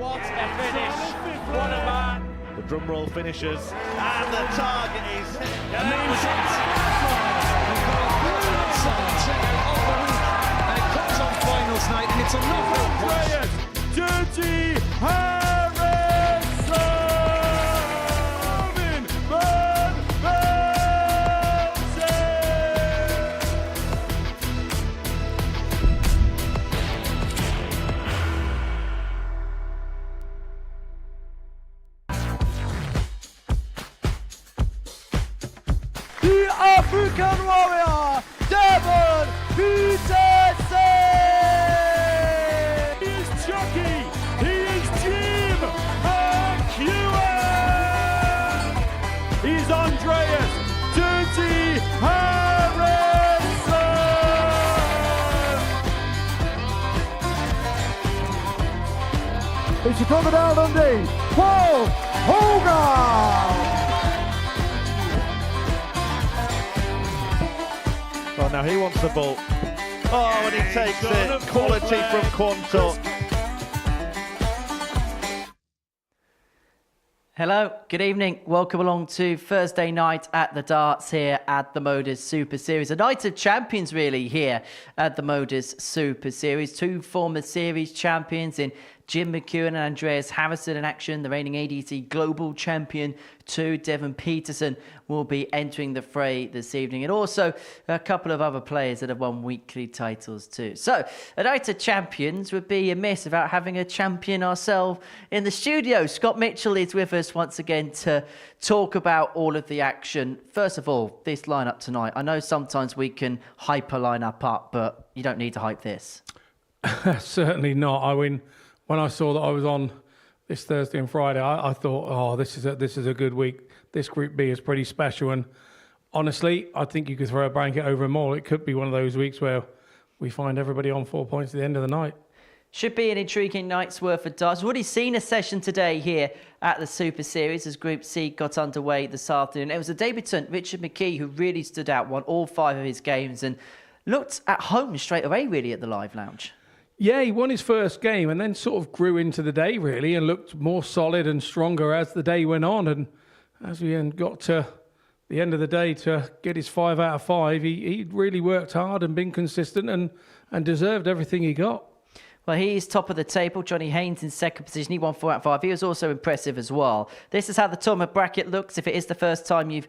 What a finish. What a man. The drum roll finishes, and the target is hit. And that was it. And it comes on finals night, and it's a knockout. Dirty Harrison! Van Velzen! The African warrior, Deon Peterson! He is Chucky, he is Jim Mchuan! He's Andreas, Dirty Harrison! It's a crocodile Dundee, Paul Hogan! Oh, now he wants the ball. Oh, and he takes it. Quality from Quantok. Hello, good evening. Welcome along to Thursday night at the darts here at the Modus Super Series. A night of champions really here at the Modus Super Series. Two former series champions in Jim Mchuan and Andreas Harrison in action. The reigning ADT Global Champion too, Deon Peterson, will be entering the fray this evening. And also a couple of other players that have won weekly titles too. So a night of champions would be amiss without having a champion ourselves in the studio. Scott Mitchell is with us once again to talk about all of the action. First of all, this lineup tonight. I know sometimes we can hype a lineup up, but you don't need to hype this. Certainly not. I mean, when I saw that I was on this Thursday and Friday, I thought, oh, this is a good week. This Group B is pretty special. And honestly, I think you could throw a blanket over them all. It could be one of those weeks where we find everybody on 4 points at the end of the night. Should be an intriguing night's worth of darts. We've already seen a session today here at the Super Series as Group C got underway this afternoon. It was a debutant, Richard McKee, who really stood out, won all 5 of his games and looked at home straight away, really, at the Live Lounge. Yeah, he won his first game and then sort of grew into the day, really, and looked more solid and stronger as the day went on. And as we got to the end of the day to get his 5 out of 5, he really worked hard and been consistent and deserved everything he got. Well, he's top of the table. Johnny Haynes in second position. He won 4 out of 5. He was also impressive as well. This is how the tournament bracket looks. If it is the first time you've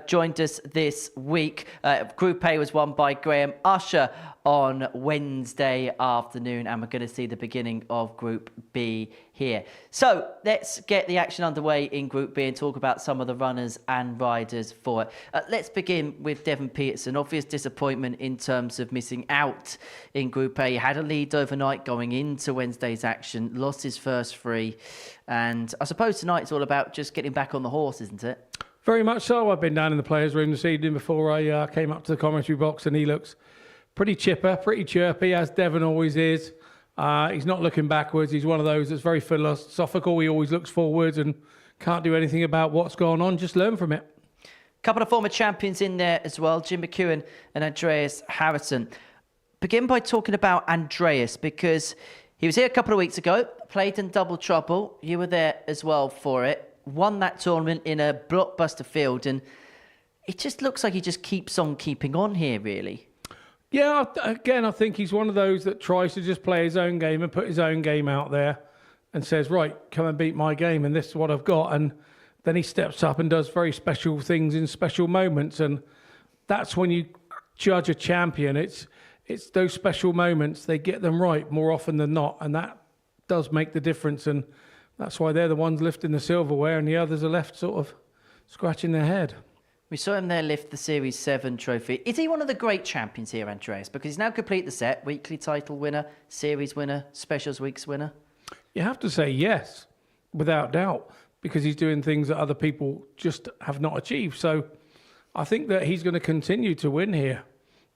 joined us this week, Group A was won by Graham Usher on Wednesday afternoon, and we're going to see the beginning of Group B here. So let's get the action underway in Group B and talk about some of the runners and riders for it. Let's begin with Deon Peterson. Obvious disappointment in terms of missing out in Group A. He had a lead overnight going into Wednesday's action, lost his first 3, and I suppose tonight's all about just getting back on the horse, isn't it? Very much so. I've been down in the players' room this evening before I came up to the commentary box, and he looks pretty chipper, pretty chirpy, as Deon always is. He's not looking backwards. He's one of those that's very philosophical. He always looks forwards and can't do anything about what's going on. Just learn from it. Couple of former champions in there as well, Jim Mchuan and Andreas Harrison. Begin by talking about Andreas, because he was here a couple of weeks ago, played in double trouble. You were there as well for it. Won that tournament in a blockbuster field, and it just looks like he just keeps on keeping on here, really. Yeah, again, I think he's one of those that tries to just play his own game and put his own game out there and says, right, come and beat my game, and this is what I've got. And then he steps up and does very special things in special moments. And that's when you judge a champion. It's those special moments. They get them right more often than not. And that does make the difference. And that's why they're the ones lifting the silverware and the others are left sort of scratching their head. We saw him there lift the Series 7 trophy. Is he one of the great champions here, Andreas? Because he's now complete the set, weekly title winner, series winner, specials weeks winner. You have to say yes, without doubt, because he's doing things that other people just have not achieved. So I think that he's going to continue to win here,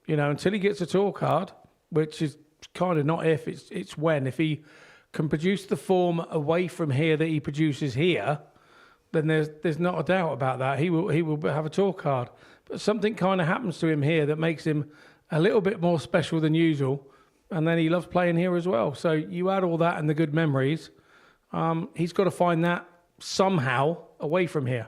you know, until he gets a tour card, which is kind of not if, it's when. If he can produce the form away from here that he produces here, then there's not a doubt about that. He will have a tour card. But something kind of happens to him here that makes him a little bit more special than usual. And then he loves playing here as well. So you add all that and the good memories, He's got to find that somehow away from here.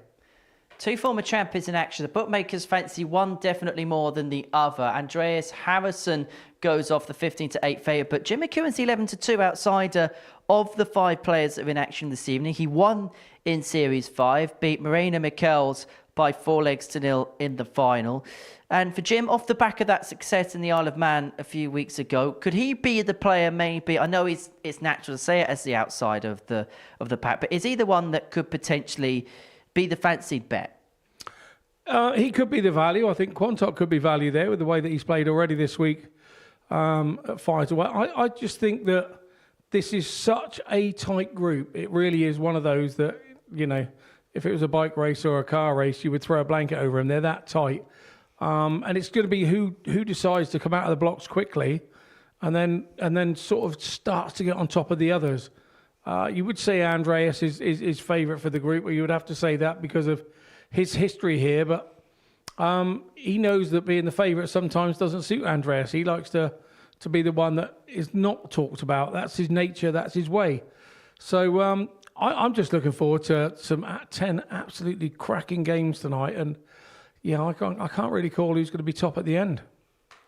Two former champions in action. The bookmakers fancy one definitely more than the other. Andreas Harrison goes off the 15-8 favourite, but Jim McEwen's the 11-2 outsider of the 5 players that are in action this evening. He won in Series 5, beat Marina Michels by 4-0 in the final. And for Jim, off the back of that success in the Isle of Man a few weeks ago, could he be the player maybe, I know it's natural to say it as the outsider of the pack, but is he the one that could potentially be the fancied bet? He could be the value. I think Quantok could be value there with the way that he's played already this week at 5 to 1. I just think that this is such a tight group. It really is one of those that, you know, if it was a bike race or a car race, you would throw a blanket over them. They're that tight. And it's going to be who decides to come out of the blocks quickly and then sort of starts to get on top of the others. You would say Andreas is favourite for the group, or you would have to say that because of his history here. But he knows that being the favourite sometimes doesn't suit Andreas. He likes to be the one that is not talked about. That's his nature. That's his way. So I'm just looking forward to some 10 absolutely cracking games tonight. And yeah, I can't really call who's going to be top at the end.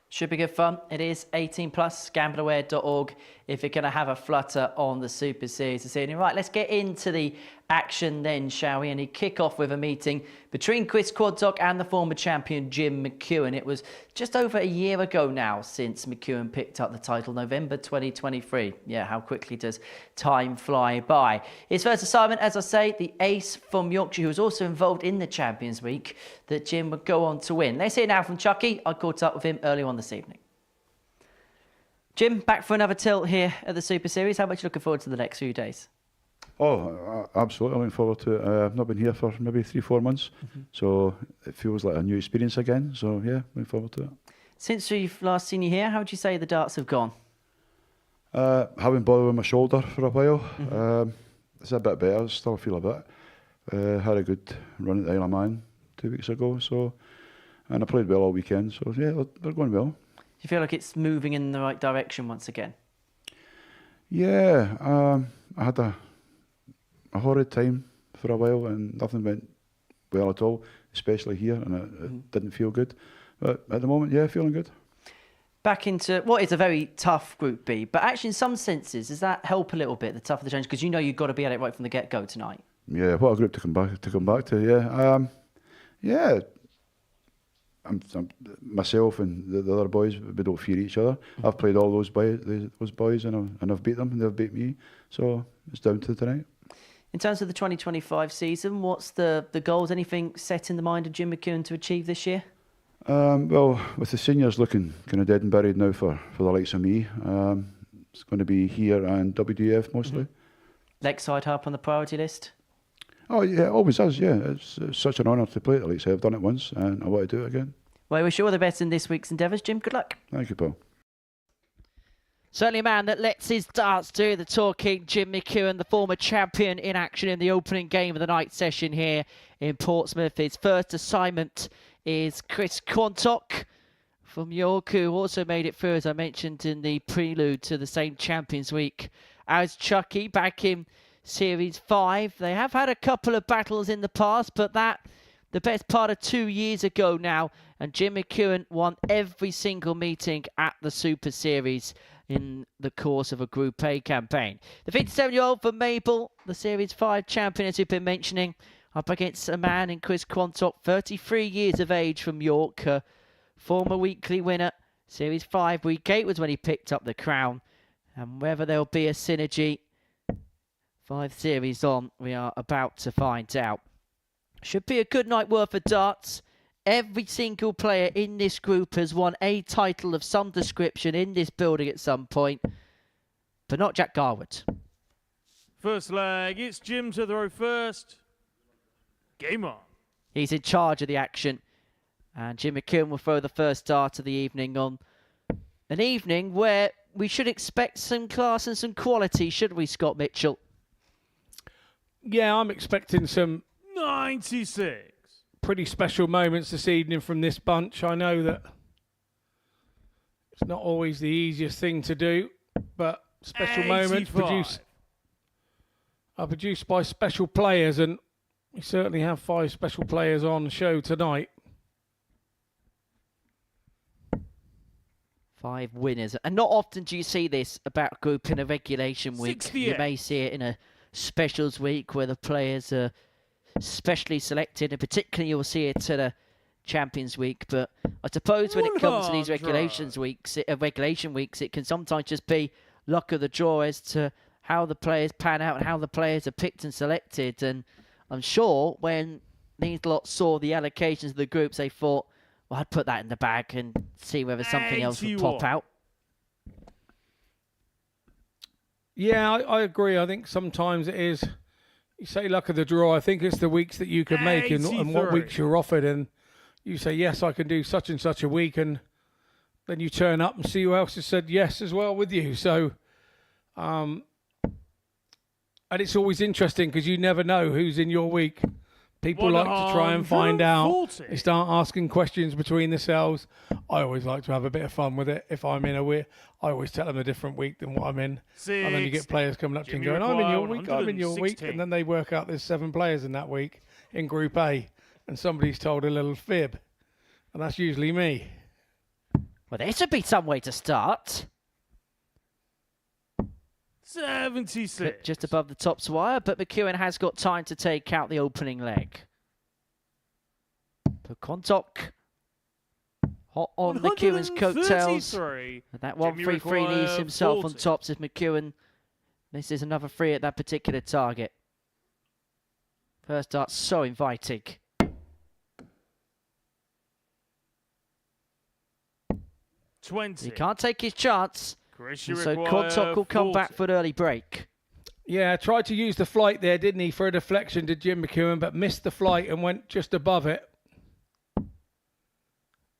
Should be good fun. It is 18+, gambleaware.org if you're going to have a flutter on the Super Series this evening. Right, let's get into the action then, shall we? And he kick off with a meeting between Chris Quantok and the former champion Jim McEwen. It was just over a year ago now since McEwen picked up the title, November 2023. Yeah, how quickly does time fly by? His first assignment, as I say, the ace from Yorkshire, who was also involved in the Champions Week, that Jim would go on to win. Let's hear now from Chucky. I caught up with him early on this evening. Jim, back for another tilt here at the Super Series. How much are you looking forward to the next few days? Oh, absolutely looking forward to it. I've not been here for maybe 3-4 months, so it feels like a new experience again. So yeah, looking forward to it. Since we've last seen you here, how would you say the darts have gone? Having bothered with my shoulder for a while, it's a bit better. Still feel a bit. Had a good run at the Isle of Man 2 weeks ago, and I played well all weekend. So yeah, they're going well. Do you feel like it's moving in the right direction once again? Yeah, I had a horrid time for a while and nothing went well at all, especially here, and it didn't feel good. But at the moment, yeah, feeling good. Back into what is a very tough Group B, but actually in some senses, does that help a little bit, the tougher the challenge? Because you know you've got to be at it right from the get-go tonight. Yeah, what a group to come back to, yeah. Yeah, myself and the other boys, we don't fear each other. I've played all those boys and I've beat them and they've beat me. So it's down to tonight. In terms of the 2025 season, what's the goals? Anything set in the mind of Jim McEwen to achieve this year? Well, with the seniors looking kind of dead and buried now for the likes of me, it's going to be here and WDF mostly. Lakeside up on the priority list? Oh yeah, it always is, yeah. It's such an honour to play at the Lakeside. I've done it once and I want to do it again. Well, I wish you all the best in this week's endeavours, Jim. Good luck. Thank you, Paul. Certainly a man that lets his darts do the talking. Jim McEwen, the former champion, in action in the opening game of the night session here in Portsmouth. His first assignment is Chris Quantok from York, who also made it through, as I mentioned in the prelude to the same Champions Week as Chucky back in Series 5. They have had a couple of battles in the past, but the best part of 2 years ago now, and Jim McEwen won every single meeting at the Super Series in the course of a Group A campaign. The 57-year-old from Mabel, the Series 5 champion, as we've been mentioning, up against a man in Chris Quantok, 33 years of age from York, former weekly winner. Series 5 Week 8 was when he picked up the crown, and whether there'll be a synergy 5 series on, we are about to find out. Should be a good night worth of darts. Every single player in this group has won a title of some description in this building at some point, but not Jack Garwood. First leg, it's Jim to throw first. Game on. He's in charge of the action, and Jim McEwen will throw the first dart of the evening on an evening where we should expect some class and some quality, shouldn't we, Scott Mitchell? Yeah, I'm expecting some 96. pretty special moments this evening from this bunch. I know that it's not always the easiest thing to do, but special moments 85. produce are produced by special players, and we certainly have 5 special players on the show tonight. 5 winners. And not often do you see this about a group in a regulation week. 68. You may see it in a specials week where the players are specially selected, and particularly you'll see it at a Champions Week. But I suppose when it comes to these regulation weeks, it can sometimes just be luck of the draw as to how the players pan out and how the players are picked and selected. And I'm sure when these lots saw the allocations of the groups, they thought, well, I'd put that in the bag and see whether something else would pop out. Yeah, I agree. I think sometimes it is, you say luck of the draw. I think it's the weeks that you can make and what weeks you're offered. And you say, yes, I can do such and such a week. And then you turn up and see who else has said yes as well with you. So, and it's always interesting because you never know who's in your week. People like to try and find out. They start asking questions between themselves. I always like to have a bit of fun with it. If I'm in a week, I always tell them a different week than what I'm in. And then you get players coming up to you and going, I'm in your week, I'm in your week. And then they work out there's 7 players in that week in Group A. And somebody's told a little fib. And that's usually me. Well, there should be some way to start. 76. Just above the top wire, but Mchuan has got time to take out the opening leg. But Quantok hot on Mchuan's coattails. And that 1-3-3 leaves himself 40. On top as Mchuan misses another 3 at that particular target. First dart so inviting. 20. He can't take his chance. And so Quantok will come back for an early break. Yeah, tried to use the flight there, didn't he, for a deflection to Jim Mchuan, but missed the flight and went just above it.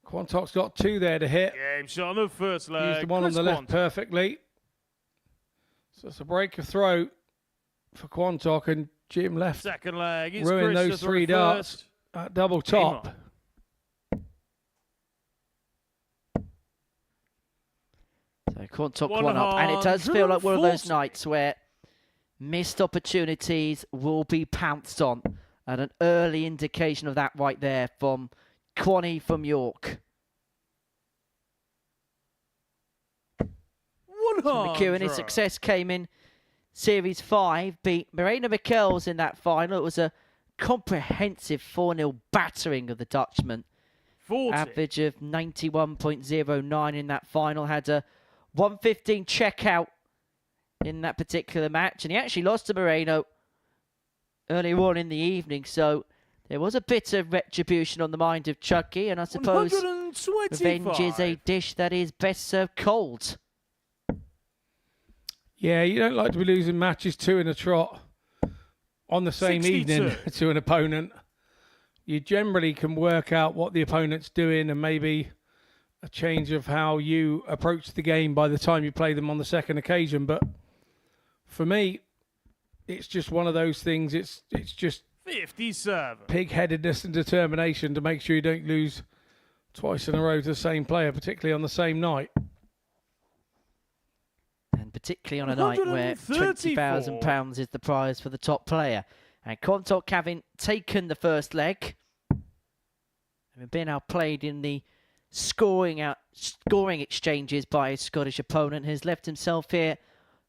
Quantok's got 2 there to hit. Game shot on the first leg. Used the one on the left perfectly. So it's a break of throw for Quantok, and Jim left. Second leg. Ruined those 3 darts at double top. So Quantok 1 up, and it does feel like one of those nights where missed opportunities will be pounced on, and an early indication of that right there from Quanny from York. Mchuan, his success came in Series 5, beat Mirena Mikkels in that final. It was a comprehensive 4-0 battering of the Dutchman. 40. Average of 91.09 in that final, had a 115 checkout in that particular match, and he actually lost to Moreno earlier on in the evening, so there was a bit of retribution on the mind of Chucky, and I suppose revenge is a dish that is best served cold. Yeah, you don't like to be losing matches 2 in a trot on the same 62. evening to an opponent. You generally can work out what the opponent's doing and maybe a change of how you approach the game by the time you play them on the second occasion. But for me, it's just one of those things. It's just 57. Pig-headedness and determination to make sure you don't lose twice in a row to the same player, particularly on the same night. And particularly on a night where £20,000 is the prize for the top player. And Quantok, having taken the first leg, having been outplayed in the scoring exchanges by his Scottish opponent, has left himself here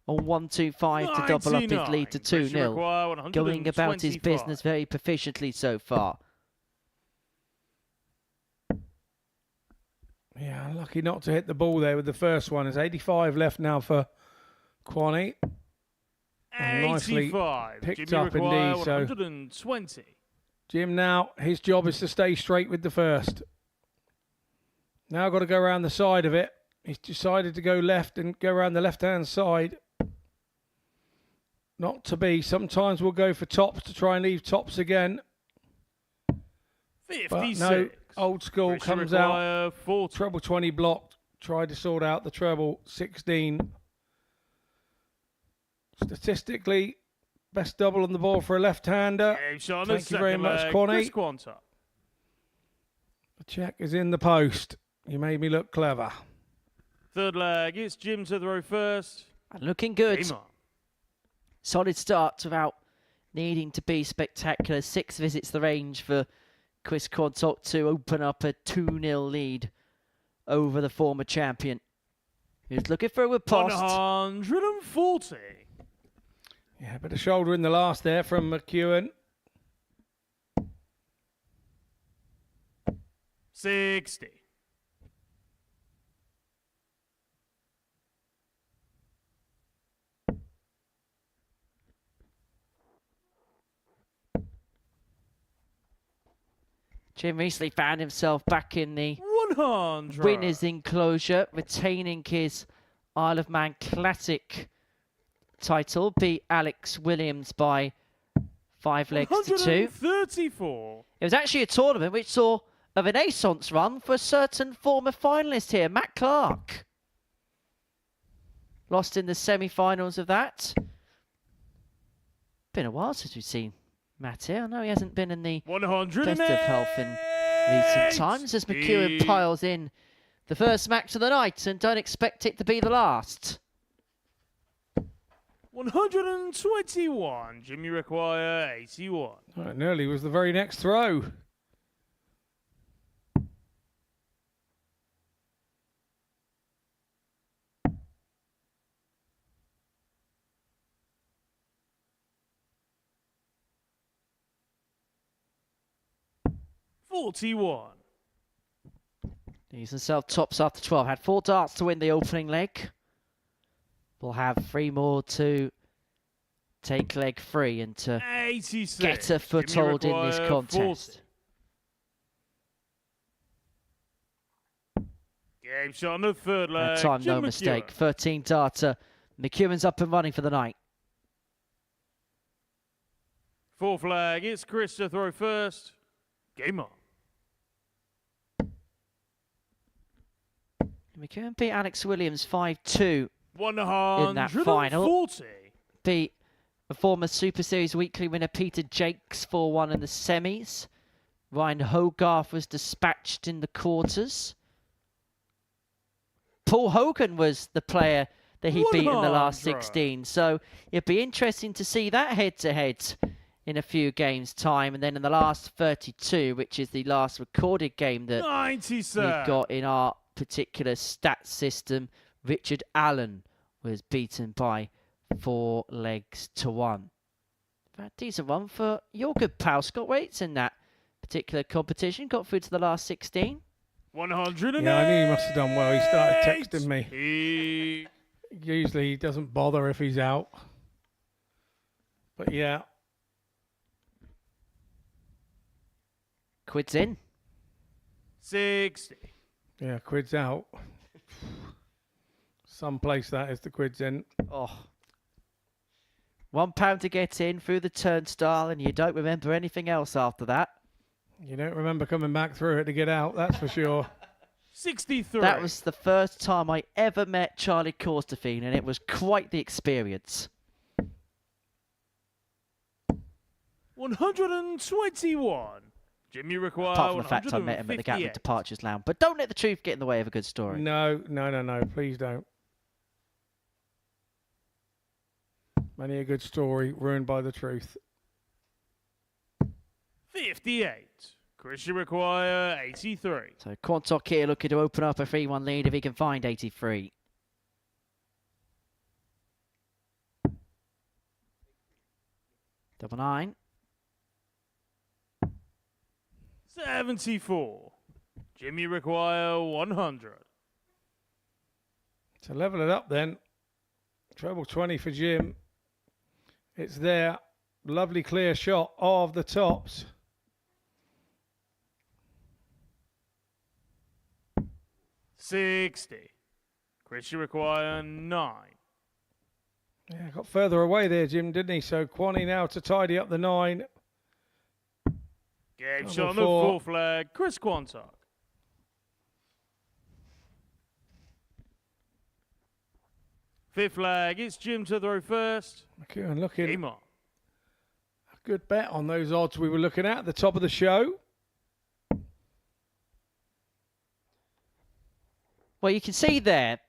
on 1-2-5 to double up his lead to 2-0. Going about his business very proficiently so far. Yeah, lucky not to hit the ball there with the first one. There's 85 left now for Quanny. Nicely picked up indeed. So 120. Jim now, his job is to stay straight with the first. Now got to go around the side of it. He's decided to go left and go around the left-hand side. Not to be. Sometimes we'll go for tops to try and leave tops again. 56. But no, old school comes out. 40. Treble 20 blocked. Tried to sort out the treble 16. Statistically, best double on the ball for a left-hander. Thank you very much, Quanny. The check is in the post. You made me look clever. Third leg, it's Jim to throw first. And looking good. Solid start to about needing to be spectacular. 6 visits the range for Chris Quantok to open up a 2-0 lead over the former champion. He's looking for a riposte. 140. Yeah, but a shoulder in the last there from Mchuan. 60. Jim recently found himself back in the 100. winner's enclosure, retaining his Isle of Man Classic title. Beat Alex Williams by 5 legs to 2. 134. It was actually a tournament which saw a renaissance run for a certain former finalist here, Matt Clark. Lost in the semi-finals of that. Been a while since we've seen Matt here. I know he hasn't been in the 100 best of health in recent times as Mchuan piles in the first match of the night and don't expect it to be the last. 121. Jimmy require 81. Right, nearly was the very next throw. $41. He's himself tops after 12. Had 4 darts to win the opening leg. We'll have 3 more to take leg 3 and to 86. get a foothold in this contest. 40. Game shot on the third leg. That time, Jim no McEwen. mistake. 13 darter. McEwen's up and running for the night. Fourth flag. It's Chris to throw first. Game on. McEwen beat Alex Williams 5-2 140. in that final. Beat a former Super Series weekly winner Peter Jakes 4-1 in the semis. Ryan Hogarth was dispatched in the quarters. Paul Hogan was the player that he beat in the last 16. So it'd be interesting to see that head-to-head in a few games' time. And then in the last 32, which is the last recorded game that 97. we've got in our particular stat system, Richard Allen was beaten by 4 legs to 1. A decent one for your good pal Scott Waits in that particular competition. Got through to the last 16. 108. Yeah, I knew he must have done well. He started texting me. He... Usually he doesn't bother if he's out. But yeah. Quid's in. 60. Yeah, quid's out. Someplace that is the quid's in. Oh. £1 to get in through the turnstile, and you don't remember anything else after that. You don't remember coming back through it to get out, that's for sure. 63. That was the first time I ever met Charlie Korstefine, and it was quite the experience. 121. Jimmy require Apart from the fact I met him at the Gatwick 158. Departures Lounge. But don't let the truth get in the way of a good story. No, please don't. Many a good story ruined by the truth. 58. Christian require 83. So Quantok here looking to open up a 3-1 lead if he can find 83. Double 9. 74. Jimmy require 100. To level it up then. Treble 20 for Jim. It's there. Lovely clear shot of the tops. 60. Christian require 9. Yeah, got further away there, Jim, didn't he? So Quanny now to tidy up the 9. Game Double shot on the 4. full flag. Chris Quantok. Fifth flag. It's Jim to throw first. McEwen looking. Game on. A good bet on those odds we were looking at the top of the show. Well, you can see there,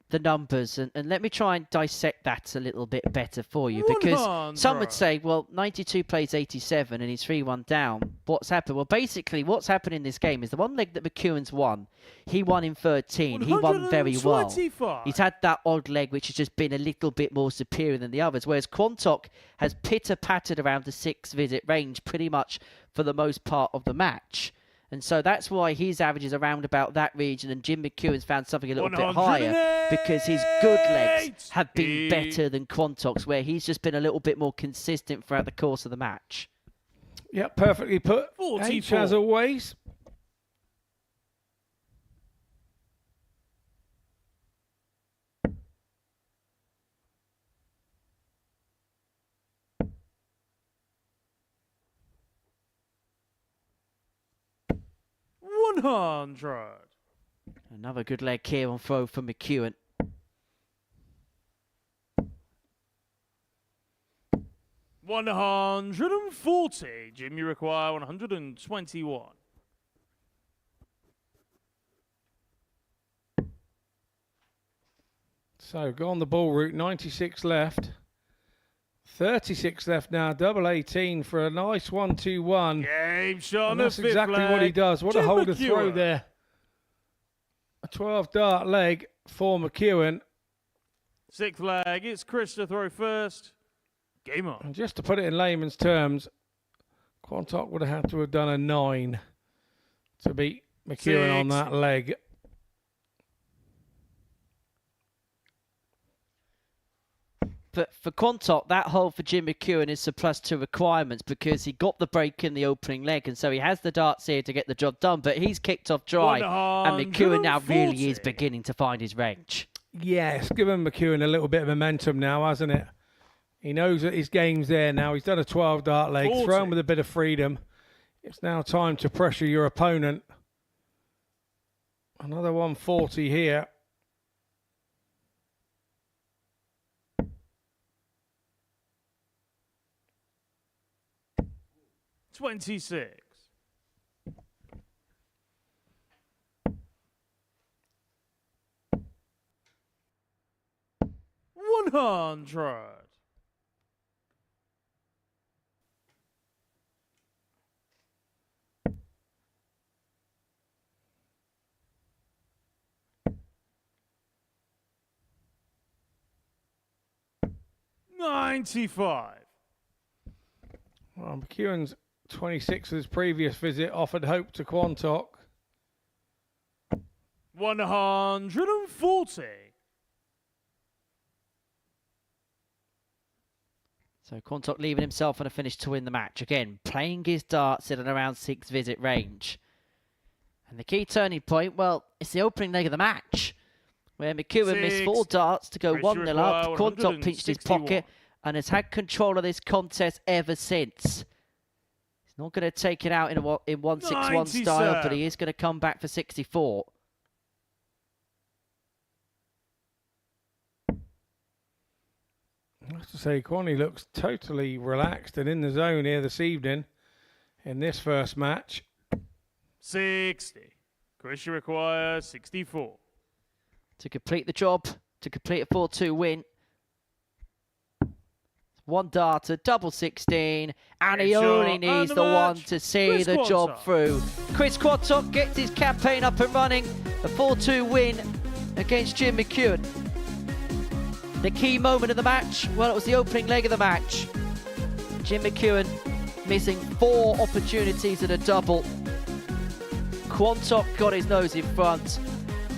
the numbers, and let me try and dissect that a little bit better for you, because some would 100. say, well, 92 plays 87 and he's 3-1 down. What's happened? Well, basically, what's happened in this game is the one leg that Mchuan's won, he won in 13. He won very well. 125. He's had that odd leg, which has just been a little bit more superior than the others, whereas Quantok has pitter-pattered around the 6-visit range pretty much for the most part of the match. And so that's why his average is around about that region, and Jim Mchuan's found something a little bit higher because his good legs have been better than Quantok's, where he's just been a little bit more consistent throughout the course of the match. Yep, perfectly put. 44. H as always. Another good leg here on throw from Mchuan. $140. Jim, you require 121. So go on the ball route, 96 left. 36 left now, double 18 for a nice 1-2-1. Game shot on And the that's fifth exactly what he leg. does. What a Jim hold to throw Mchuan. there. A 12-dart leg for Mchuan. Sixth leg. It's Chris to throw first. Game on. And just to put it in layman's terms, Quantok would have had to have done a 9 to beat Mchuan on that leg. But for Quantok, that hole for Jim Mchuan is surplus to requirements because he got the break in the opening leg, and so he has the darts here to get the job done, but he's kicked off dry, and Mchuan now really is beginning to find his range. Yeah, it's given Mchuan a little bit of momentum now, hasn't it? He knows that his game's there now. He's done a 12-dart leg, thrown with a bit of freedom. It's now time to pressure your opponent. Another 140 here. $26. $100. $95. Well, McEwen's 26 of his previous visit offered hope to Quantok. 140. So Quantok leaving himself on a finish to win the match. Again, playing his darts in and around 6-visit range. And the key turning point, well, it's the opening leg of the match, where Mchuan missed 4 darts to go 1-0 up. Quantok pinched his pocket and has had control of this contest ever since. He's not going to take it out in 1-6-1 style, but he is going to come back for 64. I have to say, Kwani looks totally relaxed and in the zone here this evening in this first match. 60. Chris, you require 64. To complete the job, to complete a 4-2 win. 1 darter, double 16, and he only needs the one to see the job through. Chris Quantok gets his campaign up and running. A 4-2 win against Jim Mchuan. The key moment of the match, well, it was the opening leg of the match. Jim Mchuan missing 4 opportunities at a double. Quantok got his nose in front,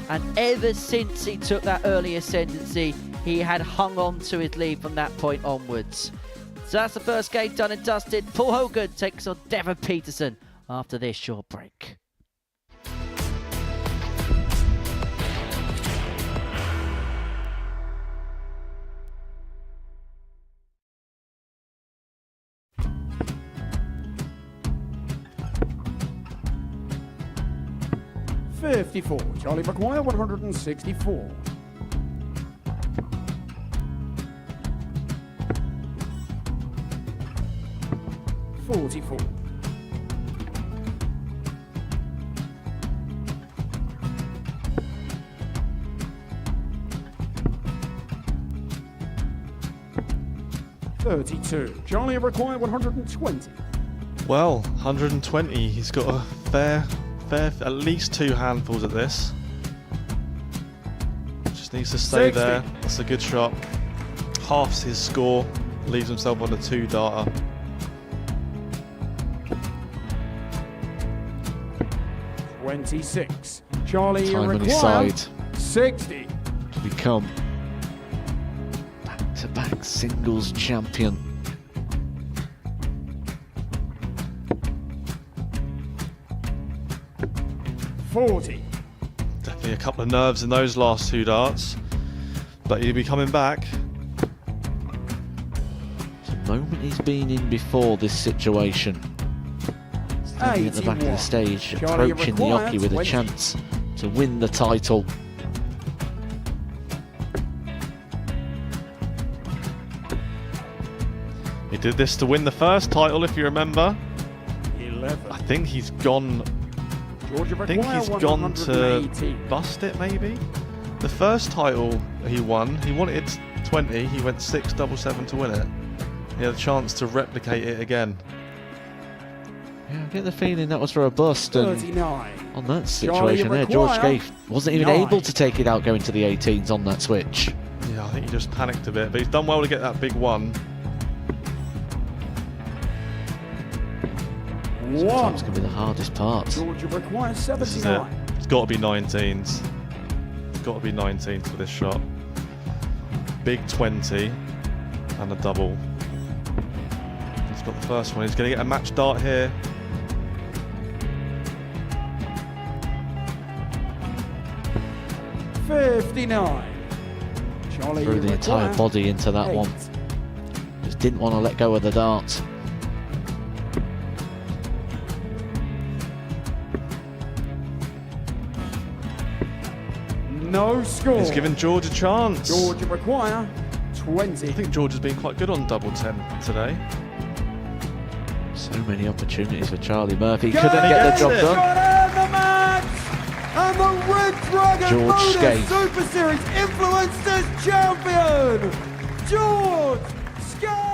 and ever since he took that early ascendancy, he had hung on to his lead from that point onwards. So that's the first game done and dusted. Paul Hogan takes on Deon Peterson after this short break. $54. Charlie McGuire, 164. $44. 32. Charlie require 120. Well, 120. He's got a fair, at least 2 handfuls at this. Just needs to stay 60. there. That's a good shot. Halves his score. Leaves himself on a 2-darter. $26. Charlie Time on his require side 60. to become back-to-back singles champion. $40. Definitely a couple of nerves in those last 2 darts. But he'll be coming back. The moment he's been in before this situation. Standing at the back of the 81. stage, Charlie approaching the requires Yoki with 20. a chance to win the title. He did this to win the first title, if you remember. 11. I think he's gone. Georgia I think require he's gone to 118. bust it, maybe. The first title he wanted 20. He went 6-7-7 to win it. He had a chance to replicate it again. Yeah, I get the feeling that was for a bust, and 39. on that Charlie situation there, George require Scaife wasn't even 9. able to take it out going to the 18s on that switch. Yeah, I think he just panicked a bit, but he's done well to get that big one. Sometimes can be the hardest part. Georgia requires This is it. 79. It's got to be 19s. It's got to be 19s for this shot. Big 20 and a double. He's got the first one. He's going to get a match dart here. $59. Charlie Threw the entire require body into that 8. one. Just didn't want to let go of the dart. No score. He's given George a chance. Georgia require 20. I think George has been quite good on double 10 today. So many opportunities for Charlie Murphy. Go! Couldn't get the job Yes! done. Got in the match! And the Red Dragon George Modus Scaife. Super Series Influencers Champion, George Scaife!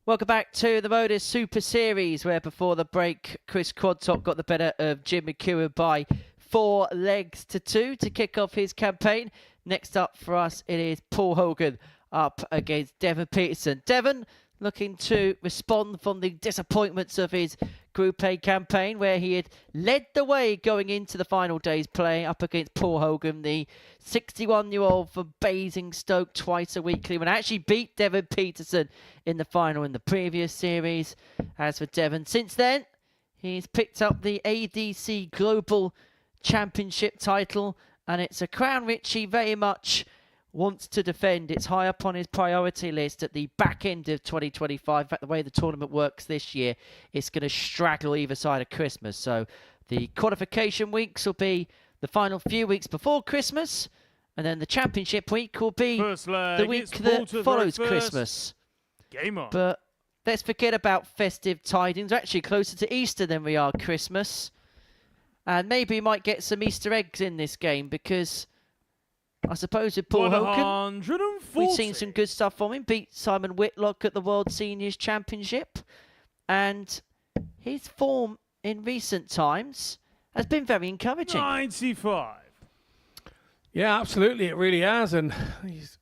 Welcome back to the Modus Super Series, where before the break, Chris Quantok got the better of Jim Mchuan by 4 legs to 2 to kick off his campaign. Next up for us, it is Paul Hogan up against Deon Peterson. Deon looking to respond from the disappointments of his Group A campaign, where he had led the way going into the final day's play up against Paul Hogan, the 61-year-old from Basingstoke twice a weekly, when actually beat Deon Peterson in the final in the previous series. As for Deon, since then, he's picked up the ADC Global Championship title, and it's a crown which he very much wants to defend. It's high up on his priority list at the back end of 2025. In fact, the way the tournament works this year, it's going to straggle either side of Christmas. So the qualification weeks will be the final few weeks before Christmas, and then the championship week will be the week that follows Christmas. Game on. But let's forget about festive tidings. We're actually closer to Easter than we are Christmas. And maybe we might get some Easter eggs in this game, because I suppose with Paul Hogan, we've seen some good stuff from him. Beat Simon Whitlock at the World Seniors Championship. And his form in recent times has been very encouraging. 95. Yeah, absolutely, it really has. And he's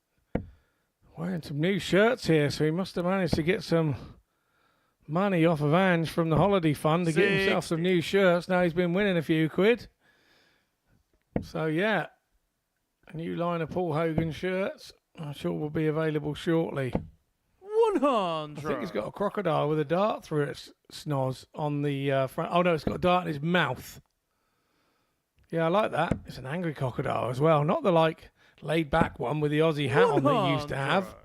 wearing some new shirts here, so he must have managed to get some money off of Ange from the holiday fund to get himself some new shirts. Now he's been winning a few quid. So, yeah. A new line of Paul Hogan shirts, I'm sure will be available shortly. 100. I think he's got a crocodile with a dart through its snoz on the front. Oh no, it's got a dart in his mouth. Yeah, I like that. It's an angry crocodile as well, not the like laid back one with the Aussie hat on that he used to have.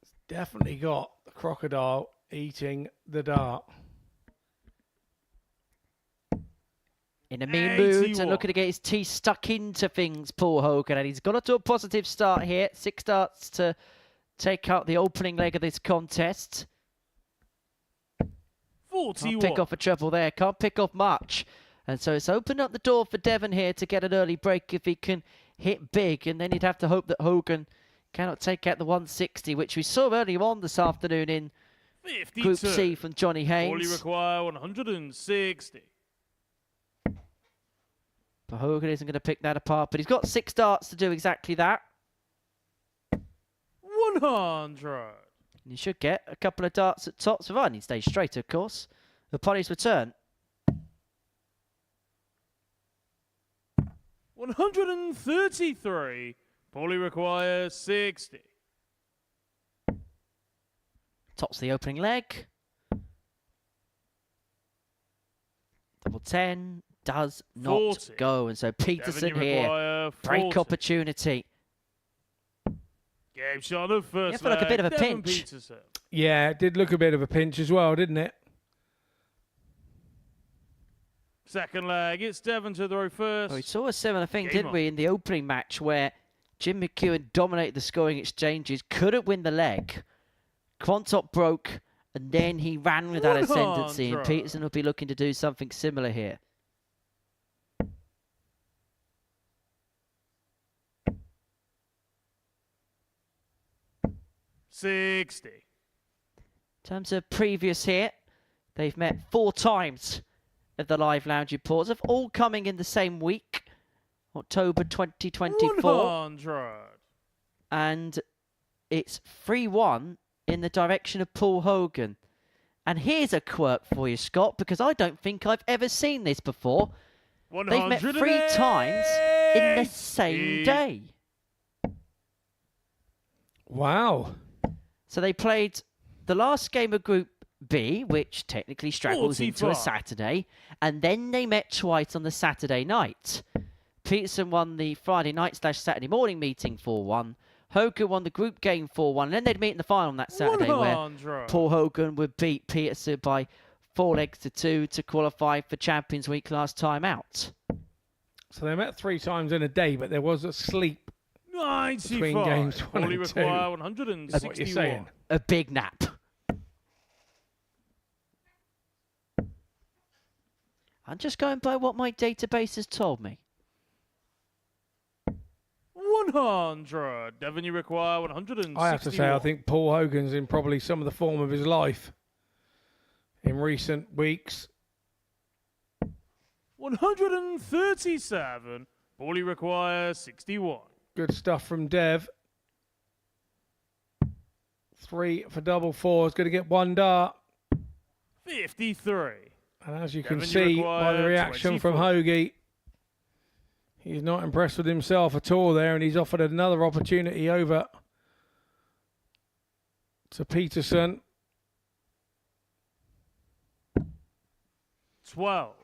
It's definitely got the crocodile eating the dart. In a mean mood and looking to get his teeth stuck into things, Paul Hogan. And he's got to a positive start here. 6 starts to take out the opening leg of this contest. 41. Can't pick off a treble there. Can't pick off much. And so it's opened up the door for Devon here to get an early break if he can hit big. And then he'd have to hope that Hogan cannot take out the 160, which we saw earlier on this afternoon in 52. Group C from Johnny Haynes. Only require 160. But Hogan isn't going to pick that apart, but he's got 6 darts to do exactly that. 100. And you should get a couple of darts at tops, providing he stays straight, of course, upon his return. 133. Paulie requires 60. Tops the opening leg. Double 10 does not 40. go. And so Peterson here, break 40. opportunity. Game shot of first Yeah, felt like a bit of a Deon pinch. Peterson. Yeah, it did look a bit of a pinch as well, didn't it? Second leg, it's Devon to throw first. Well, we saw a similar thing, Game didn't we, in the opening match where Jim McEwen dominated the scoring exchanges, couldn't win the leg. Quantok broke, and then he ran with that ascendancy, and 100. Peterson will be looking to do something similar here. $60. In terms of previous here, they've met 4 times at the Live Lounge Reports, of all coming in the same week, October 2024. 100. And it's 3-1 in the direction of Paul Hogan. And here's a quirk for you, Scott, because I don't think I've ever seen this before. They've met 3 times in the same day. Wow. So they played the last game of Group B, which technically straggles into a 45. Saturday, and then they met twice on the Saturday night. Peterson won the Friday night/Saturday morning meeting 4-1. Hogan won the group game 4-1, and then they'd meet in the final on that Saturday 100. where Paul Hogan would beat Peterson by 4 legs to 2 to qualify for Champions Week last time out. So they met 3 times in a day, but there was a sleep 95. between games 1 Only and 2. require 161. That's what you're saying. A big nap. I'm just going by what my database has told me. 100. Devon, you require 161. I have to say, I think Paul Hogan's in probably some of the form of his life in recent weeks. 137. Paulie requires 61. Good stuff from Dev. 3 for double 4 is going to get 1 dart. 53. And as you Devon, can you see by the require reaction from 24. Hoagie, he's not impressed with himself at all there, and he's offered another opportunity over to Peterson. 12.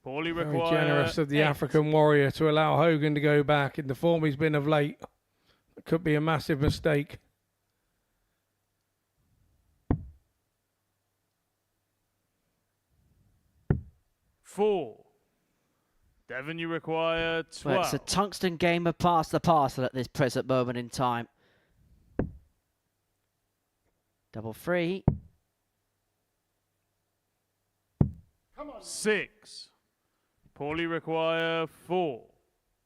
Paulie Very requires generous of the 8. African warrior to allow Hogan to go back in the form he's been of late. It could be a massive mistake. Four. Devon, you require 12. Well, it's a tungsten game of pass the parcel at this present moment in time. Double 3. 6. Paulie require 4.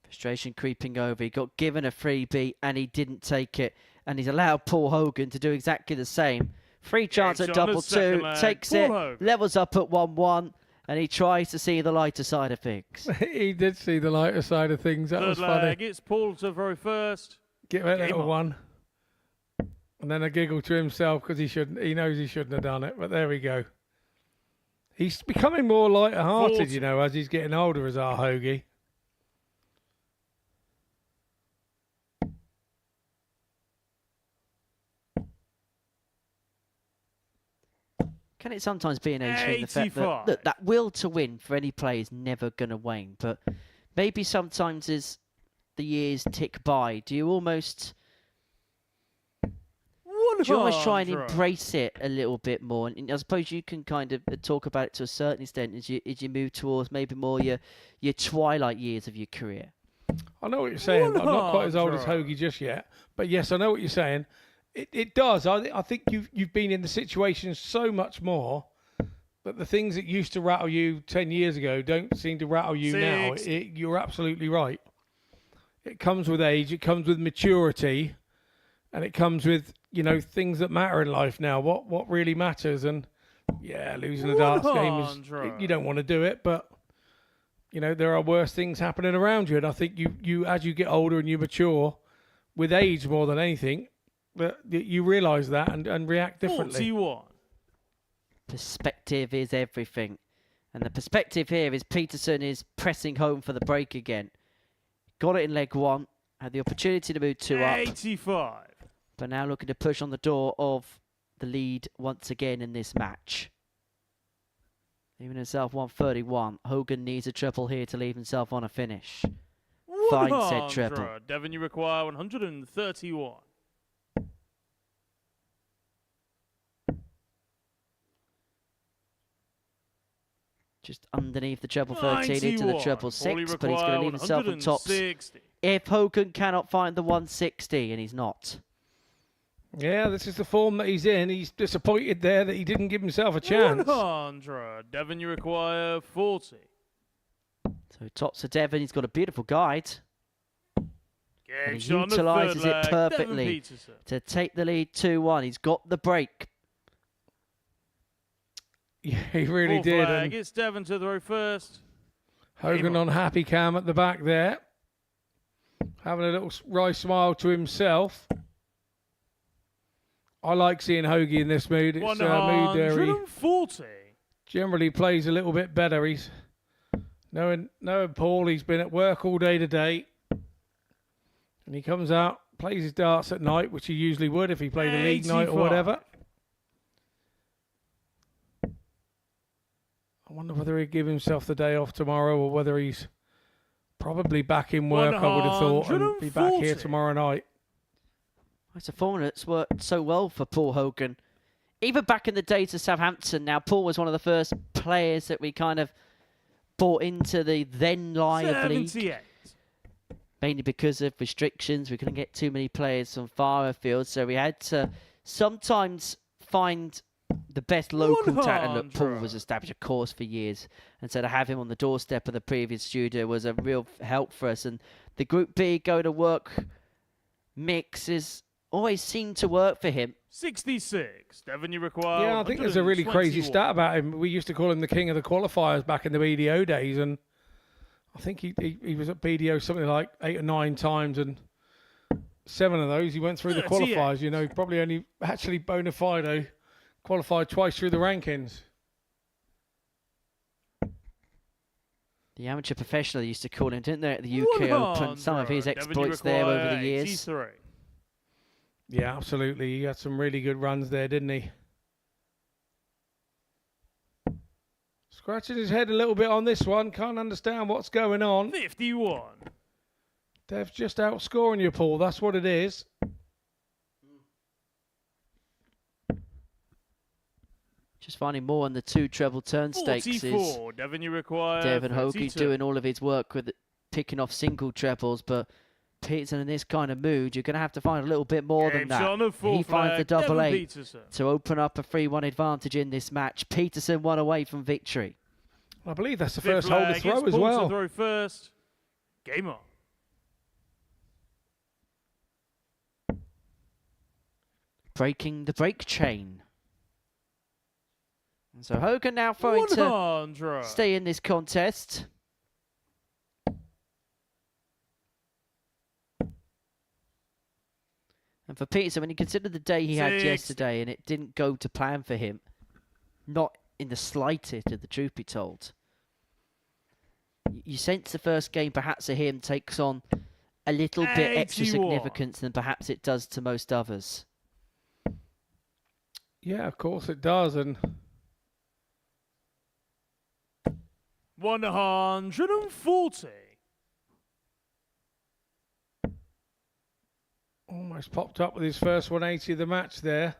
Frustration creeping over. He got given a freebie and he didn't take it. And he's allowed Paul Hogan to do exactly the same. Free chance Takes at on the double second 2. leg. Takes Paul it. Hogan. Levels up at 1-1. And he tries to see the lighter side of things. He did see the lighter side of things. That Third was funny. leg, it's Paul to throw first. Give it a Game little on. one. And then a giggle to himself because he knows he shouldn't have done it. But there we go. He's becoming more lighter-hearted, 40. you know, as he's getting older, as our Hoagie. Can it sometimes be an issue in the fact that, 85. look, that will to win for any player is never going to wane. But maybe sometimes as the years tick by, do you almost you almost try and 100. embrace it a little bit more? And I suppose you can kind of talk about it to a certain extent as you move towards maybe more your twilight years of your career. I know what you're saying. I'm not quite as old as 100. Hoagie just yet. But yes, I know what you're saying. It does. I think you've been in the situation so much more that the things that used to rattle you 10 years ago don't seem to rattle you now. You're absolutely right. It comes with age. It comes with maturity. And it comes with, things that matter in life now. What really matters. And, yeah, losing a darts game is... You don't want to do it, but... there are worse things happening around you. And I think you as you get older and you mature, with age more than anything, that you realise that and react differently. 41. Perspective is everything. And the perspective here is Peterson is pressing home for the break again. Got it in leg one. Had the opportunity to move 2 up. 85. But now looking to push on the door of the lead once again in this match. Leaving himself 131. Hogan needs a triple here to leave himself on a finish. Fine set triple. Devon, you require 131. Just underneath the treble 13 into the 91. treble All 6, he but he's going to leave himself on tops 160. if Hogan cannot find the 160, and he's not. Yeah, this is the form that he's in. He's disappointed there that he didn't give himself a chance. 100. Devon, you require 40. So tops for Devon. He's got a beautiful guide. And he Shot on the utilises third it leg. Devon perfectly Peterson. to take the lead 2-1. He's got the break. Yeah, he really Fourth did. leg. And It's Devon to throw first. Hogan on happy cam at the back there. Having a little wry smile to himself. I like seeing Hoagie in this mood. It's a mood there. He 140. generally plays a little bit better. He's knowing Paul, he's been at work all day today. And he comes out, plays his darts at night, which he usually would if he played a league night or 85. whatever. I wonder whether he'd give himself the day off tomorrow or whether he's probably back in work, I would have thought, and be back here 140. tomorrow night. It's a formula that's worked so well for Paul Hogan. Even back in the days of Southampton, now Paul was one of the first players that we kind of brought into the then live league. 78. Mainly because of restrictions. We couldn't get too many players from far afield, so we had to sometimes find the best local talent. Look, Paul was established a course for years, and so to have him on the doorstep of the previous studio was a real help for us. And the Group B go to work mix is always seemed to work for him. 66. Devon, you require. Yeah, I think there's a really crazy stat about him. We used to call him the king of the qualifiers back in the BDO days, and I think he was at BDO something like 8 or 9 times, and 7 of those he went through the qualifiers. Probably only actually bona fide qualified twice through the rankings. The amateur professional used to call him, didn't they, at the UK Open? Some of his exploits there over the years. 83. Yeah, absolutely. He had some really good runs there, didn't he? Scratching his head a little bit on this one. Can't understand what's going on. 51. Dev's just outscoring you, Paul. That's what it is. Just finding more on the 2 treble turn stakes is 44. Devon, you require. Devon 32. Hoagie doing all of his work with picking off single trebles, but Peterson in this kind of mood, you're going to have to find a little bit more than that. He finds the double eight to open up a 3-1 advantage in this match. Peterson 1 away from victory. I believe that's the Fifth first hole to leg, throw it's as Paul well. To throw first. Game on. Breaking the break chain. And so Hogan now throwing to 100. stay in this contest. And for Peterson, when you consider the day he had 60. yesterday and it didn't go to plan for him, not in the slightest, if the truth be told. You sense the first game perhaps for him takes on a little bit extra 81. significance than perhaps it does to most others. Yeah, of course it does. And 140. Almost popped up with his first 180 of the match there.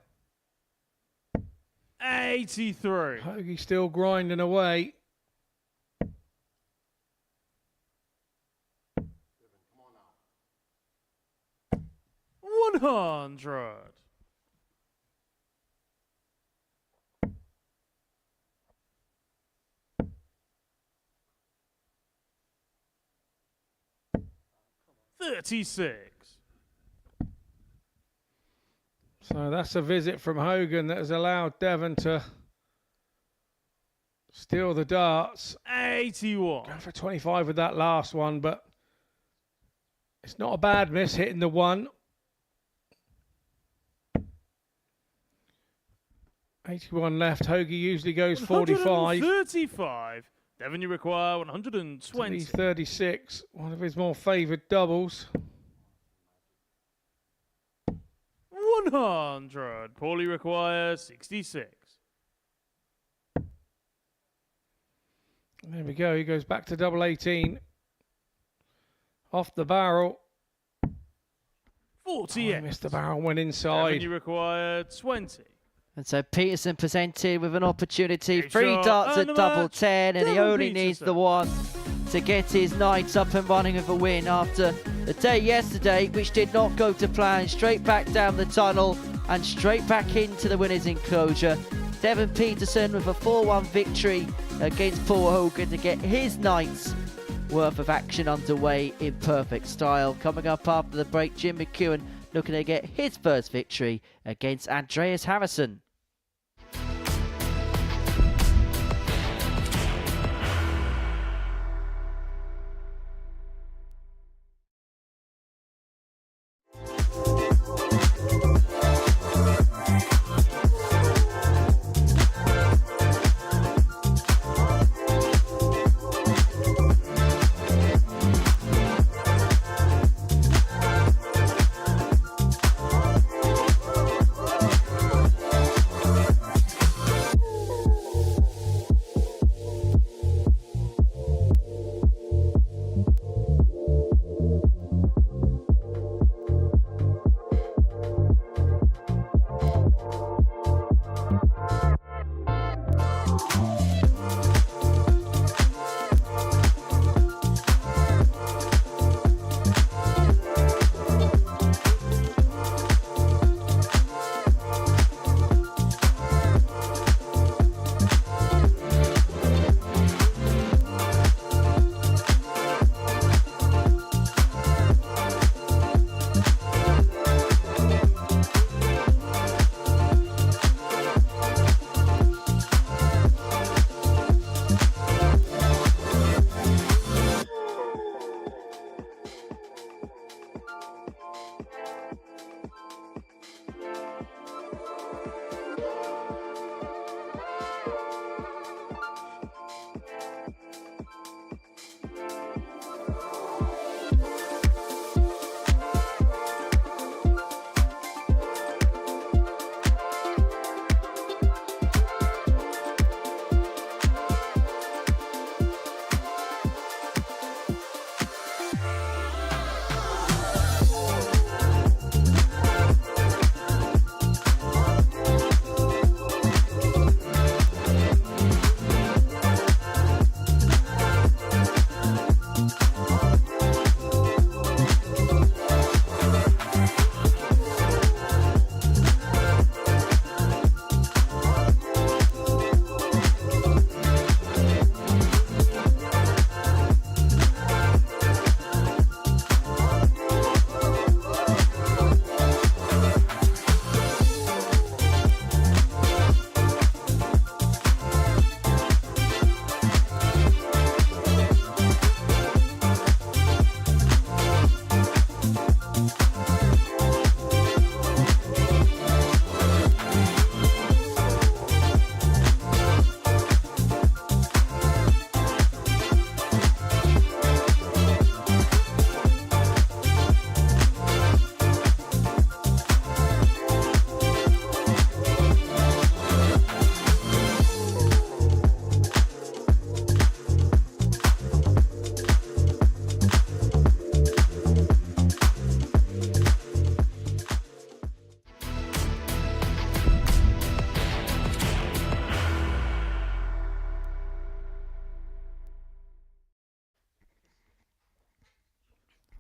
83. Hoagie's still grinding away. $100. $36. So that's a visit from Hogan that has allowed Devon to steal the darts. 81. Going for 25 with that last one, but it's not a bad miss hitting the one. 81 left. Hoagie usually goes 45. 35. Devon, you require 120. He's 36. One of his more favoured doubles. 100. Paulie requires 66. There we go. He goes back to double 18. Off the barrel. 48. Oh, missed the barrel, went Devon, inside. you require 20. And so Peterson presented with an opportunity. Great 3 shot, darts and at the double match, 10, and he Deon only needs Peterson. the one to get his Knights up and running with a win after the day yesterday, which did not go to plan. Straight back down the tunnel and straight back into the winner's enclosure. Deon Peterson with a 4-1 victory against Paul Hogan to get his Knights worth of action underway in perfect style. Coming up after the break, Jim Mchuan looking to get his first victory against Andreas Harrison.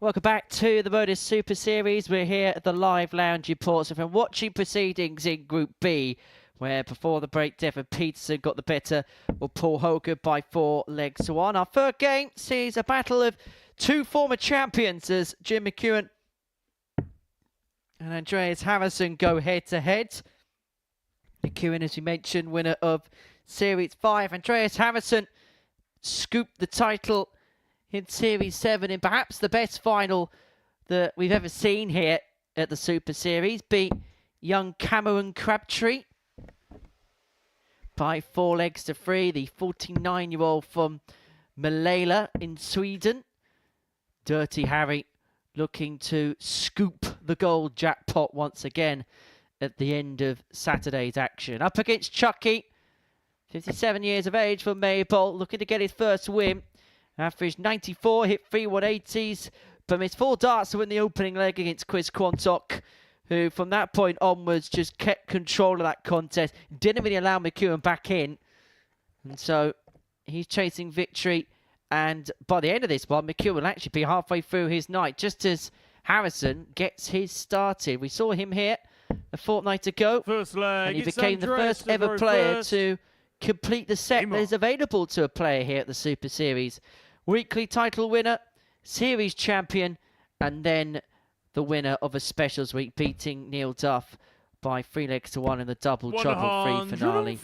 Welcome back to the Modus Super Series. We're here at the live lounge reports from watching proceedings in Group B, where before the break, Deon Peterson got the better of Paul Hogan by 4 legs to 1. Our third game sees a battle of two former champions as Jim Mchuan and Andreas Harrison go head-to-head. Mchuan, as we mentioned, winner of Series 5. Andreas Harrison scooped the title in Series 7 in perhaps the best final that we've ever seen here at the Super Series. Beat young Cameron Crabtree by 4 legs to 3. The 49-year-old from Malala in Sweden. Dirty Harry looking to scoop the gold jackpot once again at the end of Saturday's action. Up against Chucky, 57 years of age from Maybole, looking to get his first win. After his 94, hit 3 180s, but missed 4 darts to win the opening leg against Quantok, who from that point onwards just kept control of that contest. Didn't really allow Mchuan back in. And so he's chasing victory. And by the end of this one, Mchuan will actually be halfway through his night, just as Harrison gets his started. We saw him here a fortnight ago. First leg, and he became the first ever player to complete the set that is available to a player here at the Super Series. Weekly title winner, series champion, and then the winner of a specials week, beating Neil Duff by 3 legs to 1 in the double trouble 3 finale.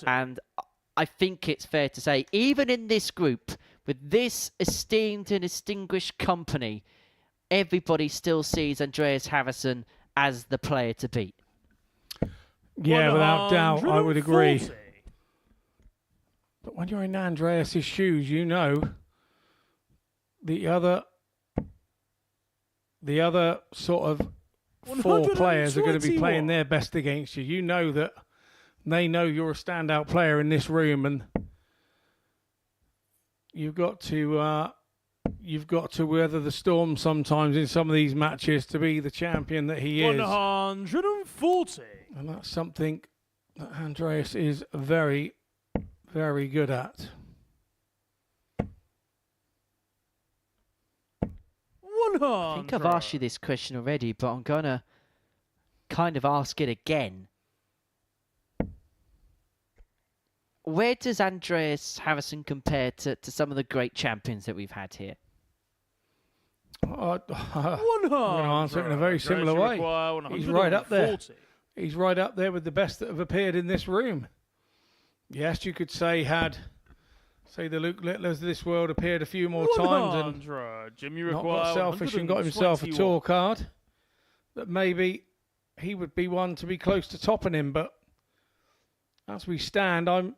And I think it's fair to say, even in this group, with this esteemed and distinguished company, everybody still sees Andreas Harrison as the player to beat. Yeah, without doubt, I would agree. But when you're in Andreas's shoes, you know the other sort of 4 players are going to be playing their best against you. You know that they know you're a standout player in this room, and you've got to weather the storm sometimes in some of these matches to be the champion that he is. 140. And that's something that Andreas is very, very good at. I think I've asked you this question already, but I'm going to kind of ask it again. Where does Andreas Harrison compare to some of the great champions that we've had here? I'm going to answer it in a very similar way. He's right up there. He's right up there with the best that have appeared in this room. Yes, you could say the Luke Littlers of this world appeared a few more times and not got selfish and got himself a tour card, that maybe he would be one to be close to topping him. But as we stand, I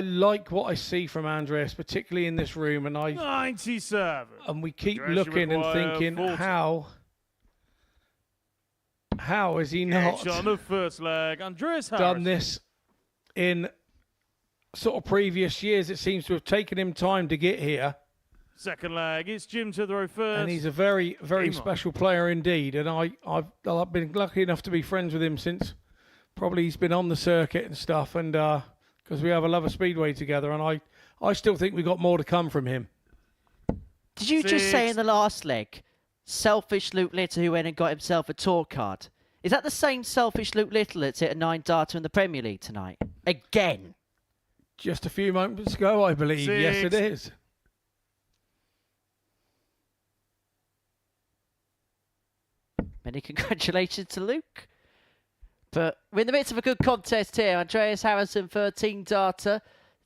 like what I see from Andreas, particularly in this room, and 97. And we keep looking and thinking, 40. how has he not on the first leg, Andreas done this in sort of previous years? It seems to have taken him time to get here. Second leg, it's Jim to the row first. And he's a very, very special player indeed. And I've been lucky enough to be friends with him since probably he's been on the circuit and stuff. And because we have a love of Speedway together. And I still think we got more to come from him. Did you just say in the last leg, selfish Luke Little who went and got himself a tour card? Is that the same selfish Luke Little that's hit a 9-darter in the Premier League tonight? Again? Just a few moments ago, I believe. 6. Yes, it is. Many congratulations to Luke. But we're in the midst of a good contest here. Andreas Harrison, 13-darter,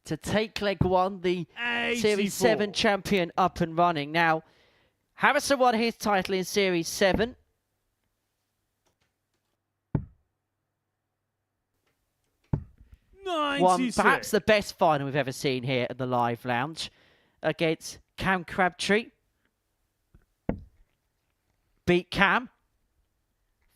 to take leg 1, the 84. Series 7 champion up and running. Now, Harrison won his title in Series 7. Won perhaps the best final we've ever seen here at the live lounge against Cam Crabtree. Beat Cam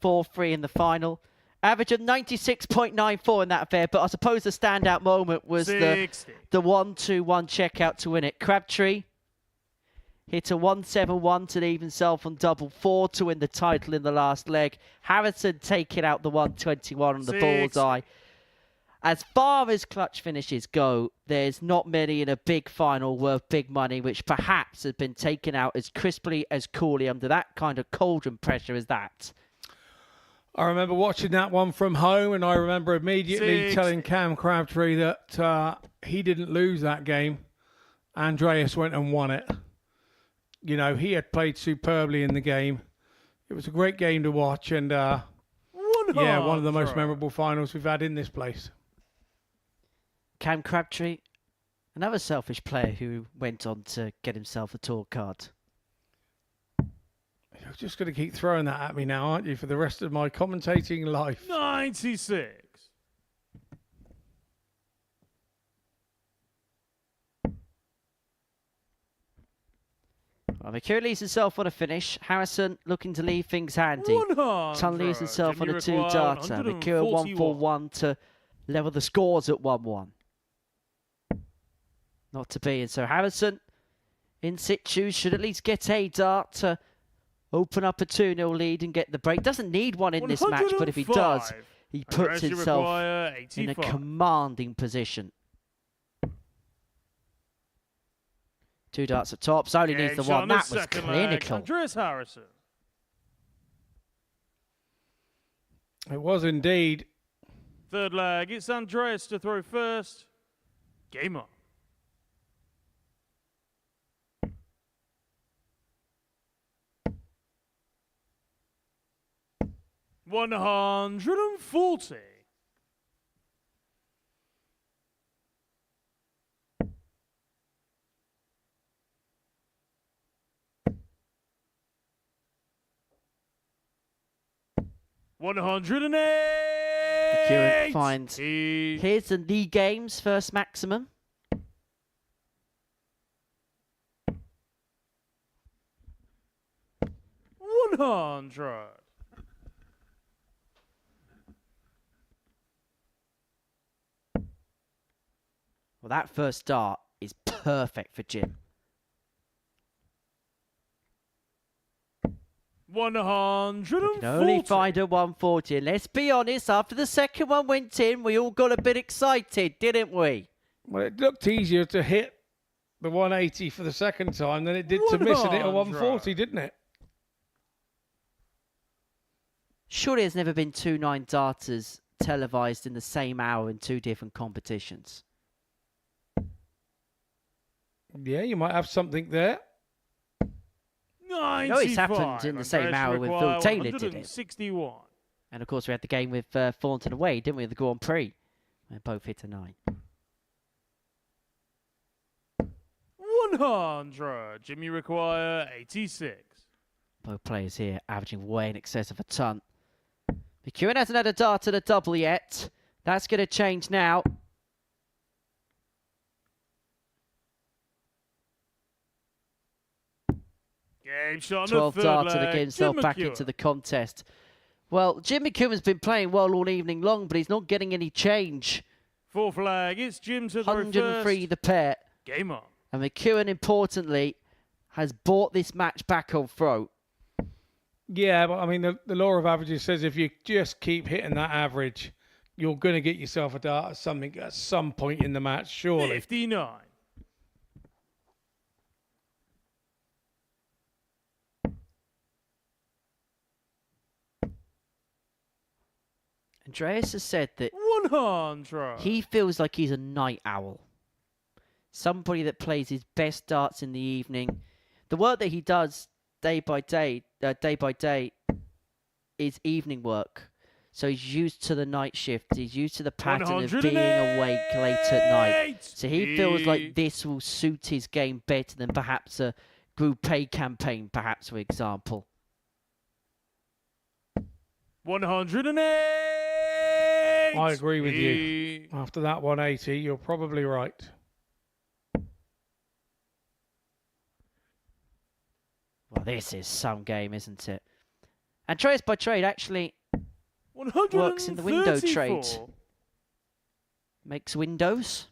4-3 in the final. Average of 96.94 in that affair, but I suppose the standout moment was the 1-2-1 checkout to win it. Crabtree hit a 1-7-1 to leave himself on double 4 to win the title in the last leg. Harrison taking out the 121 on the bullseye. as far as clutch finishes go, there's not many in a big final worth big money, which perhaps has been taken out as crisply, as coolly under that kind of cauldron pressure as that. I remember watching that one from home, and I remember immediately telling Cam Crabtree that he didn't lose that game. Andreas went and won it. You know, he had played superbly in the game. It was a great game to watch, and yeah, one of the most memorable finals we've had in this place. Cam Crabtree, another selfish player who went on to get himself a tour card. You're just going to keep throwing that at me now, aren't you, for the rest of my commentating life? 96. Well, Mchuan leaves himself on a finish. Harrison looking to leave things handy. Tun leaves himself on a 2-darter. Mchuan 1-4-1 to level the scores at 1-1. Not to be, and so Harrison in situ should at least get a dart to open up a 2-0 lead and get the break. Doesn't need one in this match, but if he does, he puts himself in a commanding position. 2 darts at top, so only needs the one. That was clinical. Andreas Harrison. It was indeed. Third leg, it's Andreas to throw first. Game on. $140. Mchuan finds here's the league games first maximum. $100. Well, that first dart is perfect for Jim. 140. You can only find a 140. And let's be honest, after the second one went in, we all got a bit excited, didn't we? Well, it looked easier to hit the 180 for the second time than it did to miss it at a 140, didn't it? Surely there's never been 2 9-darters televised in the same hour in 2 different competitions. Yeah, you might have something there. No, it's happened in the same hour when Phil Taylor did it. 61. And of course we had the game with Thornton away, didn't we, the Grand Prix? They both hit a 9. 100. Jimmy require 86. Both players here averaging way in excess of a ton. Mchuan hasn't had a dart at a double yet. That's going to change now. Game shot 12 darter to leg. get himself back into the contest. Well, Jim Mchuan's been playing well all evening long, but he's not getting any change. Fourth flag, it's Jim to the 103 the pair. Game on. And Mchuan, importantly, has brought this match back on throat. Yeah, but I mean, the law of averages says if you just keep hitting that average, you're going to get yourself a dart at some point in the match, surely. 59. Andreas has said that 100. he feels like he's a night owl. Somebody that plays his best darts in the evening. The work that he does day by day is evening work. So he's used to the night shift. He's used to the pattern of being awake late at night. So he feels like this will suit his game better than perhaps a Group A campaign, perhaps, for example. 108. I agree with you. After that 180, you're probably right. Well, this is some game, isn't it? And Trace by Trade actually works in the window trade. Makes windows.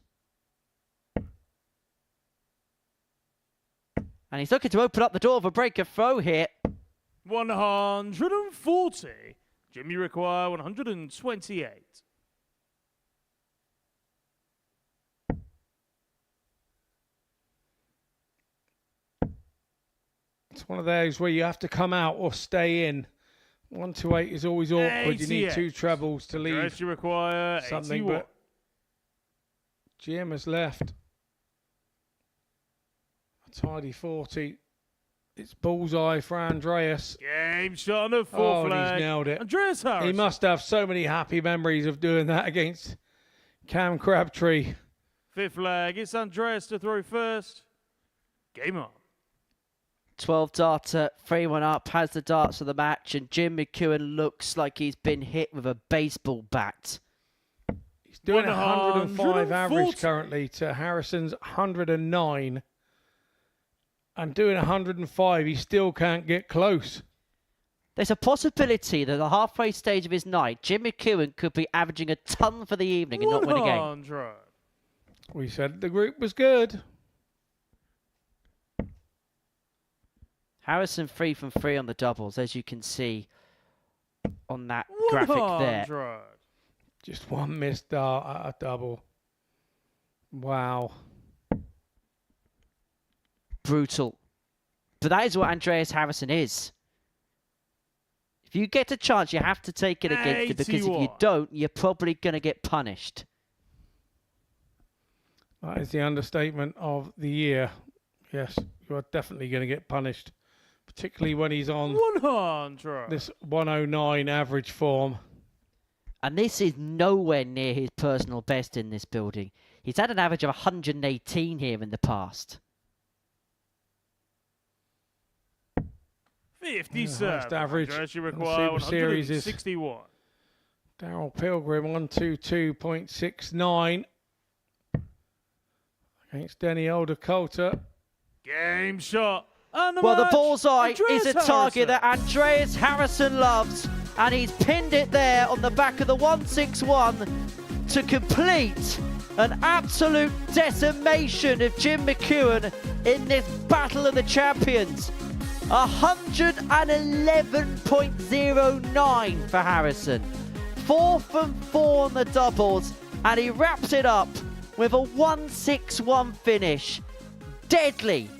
And he's looking to open up the door for break of throw here. 140. Jimmy require 128. It's one of those where you have to come out or stay in. 1-8 is always awkward. You need 2 trebles to leave. Andreas, you require Something, 81. but Jim has left. A tidy 40. It's bullseye for Andreas. Game shot on the 4th flag. He's nailed it. Andreas Harrison. He must have so many happy memories of doing that against Cam Crabtree. 5th flag. It's Andreas to throw first. Game on. 12 darter, 3-1 up, has the darts of the match, and Jim Mchuan looks like he's been hit with a baseball bat. He's doing 105 140. average currently to Harrison's 109. And doing 105, he still can't get close. There's a possibility that at the halfway stage of his night, Jim Mchuan could be averaging a ton for the evening and not win a game. 100. We said the group was good. Harrison 3 from 3 on the doubles, as you can see on that graphic there. 100. Just one missed dart at a double. Wow. Brutal. But that is what Andreas Harrison is. If you get a chance, you have to take it against it, because if you 81. don't, you're probably going to get punished. That is the understatement of the year. Yes, you are definitely going to get punished. Particularly when he's on 100. this 109 average form. And this is nowhere near his personal best in this building. He's had an average of 118 here in the past. 57. highest average Andreas, you in the require Super Series is 161. Daryl Pilgrim 122.69 against Denny Older-Coulter. Game shot. And Well, the match, bullseye Andreas is a target Harrison. that Andreas Harrison loves, and he's pinned it there on the back of the 161 to complete an absolute decimation of Jim Mchuan in this Battle of the Champions. 111.09 for Harrison. 4 from 4 on the doubles, and he wraps it up with a 161 finish. Deadly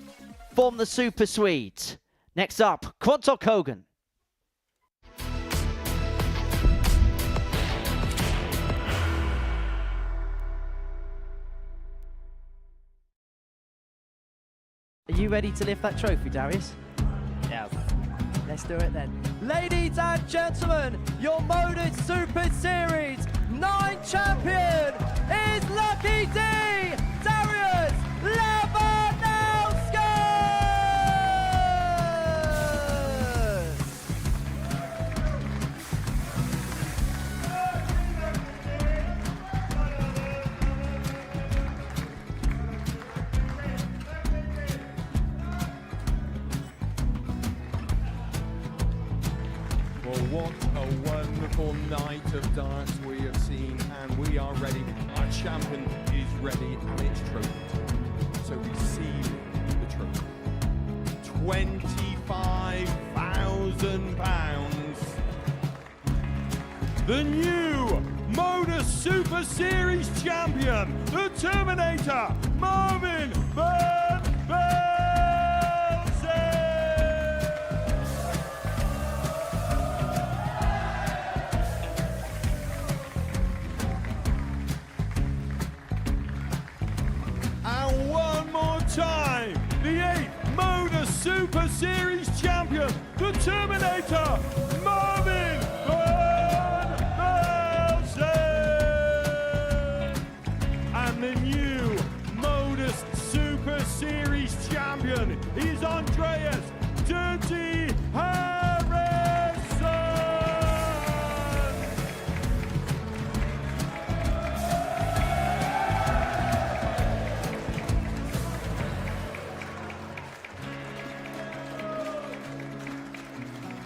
from the Super Swedes. Next up, Quantok Hogan. Are you ready to lift that trophy, Darius? Yes. Let's do it then. Ladies and gentlemen, your Modus Super Series 9 champion is Lucky D, Darius Lewandowski! Well, what a wonderful night of darts we have seen, and we are ready. Our champion is ready, and it's trophy. So receive the trophy. £25,000. The new Modus Super Series champion, the Terminator, Marvin Van Velzen. And one more time, the 8th Modus Super Series champion, the Terminator, Marvin Van Velzen. And the new Modus Super Series champion is Andreas Dirty Harrison.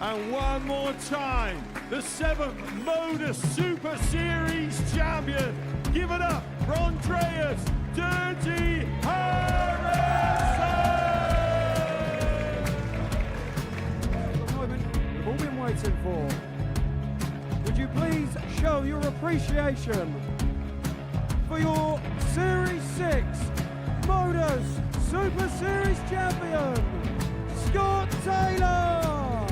And one more time, the 7th Modus Super Series champion. Give it up for Andreas Dirty Harrison! The moment we've all been waiting for. Would you please show your appreciation for your Series 6 Modus Super Series champion, Scott Taylor.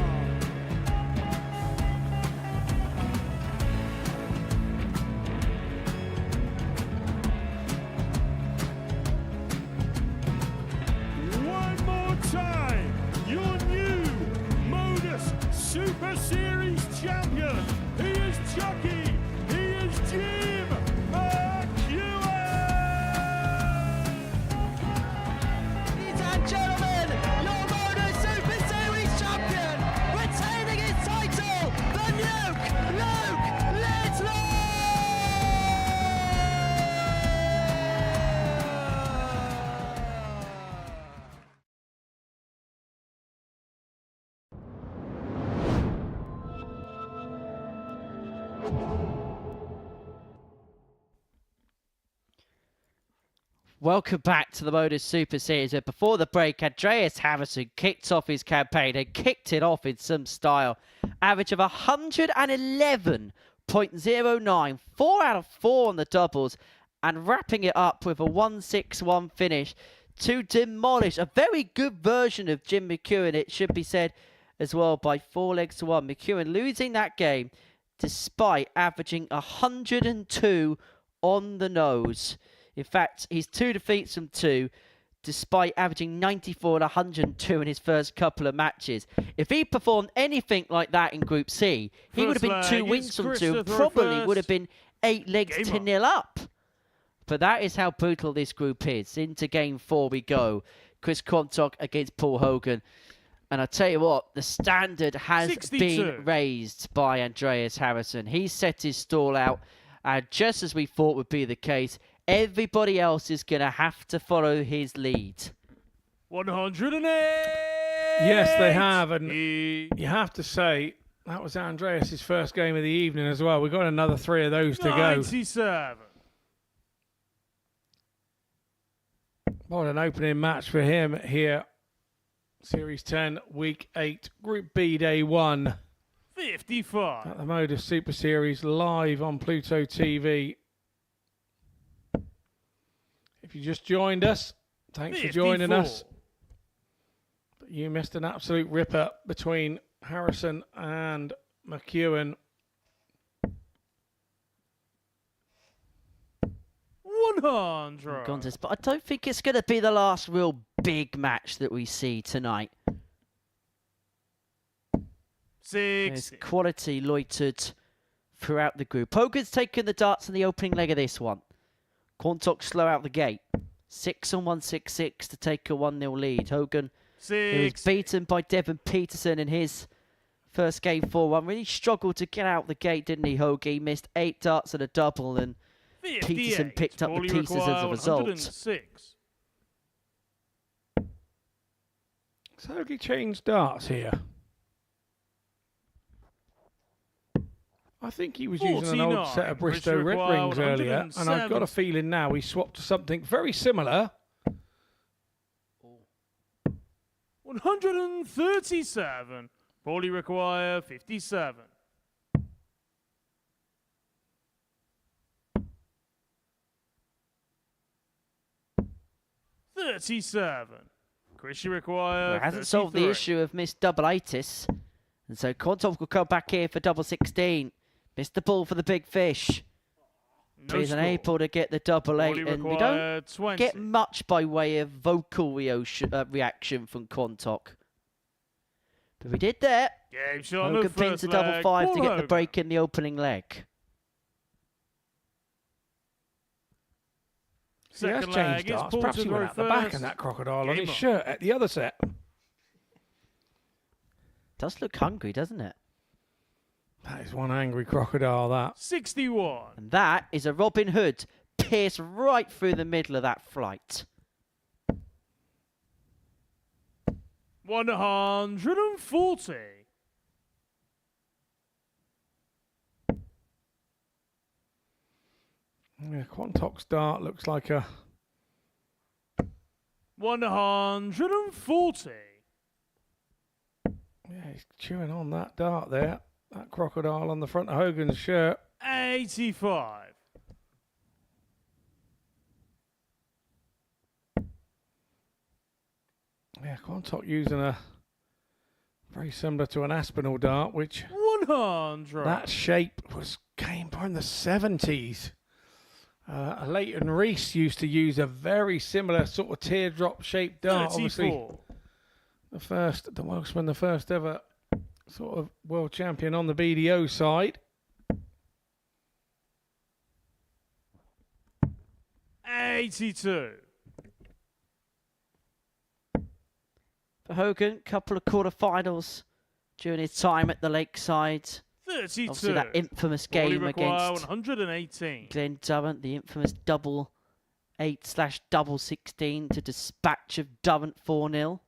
One more time, your new Modus Super Series champion. He is Chucky. He is Jim Mchuan. Ladies and gentlemen, your Modus Super Series champion, retaining his title, the Nuke, Luke Littler! Welcome back to the Modus Super Series. But before the break, Andreas Harrison kicked off his campaign and kicked it off in some style. Average of 111.09, 4 out of 4 on the doubles, and wrapping it up with a 1-6-1 finish to demolish a very good version of Jim Mchuan, it should be said as well, by 4 legs to 1. Mchuan losing that game despite averaging 102 on the nose. In fact, he's 2 defeats from 2, despite averaging 94 and 102 in his first couple of matches. If he performed anything like that in Group C, he would have been 2 wins from 2, and probably would have been 8 legs to 0 up. But that is how brutal this group is. Into Game 4 we go. Chris Quantok against Paul Hogan. And I tell you what, the standard has 62. been raised by Andreas Harrison. He set his stall out, and just as we thought would be the case, everybody else is going to have to follow his lead. 108. Yes, they have, and you have to say that was Andreas' first game of the evening as well. We've got another 3 of those to go. 97. What an opening match for him here. Series 10, Week 8, Group B, Day 1. 55. At the Modus Super Series, live on Pluto TV. If you just joined us, thanks for joining us. But you missed an absolute ripper between Harrison and Mchuan. 100. Contest, but I don't think it's going to be the last real big match that we see tonight. 6. There's quality loitered throughout the group. Hogan's taken the darts in the opening leg of this one. Quantok slow out the gate. 6 on 166 to take a 1-0 lead. Hogan, who was beaten by Deon Peterson in his first game 4-1, really struggled to get out the gate, didn't he, Hogan? He missed 8 darts and a double, and Peterson picked up the pieces as a result. 106. So Hogan changed darts here. I think he was using an old set of Bristow Red Rings earlier, and I've got a feeling now he swapped to something very similar. 137. Paulie require 57. 37. Chrissy require. Well, hasn't solved the issue of missed double-itis, and so Quantok will come back here for double 16. Missed the ball for the big fish. No He's score. unable to get the double 8, Paulie and we don't 20. get much by way of vocal reaction from Quantok. But we did there. Game shot. Hogan pins a double 5 to get the break in the opening leg. He has changed darts. Perhaps he went out the back and that crocodile on his shirt at the other set. Does look hungry, doesn't it? That is one angry crocodile, that. 61. And that is a Robin Hood pierced right through the middle of that flight. 140. Yeah, Quantok's dart looks like a... 140. Yeah, he's chewing on that dart there. That crocodile on the front of Hogan's shirt. 85. Yeah, Quantok using a Very similar to an Aspinall dart, which 100. that shape came from the 70s. Leighton Rees used to use a very similar sort of teardrop shaped dart. 34. Obviously, the Welshman, the first ever sort of world champion on the BDO side. 82. For Hogan, couple of quarterfinals during his time at the Lakeside. 32. Obviously, that infamous Paulie game require against 118. Glenn Durrant, the infamous double 8/double 16 to dispatch of Durrant 4-0.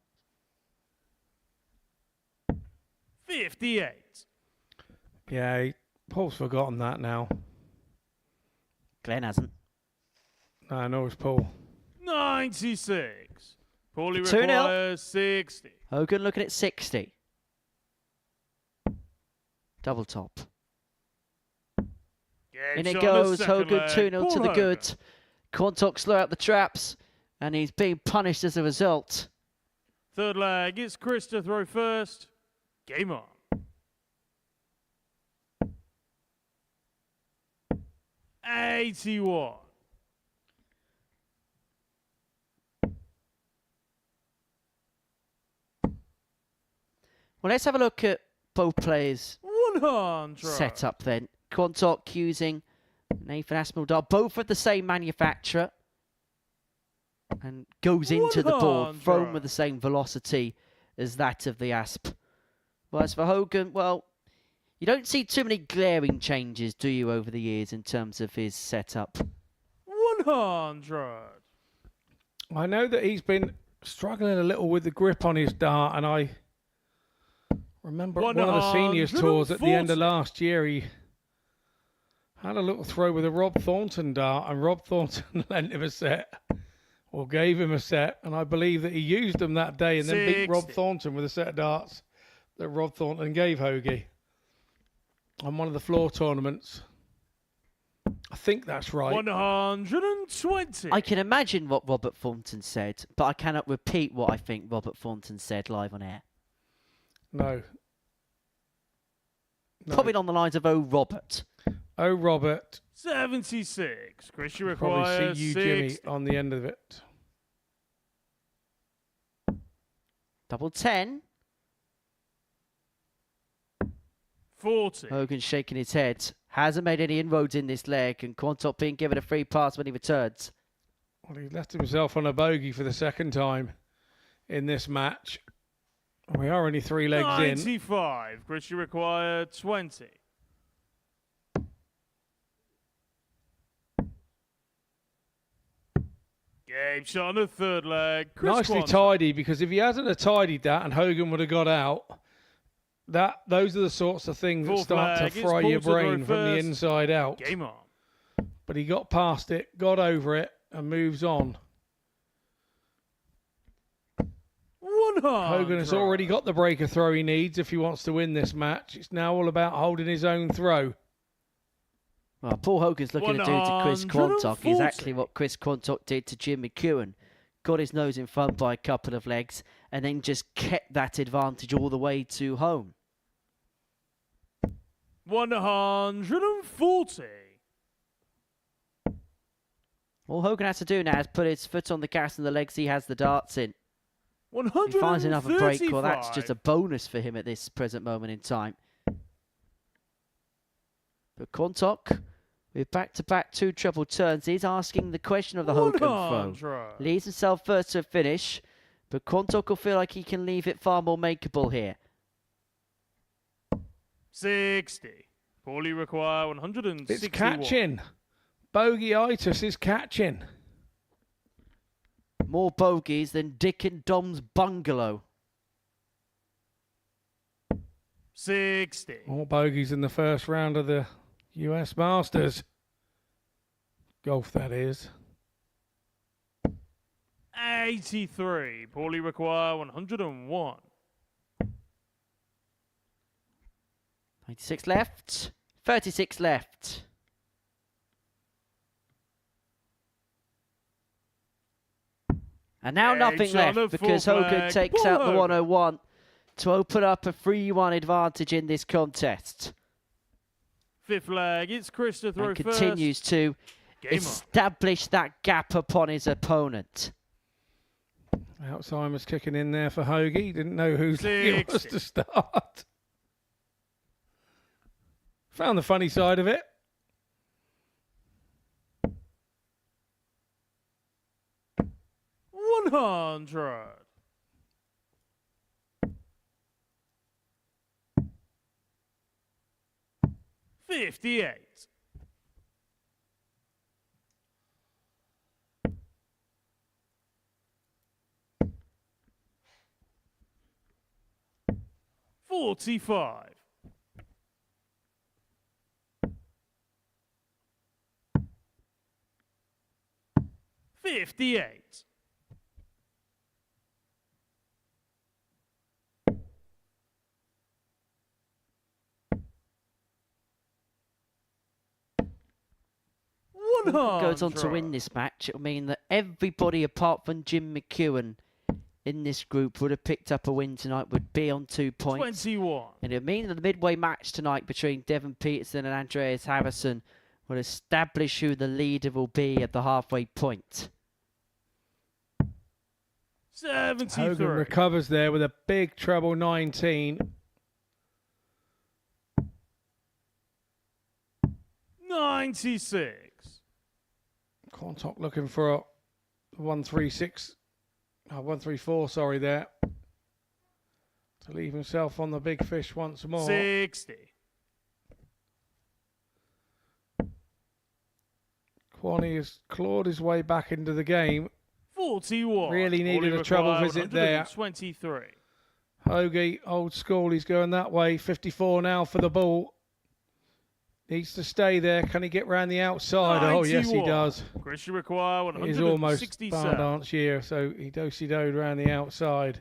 58. Yeah, Paul's forgotten that now. Glenn hasn't. No, no, it's Paul. 96. Paulie 2-0. requires 60. Hogan looking at 60. Double top. In it goes. Hogan 2-0 to the good. Quantok slow out the traps, and he's being punished as a result. Third leg, it's Chris to throw first. Game on. $81. Well, let's have a look at both players' 100. setup then. Quantok using Nathan Aspinall dart, both of the same manufacturer, and goes into the board, thrown with the same velocity as that of the Asp. Whereas for Hogan, well, you don't see too many glaring changes, do you, over the years in terms of his setup? 100. I know that he's been struggling a little with the grip on his dart, and I remember at one of the seniors tours at the end of last year, he had a little throw with a Rob Thornton dart, and Rob Thornton lent him a set, or gave him a set, and I believe that he used them that day and then beat Rob Thornton with a set of darts that Rob Thornton gave Hoagie on one of the floor tournaments. I think that's right. 120. I can imagine what Robert Thornton said, but I cannot repeat what I think Robert Thornton said live on air. No. Probably on the lines of, "Oh, Robert." Oh, Robert. 76. Chris, you Probably require see you, 60. Jimmy, on the end of it. Double 10. 40. Hogan shaking his head. Hasn't made any inroads in this leg, and Quantok being given a free pass when he returns. Well, he left himself on a bogey for the second time in this match. We are only 3 legs 95. Chris, you require 20. Game shot on the third leg. Chris Nicely Quantok. tidy, because if he hasn't have tidied that and Hogan would have got out, those are the sorts of things that Fourth start to leg, it's fry your Paul to throw brain from the first. inside out. Game on. But he got past it, got over it, and moves on. 100. Hogan has already got the breaker throw he needs if he wants to win this match. It's now all about holding his own throw. Well, Paul Hogan's looking to do to Chris Quantok 140. exactly what Chris Quantok did to Jim McEwen. Got his nose in front by a couple of legs, and then just kept that advantage all the way to home. 140. All Hogan has to do now is put his foot on the gas and the legs he has the darts in. 135. He finds another break, well, that's just a bonus for him at this present moment in time. But Quantok, with back-to-back 2 treble turns, is asking the question of the Hogan throw. 100. Leaves himself first to a finish, but Quantok will feel like he can leave it far more makeable here. 60. Paulie require 161. It's catching. Bogey-itis is catching. More bogeys than Dick and Dom's bungalow. 60. More bogeys in the first round of the US Masters. Golf, that is. 83. Paulie require 101. 96 left. 36 left. And now nothing left because Hogan takes out the 101 to open up a 3-1 advantage in this contest. Fifth leg, it's Chris to throw And first. continues to Game on. establish that gap upon his opponent. Alzheimer's kicking in there for Hoagie. Didn't know whose it was 60. to start. Found the funny side of it. $100. $58. $45. $58. Goes on to win this match, it'll mean that everybody apart from Jim Mchuan in this group would have picked up a win tonight, would be on 2 points. 21. And it'll mean that the midway match tonight between Deon Peterson and Andreas Harrison will establish who the leader will be at the halfway point. 73. Hogan recovers there with a big treble 19. 96. Quantok looking for a 136. 134, sorry, there. To leave himself on the big fish once more. 60. Kwani has clawed his way back into the game. 41. Really needed a treble visit there. 23. Hoagie, old school, he's going that way. 54 now for the ball. Needs to stay there. Can he get round the outside? 91. Oh, yes, he does. Christian require He's almost 167. dance here, so he do-si-doed round the outside.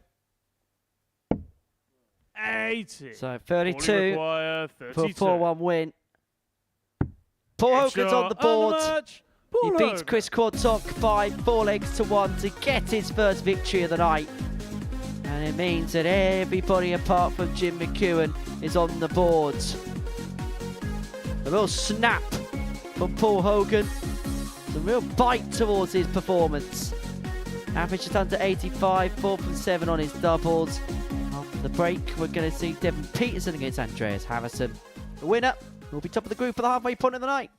80. So 32 require for a 32. 4-1 win. Paul Hogan's on the board. He beats Chris Quantok by 4 legs to 1 to get his first victory of the night. And it means that everybody apart from Jim Mchuan is on the board. A real snap from Paul Hogan. Some real bite towards his performance. Average just under 85, 4 from 7 on his doubles. After the break, we're going to see Deon Peterson against Andreas Harrison. The winner will be top of the group for the halfway point of the night.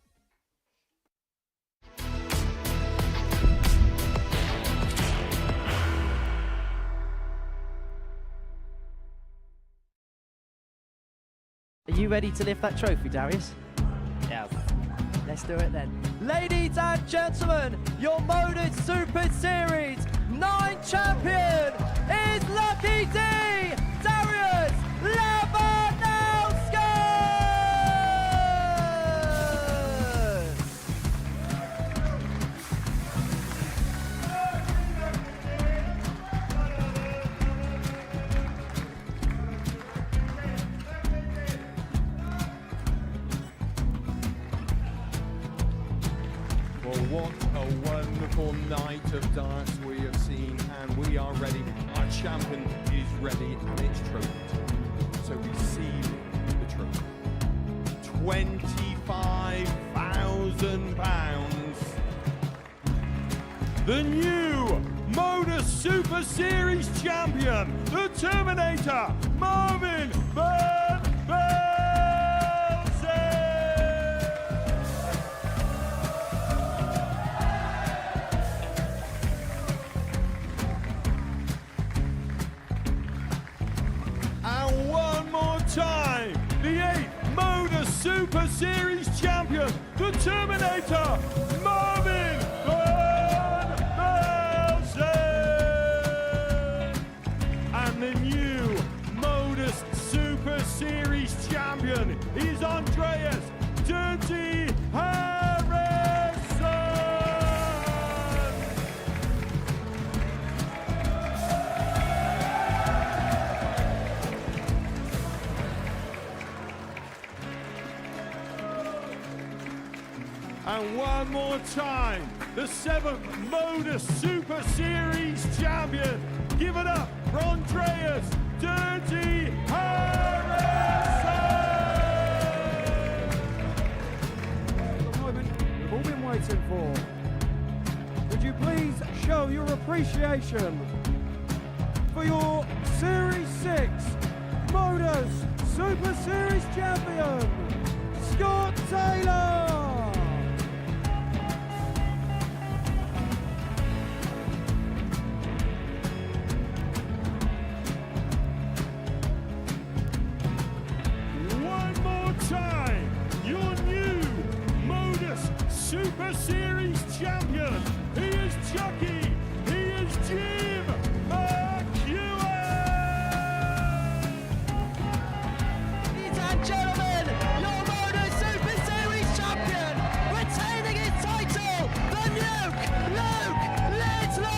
Are you ready to lift that trophy, Darius? Yes. Let's do it then. Ladies and gentlemen, your Modus Super Series 9 champion is Lucky D, Darius Lewandowski! Well, what a wonderful night of darts we have seen, and we are ready. Our champion is ready, and it's trophy time. So receive the trophy. £25,000. The new Modus Super Series champion, the Terminator, Marvin Van Velzen! And one more time, the 8th Modus Super Series champion, the Terminator, Marvin Van Velzen! And the new Modus Super Series champion is Andreas Dirty Harrison! And one more time, the 7th Modus Super Series champion. Give it up for Andreas Dirty Harrison! The moment we've all been waiting for. Would you please show your appreciation for your Series 6 Modus Super Series champion, Scott Taylor! One more time, your new Modus Super Series champion. He is Chucky. He is Jim Mchuan. Ladies and gentlemen, your Modus Super Series champion, retaining his title, the Nuke, Luke Littler!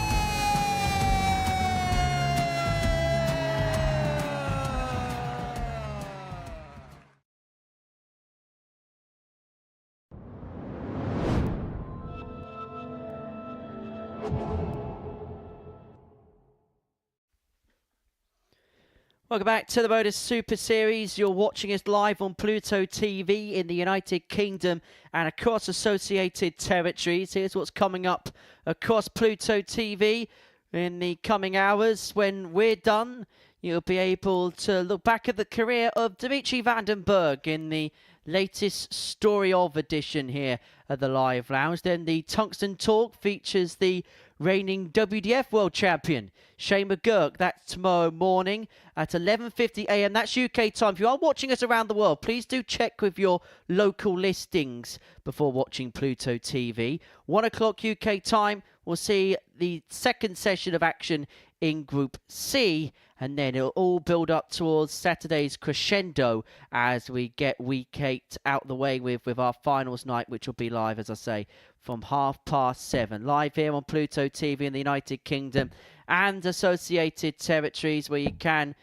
Welcome back to the Modus Super Series. You're watching us live on Pluto TV in the United Kingdom and across associated territories. Here's what's coming up across Pluto TV in the coming hours. When we're done, you'll be able to look back at the career of Dimitri Vandenberg in the latest Story of edition here at the Live Lounge. Then the Tungsten Talk features the reigning WDF World Champion, Shane McGurk. That's tomorrow morning at 11:50 a.m. That's UK time. If you are watching us around the world, please do check with your local listings before watching Pluto TV. 1 o'clock UK time, we'll see the second session of action in Group C, and then it'll all build up towards Saturday's crescendo as we get week 8 out the way with our finals night, which will be live, as I say, from 7:30. Live here on Pluto TV in the United Kingdom and associated territories, where you can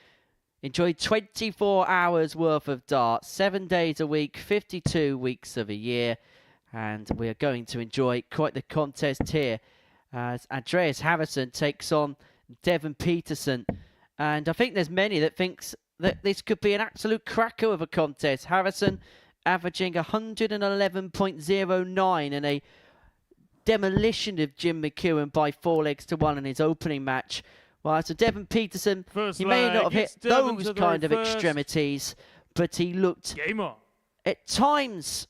enjoy 24 hours worth of darts, 7 days a week, 52 weeks of a year. And we are going to enjoy quite the contest here as Andreas Harrison takes on Deon Peterson. And I think there's many that thinks that this could be an absolute cracker of a contest. Harrison averaging 111.09 and a demolition of Jim McEwen by 4 legs to 1 in his opening match. Well, so Deon Peterson, he may not have hit those kind of extremities, but he looked at times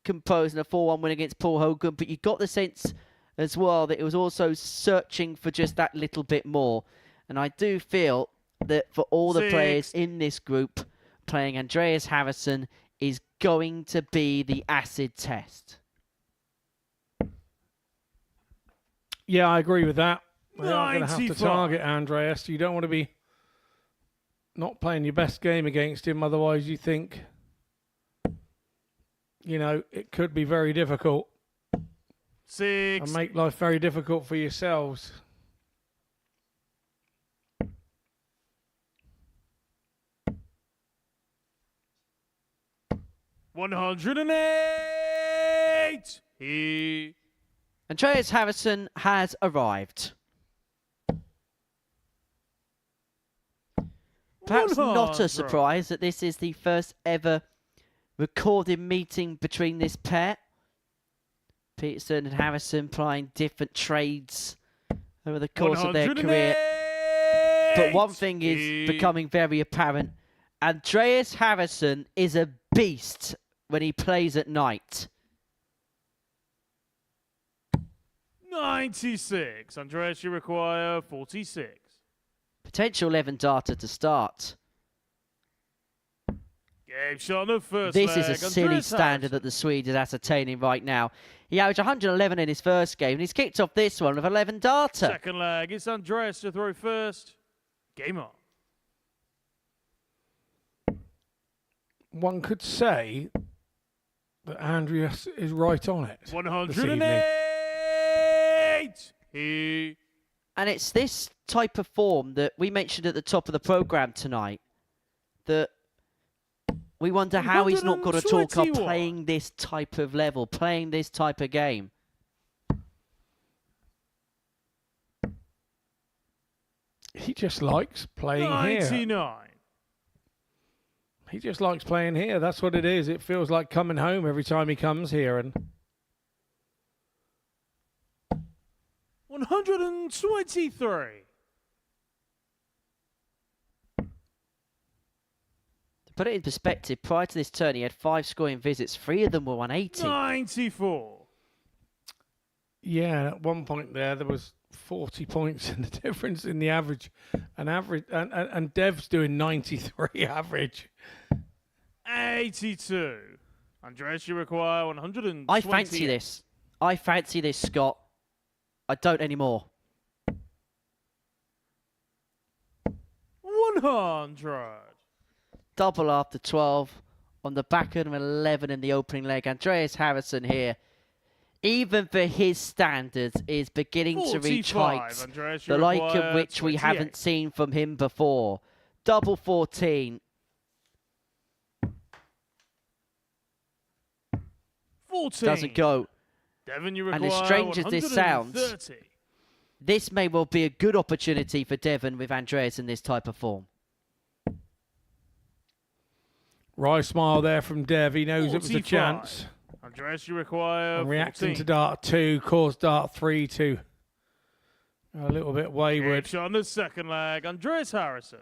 composing a 4-1 win against Paul Hogan, but you got the sense as well that it was also searching for just that little bit more. And I do feel that for all the players in this group, playing Andreas Harrison is going to be the acid test. Yeah, I agree with that. They are going to have to target Andreas. You don't want to be not playing your best game against him. Otherwise, you think, you know, it could be very difficult. And make life very difficult for yourselves. $108. Andreas Harrison has arrived. Perhaps not a surprise that this is the first ever recorded meeting between this pair. Peterson and Harrison playing different trades over the course of their career. But one thing is becoming very apparent. Andreas Harrison is a beast when he plays at night. 96. Andreas, you require 46. Potential 11 data to start. Game shot on the first This leg. is a silly standard that the Swede is ascertaining right now. He averaged 111 in his first game, and he's kicked off this one with 11 data. Second leg, it's Andreas to throw first. Game on. One could say that Andreas is right on it. 108. And it's this type of form that we mentioned at the top of the program tonight, that we wonder how he's not got a talk of playing this type of level, playing this type of game. He just likes playing here. 99. He just likes playing here. That's what it is. It feels like coming home every time he comes here. And 123. To put it in perspective, prior to this turn, he had 5 scoring visits. 3 of them were 180. 94. yeah, at one point there was 40 points in the difference in the average. And Dev's doing 93 average. 82. Andreas, you require 120. I fancy this. I fancy this, Scott. I don't anymore. 100. Double after 12 on the back of an 11 in the opening leg. Andreas Harrison here, even for his standards, is beginning to reach 45. heights Andreas, you the like require of which we 28. haven't seen from him before. Double 14. 14. Doesn't go. Devon, you require And as strange as this sounds, 130. this may well be a good opportunity for Devon with Andreas in this type of form. Wry smile there from Dev. He knows it was a 45. chance. Andreas, you require And reacting 14. to Dart 2 caused Dart 3 to a little bit wayward. Each on the second leg, Andreas Harrison.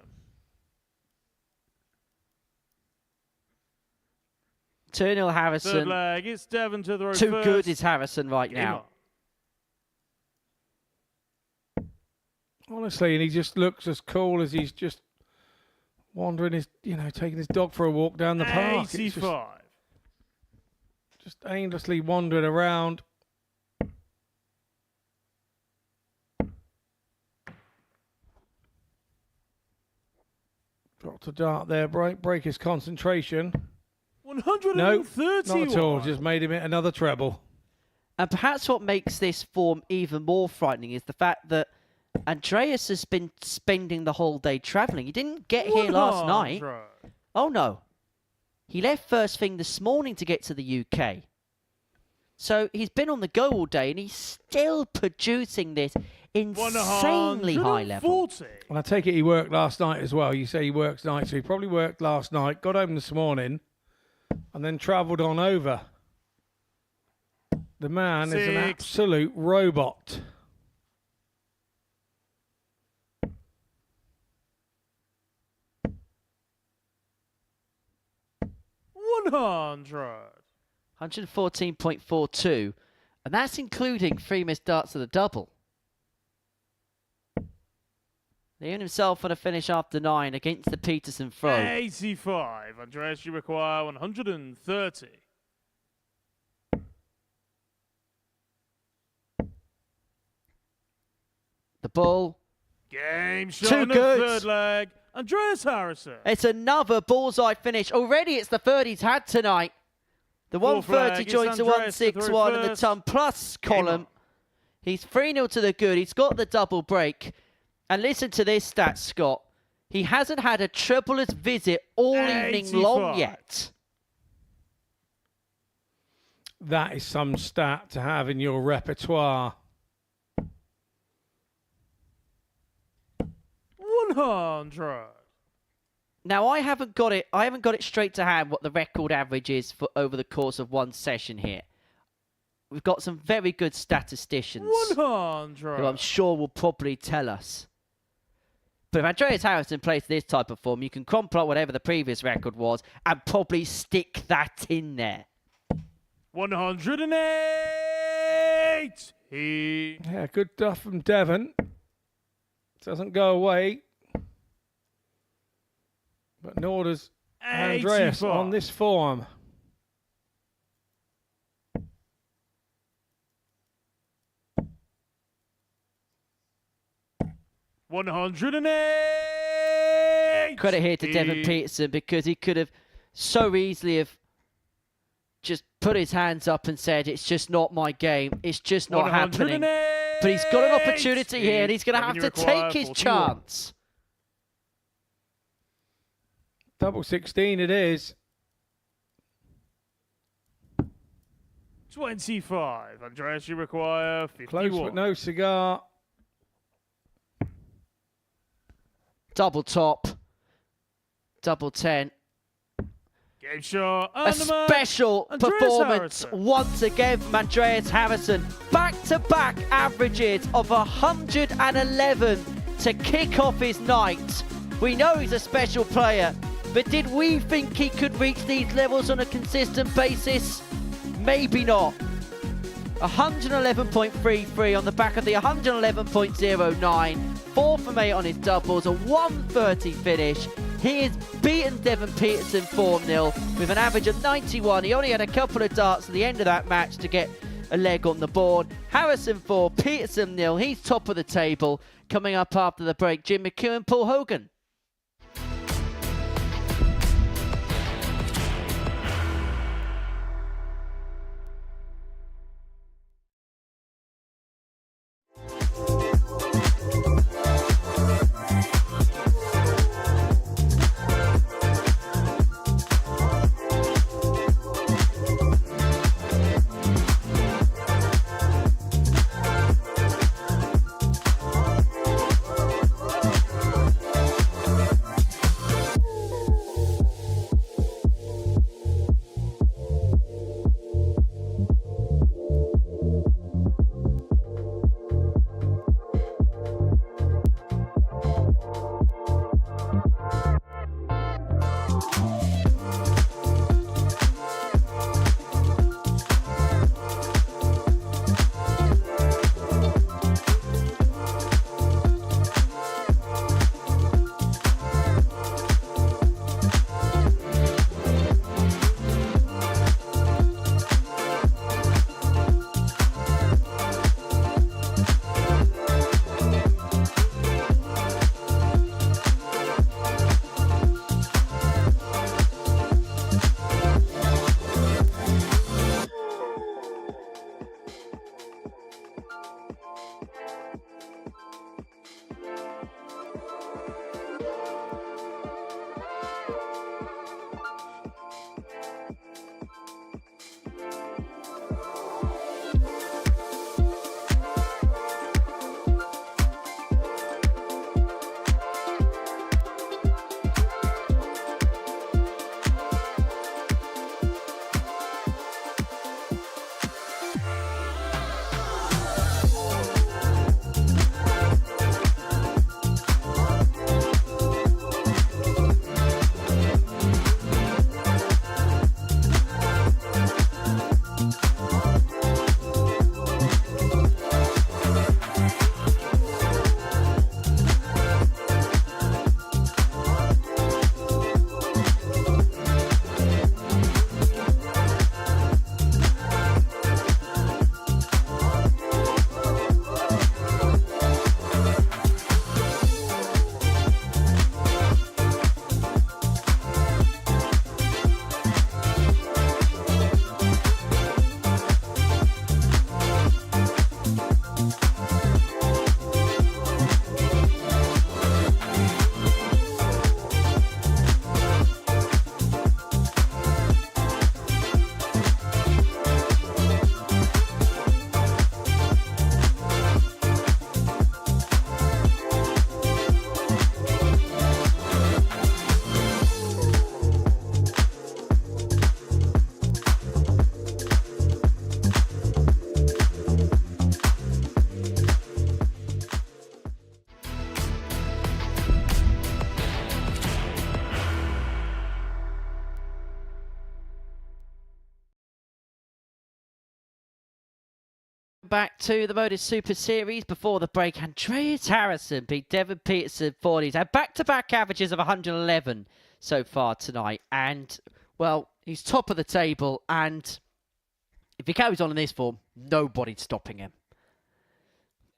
2-0 Third Harrison. leg, it's Devon to the row Too first. good is Harrison right Game now. on. Honestly, and he just looks as cool as he's just wandering his, taking his dog for a walk down the park. It's 85. just aimlessly wandering around. Dropped a dart there, break his concentration. 131. No, not at all. Just made him hit another treble. And perhaps what makes this form even more frightening is the fact that Andreas has been spending the whole day travelling. He didn't get here last night. 100. Oh, no. He left first thing this morning to get to the UK. So he's been on the go all day, and he's still producing this insanely high level. 140. And I take it he worked last night as well. You say he works nights, so he probably worked last night, got home this morning, and then travelled on over. The man is an 6. absolute robot. $100. 114.42. And that's including 3 missed darts of the double. Leon himself on a finish after 9 against the Peterson throw. 85. Andreas, you require 130. The ball. Game shot Too on the good. third leg. Andreas Harrison. It's another bullseye finish. Already it's the third he's had tonight. The Fourth 130 leg, it's joins the Andreas to throw 161 and the first. ton plus Game on. column. He's 3-0 to the good. He's got the double break. And listen to this stat, Scott. He hasn't had a triplers visit all evening 85. long yet. That is some stat to have in your repertoire. 100. Now I haven't got it straight to hand what the record average is for over the course of one session here. We've got some very good statisticians 100. who I'm sure will probably tell us. But if Andreas Harrison plays this type of form, you can crumple up whatever the previous record was and probably stick that in there. 108. Yeah, good stuff from Devon. Doesn't go away. But nor does Andreas 85. on this form. $108. Credit here to Deon Peterson because he could have so easily have just put his hands up and said, it's just not my game. It's just not happening. But he's got an opportunity here and he's going to have to take his chance. Double 16 it is. 25. Andreas, you require 51. Close but no cigar. double top, double 10. Game shot. A special Andreas performance Harrison. once again from Andreas Harrison. Back-to-back averages of 111 to kick off his night. We know he's a special player, but did we think he could reach these levels on a consistent basis? Maybe not. 111.33 on the back of the 111.09. 4 from 8 on his doubles, a 130 finish. He has beaten Deon Peterson 4-0 with an average of 91. He only had a couple of darts at the end of that match to get a leg on the board. Harrison 4, Peterson 0. He's top of the table. Coming up after the break, Jim McEwen, Paul Hogan. Back to the Modus Super Series. Before the break, Andreas Harrison beat Deon Peterson 40. He's had back-to-back averages of 111 so far tonight. And, well, he's top of the table. And if he carries on in this form, nobody's stopping him.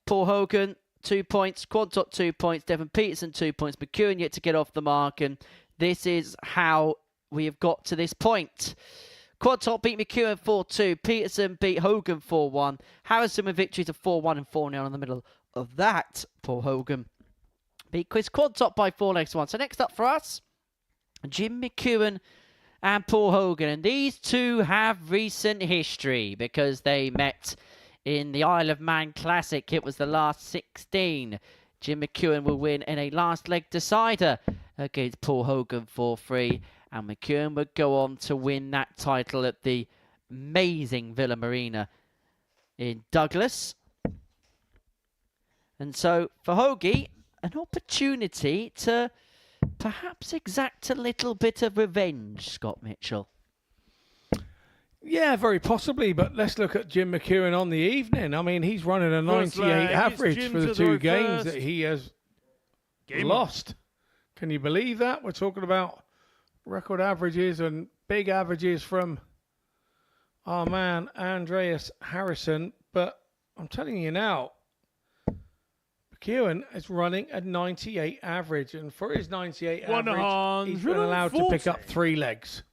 Paul Hogan, 2 points. Quantok, 2 points. Deon Peterson, 2 points. Mchuan yet to get off the mark. And this is how we have got to this point. Quantok beat Mchuan 4-2. Peterson beat Hogan 4-1. Harrison with victories of 4-1 and 4-0 in the middle of that. Paul Hogan beat Chris Quantok by 4-1. So next up for us, Jim McEwen and Paul Hogan. And these two have recent history because they met in the Isle of Man Classic. It was the last 16. Jim Mchuan will win in a last leg decider against Paul Hogan 4-3. And Mchuan would go on to win that title at the amazing Villa Marina in Douglas. And so for Hoagie, an opportunity to perhaps exact a little bit of revenge, Scott Mitchell. Yeah, very possibly, but let's look at Jim Mchuan on the evening. I mean, he's running a 98 average for the two games that he has lost. Can you believe that? We're talking about record averages and big averages from our man, Andreas Harrison. But I'm telling you now, Mchuan is running a 98 average. And for his 98 average, he's been allowed to pick up 3 legs.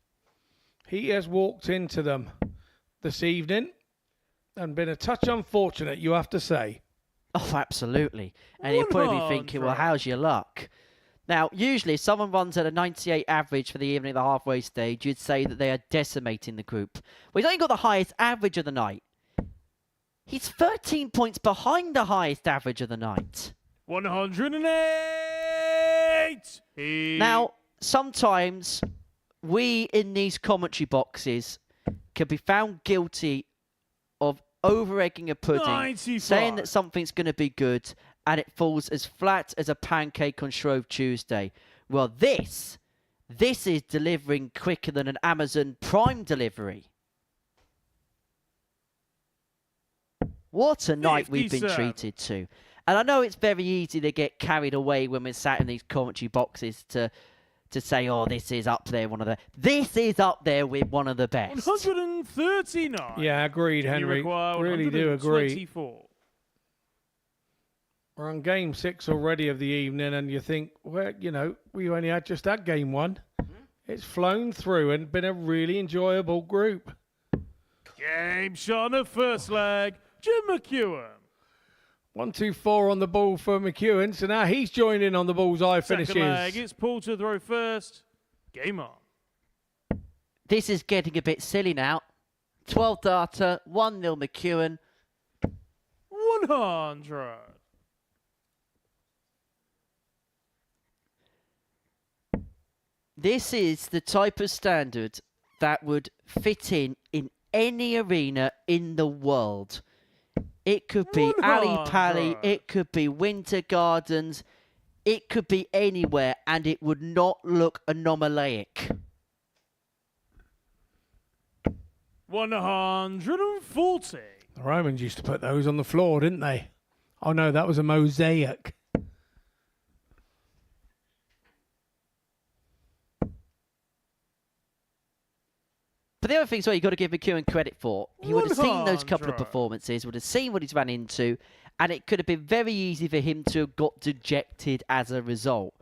He has walked into them this evening and been a touch unfortunate, you have to say. Oh, absolutely. And you'll probably be thinking, well, how's your luck? Now, usually if someone runs at a 98 average for the evening at the halfway stage, you'd say that they are decimating the group. Well, he's only got the highest average of the night. He's 13 points behind the highest average of the night. 108! Now, sometimes we in these commentary boxes can be found guilty of over-egging a pudding, 95. saying that something's going to be good, and it falls as flat as a pancake on Shrove Tuesday. Well, this is delivering quicker than an Amazon Prime delivery. What a night we've been treated to. And I know it's very easy to get carried away when we're sat in these commentary boxes to say, oh, this is up there, this is up there with one of the best. 139. Yeah, agreed, Henry. Really do agree. We're on game 6 already of the evening, and you think, well, you know, we only had just that game 1. It's flown through and been a really enjoyable group. Game shot on the first leg, Jim Mchuan. 1-2-4 on the ball for Mchuan, so now he's joined in on the bullseye finishes. Second leg, it's Paul to throw first. Game on. This is getting a bit silly now. 12 darter, 1-0 Mchuan. 100. This is the type of standard that would fit in any arena in the world. It could be Ali Pali, it could be Winter Gardens, it could be anywhere, and it would not look anomalaic. 140. The Romans used to put those on the floor, didn't they? Oh no, that was a mosaic. But the other thing as well, you've got to give Mchuan credit for. He would have seen those couple of performances, would have seen what he's run into, and it could have been very easy for him to have got dejected as a result.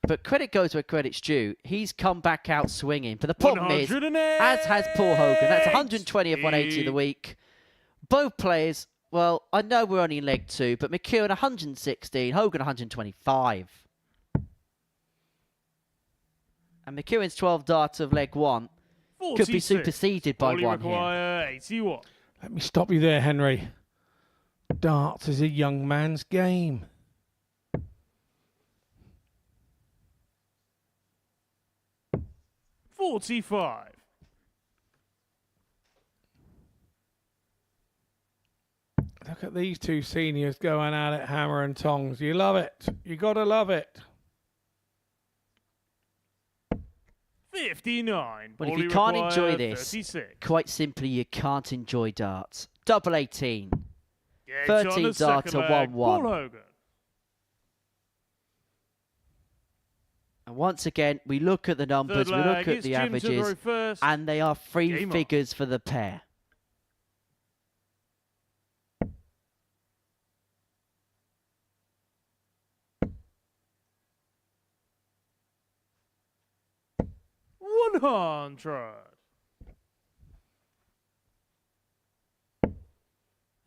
But credit goes where credit's due. He's come back out swinging. But the problem is, as has Paul Hogan, that's 120 of 180 of the week. Both players, well, I know we're only in leg 2, but Mchuan 116, Hogan 125. And Mchuan's 12 darts of leg 1 could be superseded by one here. 81. Let me stop you there, Henry. Darts is a young man's game. Look at these two seniors going at it, hammer and tongs. You love it. You got to love it. 59. Well, if you can't enjoy this, 36. quite simply, you can't enjoy darts. Double 18. Yeah, 13 darter, 1-1. Paul Hogan. And once again, we look at the numbers, we look at the averages, and they are 3 figures for the pair.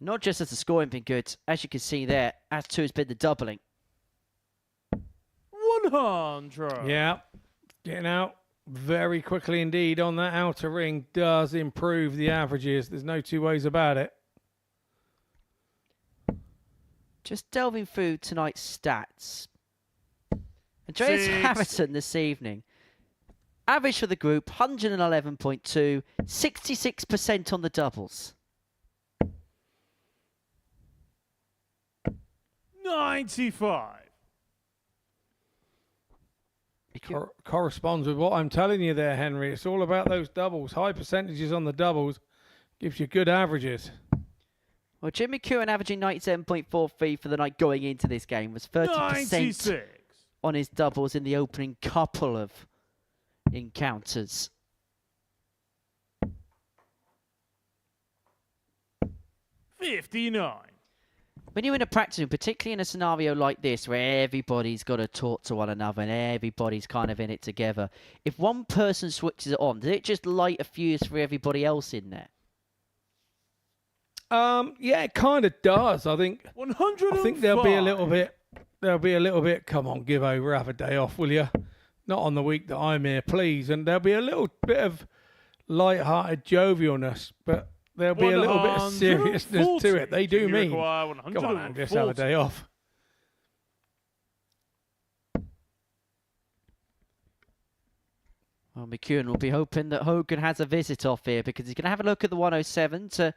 Not just has the scoring been good, as you can see there, as too has been the doubling. 100. Yeah, getting out very quickly indeed on that outer ring does improve the averages. There's no two ways about it. Just delving through tonight's stats. Andreas Harrison this evening. Average for the group, 111.2, 66% on the doubles. 95. Corresponds with what I'm telling you there, Henry. It's all about those doubles. High percentages on the doubles gives you good averages. Well, Jim McEwen averaging 97.43 for the night going into this game was 30% 96. on his doubles in the opening couple of encounters. $59. When you're in a practice room, particularly in a scenario like this where everybody's got to talk to one another and everybody's kind of in it together, if one person switches it on, does it just light a fuse for everybody else in there? Yeah, it kind of does. I think 105. I think there'll be a little bit, come on, give over, have a day off, will you? Not on the week that I'm here, please. And there'll be a little bit of light-hearted jovialness, but there'll be a little bit of seriousness to it. They do mean, come on, just have a day off. Well, McEwen will be hoping that Hogan has a visit off here because he's going to have a look at the 107 to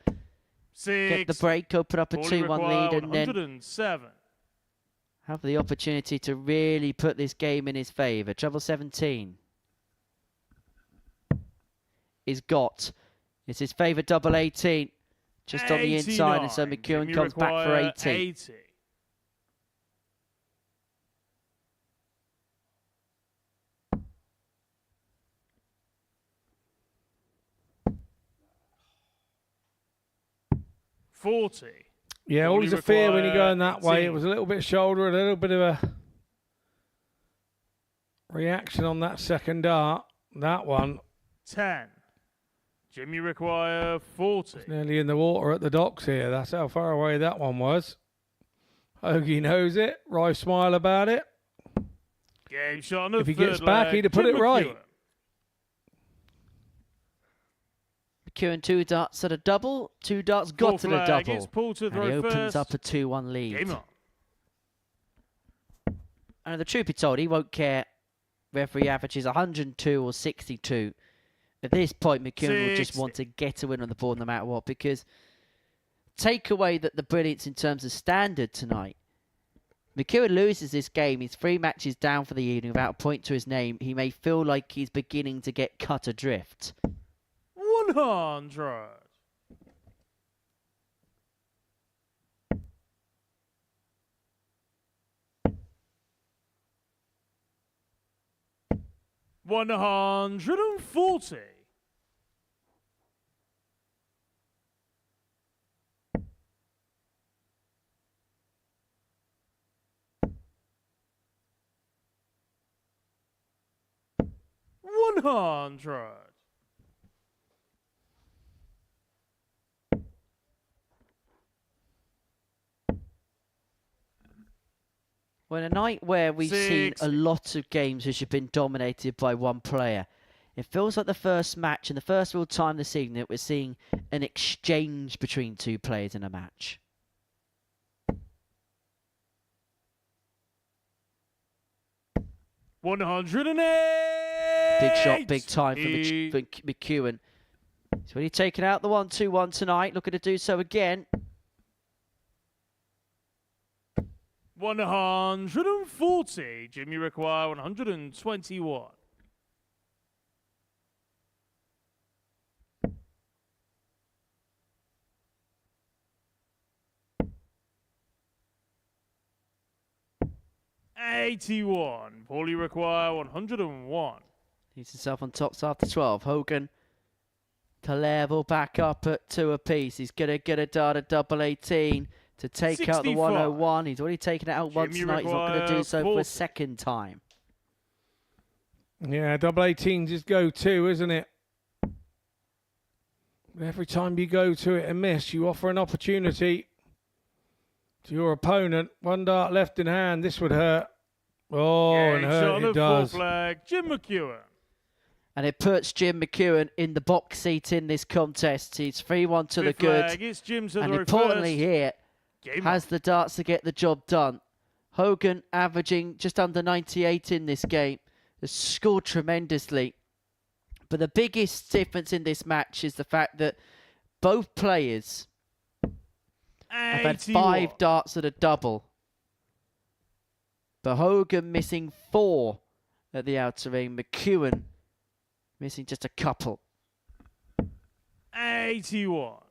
get the break, open up a 2-1 lead, and then have the opportunity to really put this game in his favour. Treble 17 is got. It's his favourite double 18. Just on the inside, and so McEwen comes back for 80. $40. Yeah, always a fear when you're going that way. It was a little bit shoulder, a little bit of a reaction on that second dart. That one. 10. Jimmy require 40. It's nearly in the water at the docks here. That's how far away that one was. Hoagie knows it. Wry smile about it. Game shot on the if he gets back, he'd have put it right. McEwen 2 darts at a double. 2 darts got to the double. And he opens up a 2-1 lead. Game on. And the truth be told, he won't care whether he averages 102 or 62. At this point, McEwen will just want to get a win on the board no matter what, because take away the brilliance in terms of standard tonight. McEwen loses this game. He's 3 matches down for the evening without a point to his name. He may feel like he's beginning to get cut adrift. 100. $140. $100. Well, a night where we've seen a lot of games which have been dominated by one player. It feels like the first match and the first real time this evening that we're seeing an exchange between 2 players in a match. $108. Big shot, big time for McEwen. He's really taken out the 1-2-1 tonight. Looking to do so again. 140. Jimmy require 121. $81. Paulie require 101. He's himself on tops after 12. Hogan to level back up at 2 apiece. He's going to get a dart at double 18. To take 65. Out the 101. He's already taken it out once tonight. He's not going to do so 40. For a second time. Yeah, double 18's his go-to, isn't it? Every time you go to it and miss, you offer an opportunity to your opponent. 1 dart left in hand. This would hurt. Oh, and hurt it does. Flag, Jim McEwen. And it puts Jim McEwen in the box seat in this contest. He's 3-1 to the good. It's Jim to and the importantly first. here, has the darts to get the job done. Hogan averaging just under 98 in this game. Has scored tremendously. But the biggest difference in this match is the fact that both players have had 5 darts at a double. But Hogan missing 4 at the outer ring. Mchuan missing just a couple. 81.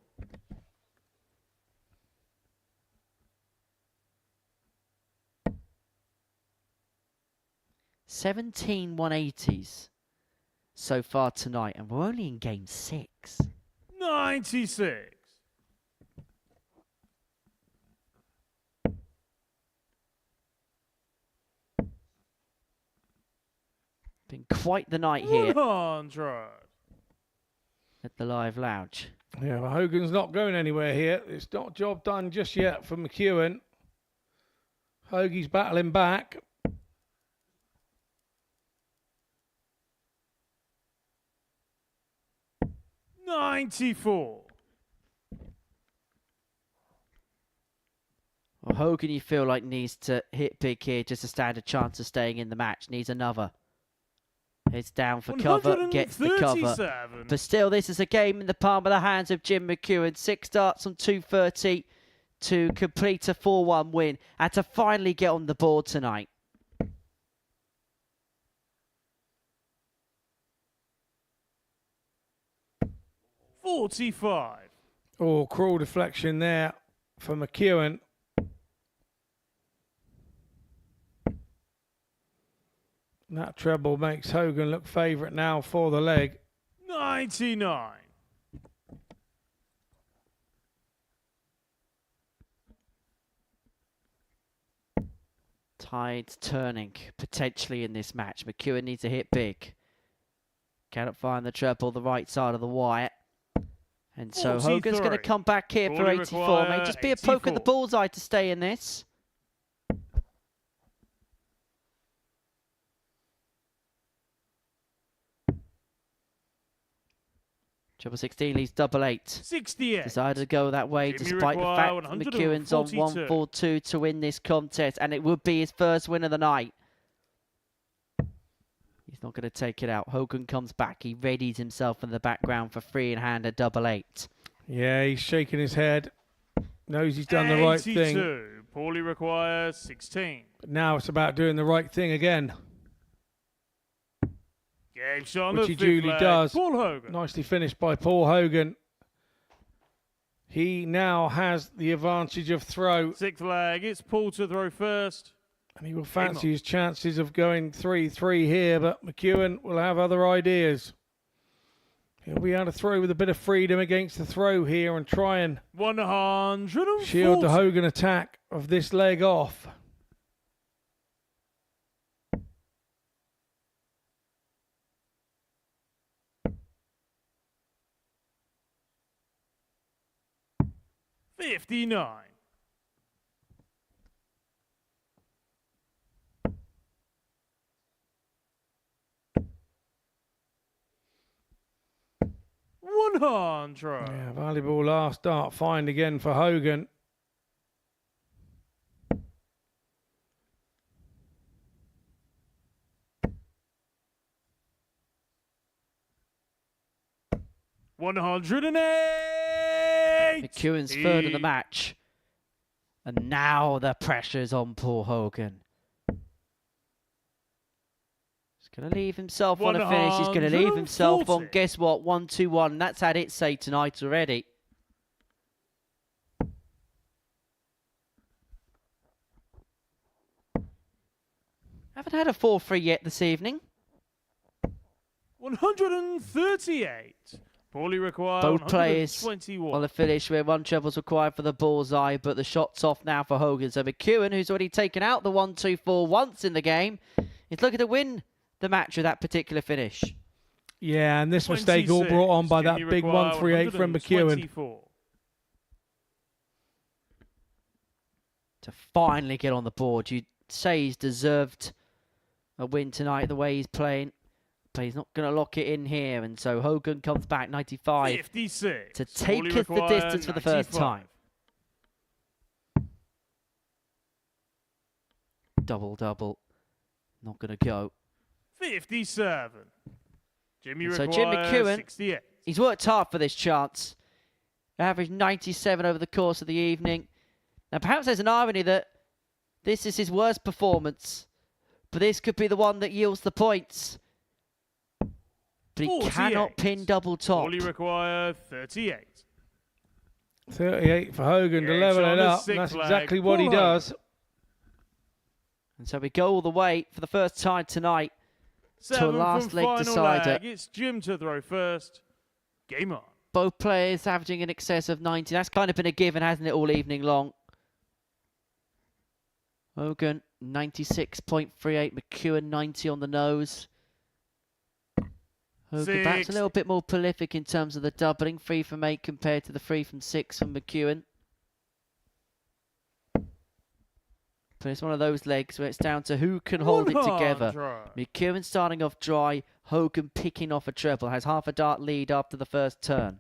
"17 180s so far tonight, and we're only in game 6. 96. Been quite the night here 100. at the Live Lounge. Yeah, well, Hogan's not going anywhere here. It's not job done just yet for Mchuan. Hoagie's battling back. $94. Well, Hogan, you feel like needs to hit big here just to stand a chance of staying in the match. Needs another. Heads down for cover, gets the cover. 137. But still, this is a game in the palm of the hands of Jim Mchuan. 6 darts on 230 to complete a 4-1 win and to finally get on the board tonight. $45. Oh, cruel deflection there for Mchuan. That treble makes Hogan look favourite now for the leg. 99. Tides turning potentially in this match. Mchuan needs to hit big. Cannot find the treble the right side of the wire. And so 43. Hogan's going to come back here for 84. May just be a poke at the bullseye to stay in this. Treble 16 leaves double 8. 68. Decided to go that way despite the fact that McEwen's on 142 to win this contest, and it would be his first win of the night. He's not going to take it out. Hogan comes back. He readies himself in the background for free in hand at double 8. Yeah, he's shaking his head. Knows he's done the right thing. 82. Paulie requires 16. But now it's about doing the right thing again. Game shot on Which the he fifth duly leg. does. Paul Hogan. Nicely finished by Paul Hogan. He now has the advantage of throw. 6th leg. It's Paul to throw first. And he will fancy his chances of going 3-3 here, but Mchuan will have other ideas. He'll be able to throw with a bit of freedom against the throw here and try and 140. shield the Hogan attack of this leg off. $59. $100. Yeah, valuable last dart find again for Hogan. $108. McEwen's third of the match. And now the pressure's on Paul Hogan. He's going to leave himself on a finish. He's going to leave himself on, guess what, 1-2-1. That's had its say tonight already. Haven't had a 4-3 yet this evening. 138. Paulie required Both players 121. on the finish where 1 treble's required for the bullseye, but the shot's off now for Hogan. So McEwen, who's already taken out the 1-2-4 once in the game, is looking to win the match with that particular finish. Yeah, and this mistake all brought on by that big 138 from McEwen. To finally get on the board. You'd say he's deserved a win tonight the way he's playing. But he's not going to lock it in here. And so Hogan comes back 95 56. to take us the distance for the first time. double. Not going to go. 57. Jimmy So requires Jim McEwen, 68. he's worked hard for this chance. Averaged 97 over the course of the evening. Now, perhaps there's an irony that this is his worst performance, but this could be the one that yields the points. But he 48. cannot pin double top. All he required 38. 38 for Hogan to Yeah, level on it the up. sick And that's flag. exactly what he Paul Hogan. does. And so we go all the way for the first time tonight to a 7 last from leg final decider. leg. It's Jim to throw first. Game on. Both players averaging in excess of 90. That's kind of been a given, hasn't it, all evening long? Hogan, 96.38. McEwen, 90 on the nose. Hogan perhaps a little bit more prolific in terms of the doubling. 3 from 8 compared to the 3 from 6 from McEwen. But it's one of those legs where it's down to who can hold it together. McEwen starting off dry. Hogan picking off a treble. Has half a dart lead after the first turn.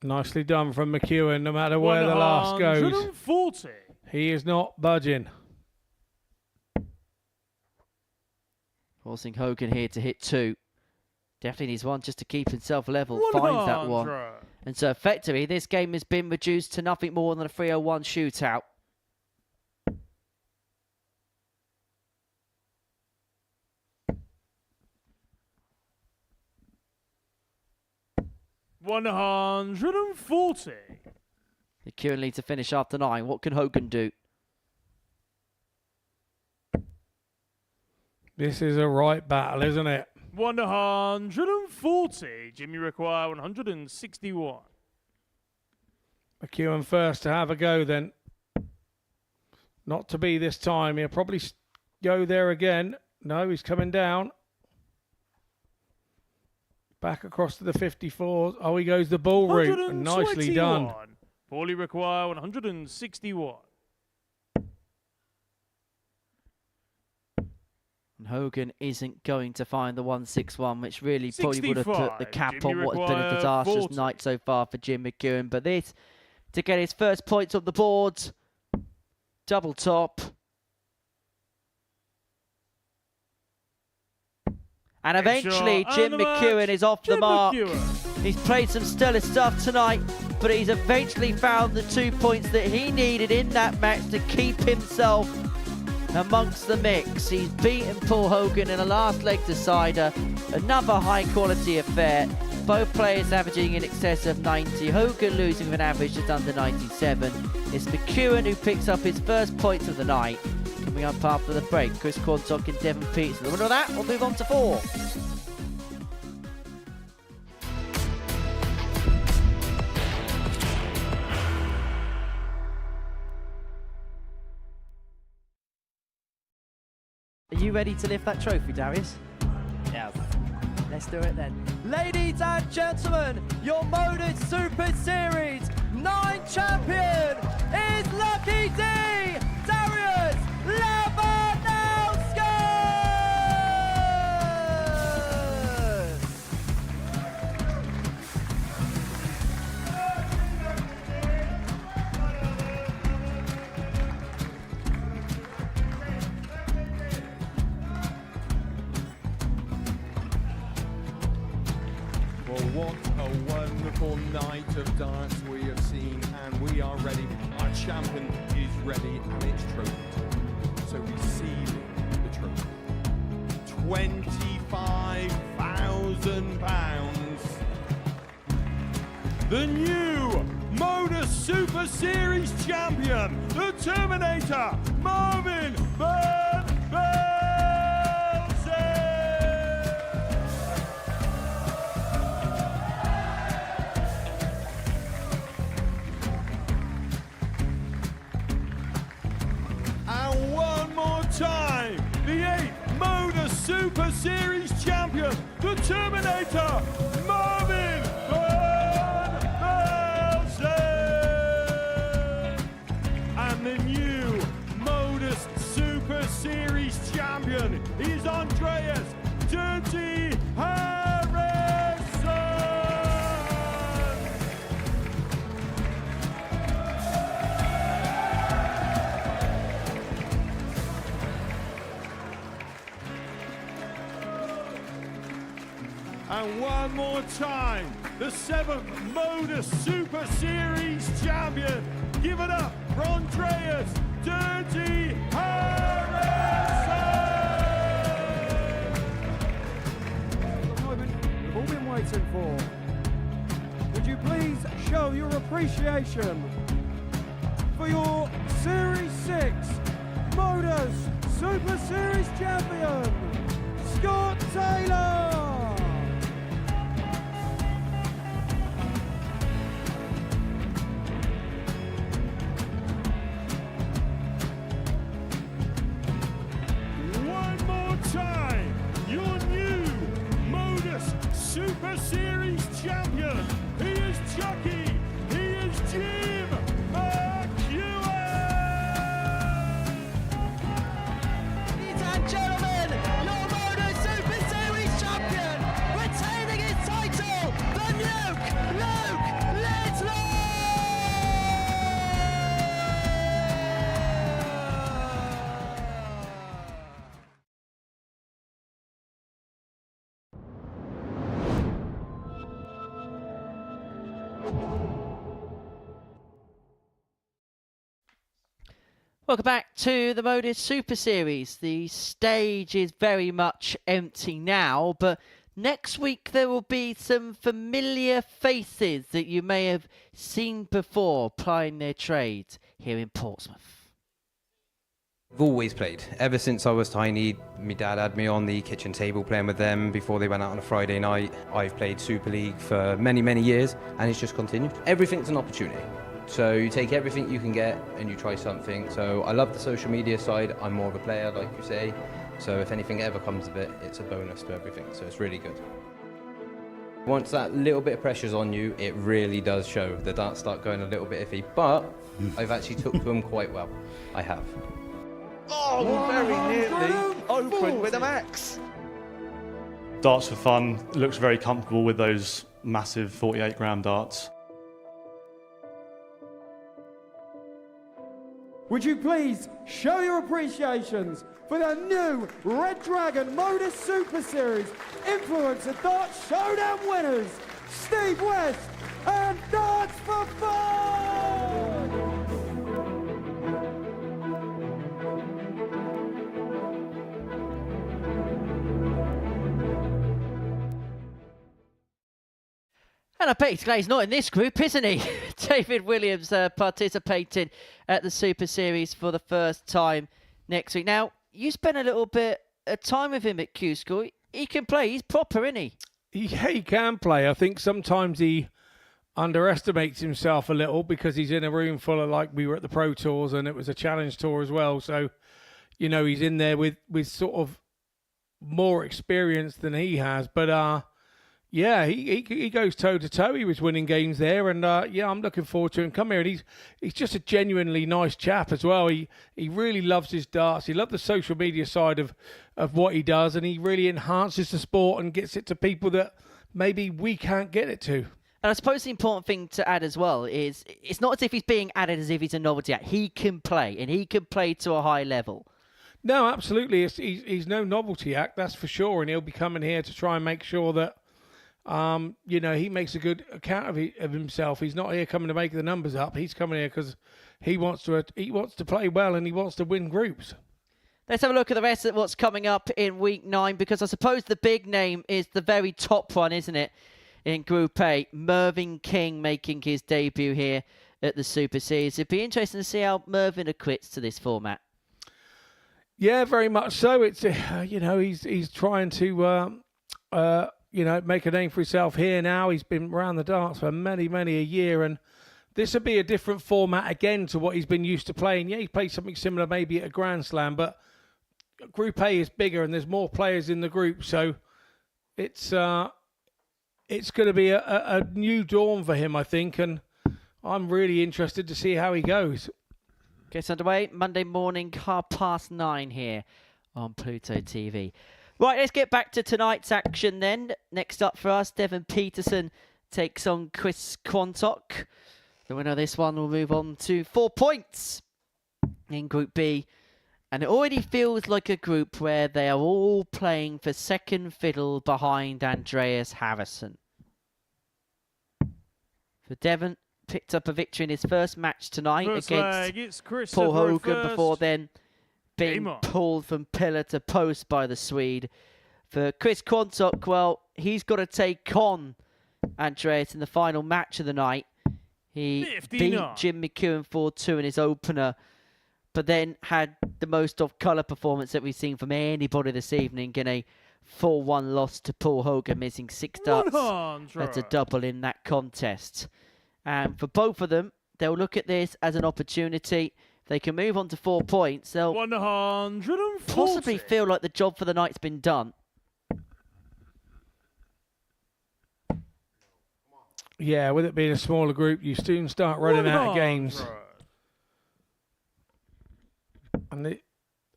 Nicely done from McEwen, no matter where the last goes. 140. He is not budging. Forcing Hogan here to hit 2. Definitely needs one just to keep himself level. Finds that one. And so effectively, this game has been reduced to nothing more than a 301 shootout. $140. McEwen leads to finish after 9. What can Hogan do? This is a right battle, isn't it? 140. Jimmy require 161. McEwen first to have a go then. Not to be this time. He'll probably go there again. No, he's coming down. Back across to the 54. Oh, he goes the ball route. Nicely done. Paulie require 161. And Hogan isn't going to find the 161, which really probably would have put the cap on what has been a disastrous night so far for Jim McEwen. But this, to get his first points on the board, double top. And eventually, Jim McEwen is off the mark. He's played some stellar stuff tonight, but he's eventually found the 2 points that he needed in that match to keep himself amongst the mix. He's beaten Paul Hogan in a last leg decider. Another high quality affair. Both players averaging in excess of 90. Hogan losing with an average just under 97. It's McEwen who picks up his first points of the night. Coming up after the break, Chris Quantok and Deon Peterson. The winner of that, we'll move on to 4. Are you ready to lift that trophy, Darius? Yes. Let's do it then. Ladies and gentlemen, your Modus Super Series 9 champion is Lucky D, Darius Lewandowski! Well, what a wonderful night of darts we have seen, and we are ready. Our champion is ready, and it's trophy. So receive the trophy. £25,000. The new Modus Super Series champion, the Terminator, Marvin Van Velzen. And one more time, the 8th Modus Super Series champion, the Terminator, Marvin Van Velzen. And the new Modus Super Series champion is Andreas Dirty Harrison. And one more time, the 7th Modus Super Series champion. Give it up for Andreas Dirty Harrison! The moment we've all been waiting for. Would you please show your appreciation for your Series 6 Modus Super Series champion, Scott Taylor! One more time, your new Modus Super Series champion. He is Chucky. He is Jim Mchuan. Ladies and gentlemen, your Modus Super Series champion, retaining his title, the Luke Lidlow! Welcome back to the Modus Super Series. The stage is very much empty now, but next week there will be some familiar faces that you may have seen before plying their trades here in Portsmouth. I've always played. Ever since I was tiny, my dad had me on the kitchen table playing with them before they went out on a Friday night. I've played Super League for many, many years, and it's just continued. Everything's an opportunity. So you take everything you can get and you try something. So I love the social media side. I'm more of a player, like you say. So if anything ever comes of it, it's a bonus to everything. So it's really good. Once that little bit of pressure's on you, it really does show. The darts start going a little bit iffy, but I've actually took to them quite well. I have. Oh, very nearly opened with a max. Darts for fun. Looks very comfortable with those massive 48-gram darts. Would you please show your appreciations for the new Red Dragon Modus Super Series Influencer Darts Showdown winners, Steve West and Darts for Fun! And I bet he's glad he's not in this group, isn't he? David Williams participating at the Super Series for the first time next week. Now, you spent a little bit of time with him at Q School. He can play. He's proper, isn't he? Yeah, he can play. I think sometimes he underestimates himself a little because he's in a room full of, like, we were at the Pro Tours and it was a challenge tour as well. So, you know, he's in there with sort of more experience than he has. But, yeah, he goes toe-to-toe. He was winning games there, and yeah, I'm looking forward to him coming here. And he's just a genuinely nice chap as well. He really loves his darts. He loves the social media side of what he does, and he really enhances the sport and gets it to people that maybe we can't get it to. And I suppose the important thing to add as well is it's not as if he's being added as if he's a novelty act. He can play, and he can play to a high level. No, absolutely. He's no novelty act, that's for sure, and he'll be coming here to try and make sure that you know, he makes a good account of himself. He's not here coming to make the numbers up. He's coming here because he wants to play well and he wants to win groups. Let's have a look at the rest of what's coming up in week 9, because I suppose the big name is the very top one, isn't it? In Group A, Mervyn King making his debut here at the Super Series. It'd be interesting to see how Mervyn acquits to this format. Yeah, very much so. It's you know, he's trying to you know, make a name for himself here now. He's been around the darts for many a year, and this would be a different format again to what he's been used to playing. Yeah, he plays something similar maybe at a Grand Slam, but Group A is bigger and there's more players in the group, so it's going to be a new dawn for him, I think, and I'm really interested to see how he goes. Gets underway Monday morning, 9:30 here on Pluto TV. Right, let's get back to tonight's action then. Next up for us, Deon Peterson takes on Chris Quantok. The winner of this one will move on to 4 points in Group B. And it already feels like a group where they are all playing for second fiddle behind Andreas Harrison. For Devon, picked up a victory in his first match tonight against Paul Hogan before then being pulled from pillar to post by the Swede. For Chris Quantok, well, he's got to take on Andreas in the final match of the night. He 59. Beat Jim Mchuan 4-2 in his opener, but then had the most off-colour performance that we've seen from anybody this evening in a 4-1 loss to Paul Hogan, missing 6 darts. That's a double in that contest. And for both of them, they'll look at this as an opportunity. They can move on to 4 points. They'll 140. Possibly feel like the job for the night's been done. Yeah, with it being a smaller group, you soon start running out of games. And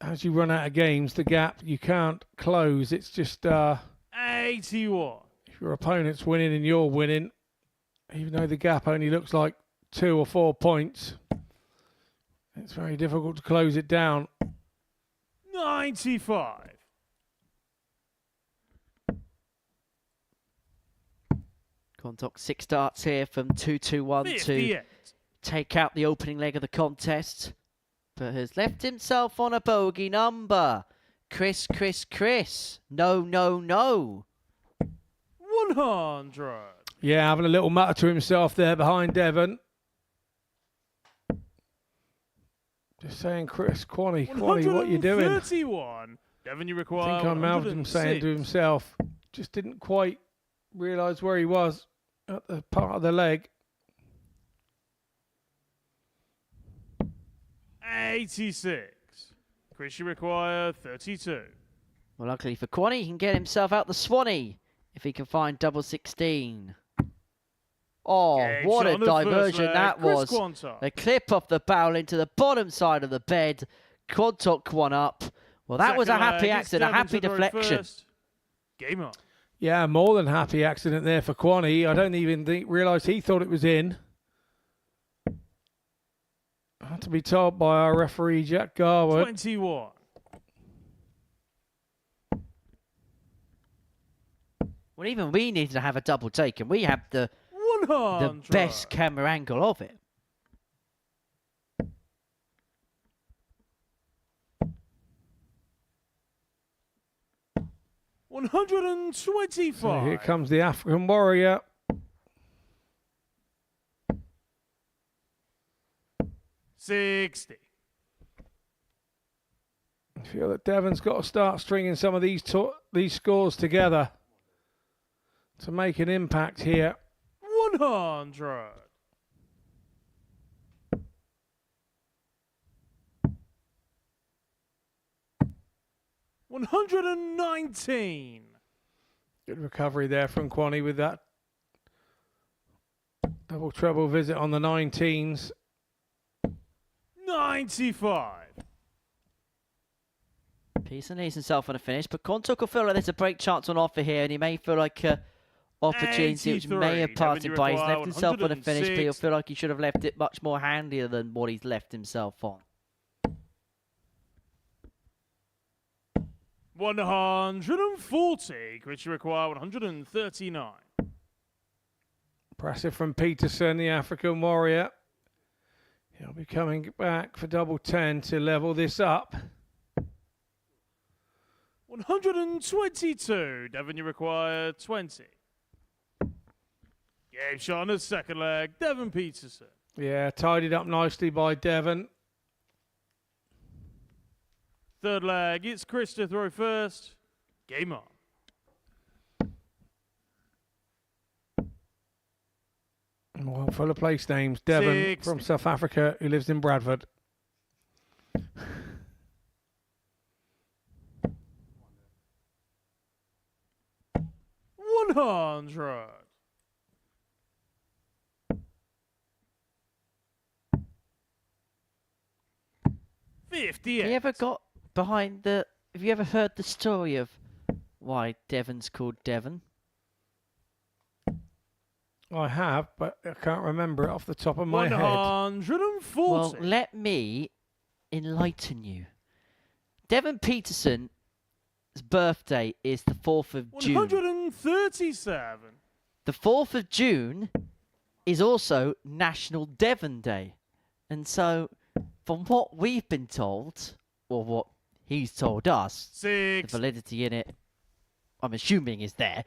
as you run out of games, the gap you can't close. It's just 81. If your opponent's winning and you're winning, even though the gap only looks like 2 or 4 points, it's very difficult to close it down. 95. Quantok 6 darts here from 2-2-1 to take out the opening leg of the contest, but has left himself on a bogey number. Chris. No. 100. Yeah, having a little mutter to himself there behind Devon. Just saying, Chris, Quanny, what are you doing? 31. Devon, you require. I think I mouthed him saying to himself, just didn't quite realise where he was at the part of the leg. 86. Chris, you require 32. Well, luckily for Quanny, he can get himself out the Swanee if he can find double 16. Oh, what a diversion that was. The clip off the barrel into the bottom side of the bed. Quantok one up. Well, that was a happy accident, a happy deflection. Game on. Yeah, more than happy accident there for Quanny. I don't even realise he thought it was in. I had to be told by our referee, Jack Garwood. 21. Well, even we needed to have a double take, and we have the best camera angle of it. $125. So here comes the African Warrior. $60. I feel that Devon's got to start stringing some of these scores together to make an impact here. 100. $119. Good recovery there from Quanny with that double treble visit on the 19s. 95. Peterson needs himself on a finish, but Quantok will feel like there's a break chance on offer here, and he may feel like an opportunity which may have passed him by. He's left himself on a finish, but he'll feel like he should have left it much more handier than what he's left himself on. 140, which you require 139. Impressive from Peterson, the African Warrior. He'll be coming back for double 10 to level this up. 122. Devon, you require 20. Game shot on the second leg. Deon Peterson. Yeah, tidied up nicely by Devon. Third leg. It's Chris to throw first. Game on. Well, full of place names. Devon from South Africa, who lives in Bradford. $100. $58. Have you ever got behind the... Have you ever heard the story of why Devon's called Devon? I have, but I can't remember it off the top of my head. 140. Well, let me enlighten you. Deon Peterson's birthday is the 4th of June. 137. The 4th of June is also National Devon Day. And so, from what we've been told, or what he's told us, 6. the validity in it, I'm assuming, is there.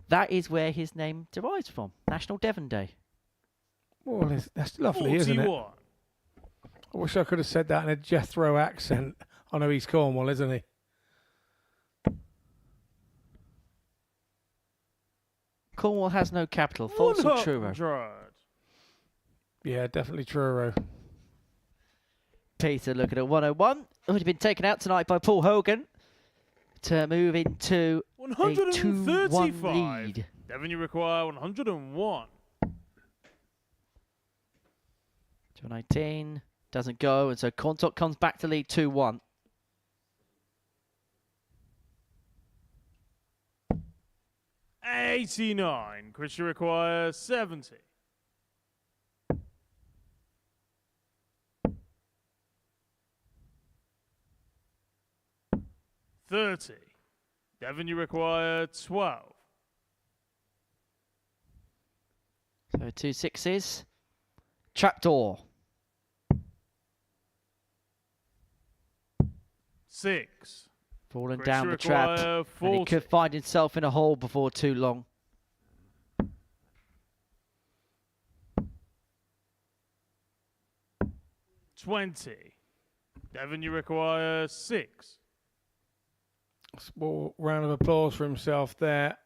That is where his name derives from. National Devon Day. Well, that's lovely, isn't it? 41. I wish I could have said that in a Jethro accent. I know he's Cornwall, isn't he? Cornwall has no capital. False or true? 100. Yeah, definitely Truro. Peter looking at 101. Already been taken out tonight by Paul Hogan to move into a 2-1 lead. Devon, you require 101. 219 doesn't go, and so Quantok comes back to lead 2-1. $89. Chris, you require 70. $30. Devon, you require 12. So 2 6s. Trapdoor. 6. Falling Chris, down you the trap. require And he 40. could find himself in a hole before too long. 20. Devon, you require 6. Small round of applause for himself there.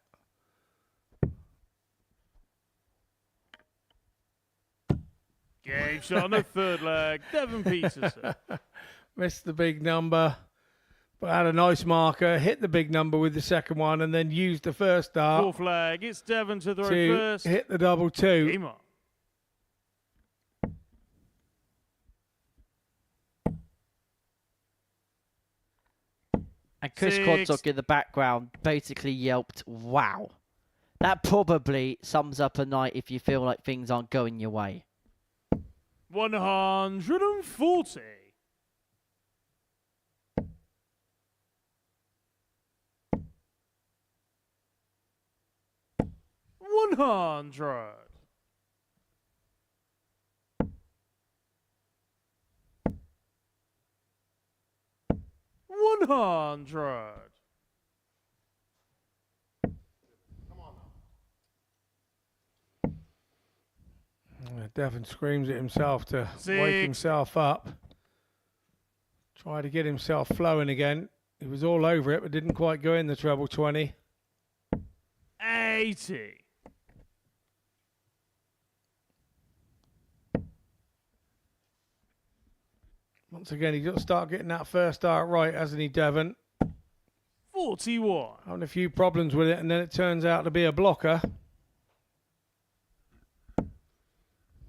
Game shot on the third leg. Deon Peterson. Missed the big number, but had a nice marker. Hit the big number with the second one, and then used the first dart Fourth leg. It's Devon to throw to first. hit the double two. Game on. And Chris 6. Quantok in the background basically yelped, wow. That probably sums up a night if you feel like things aren't going your way. 140. $100. $100. Devon screams at himself to 6. wake himself up. Try to get himself flowing again. He was all over it, but didn't quite go in the treble 20. 80. Once again, he's got to start getting that first dart right, hasn't he, Devon? 41. Having a few problems with it, and then it turns out to be a blocker.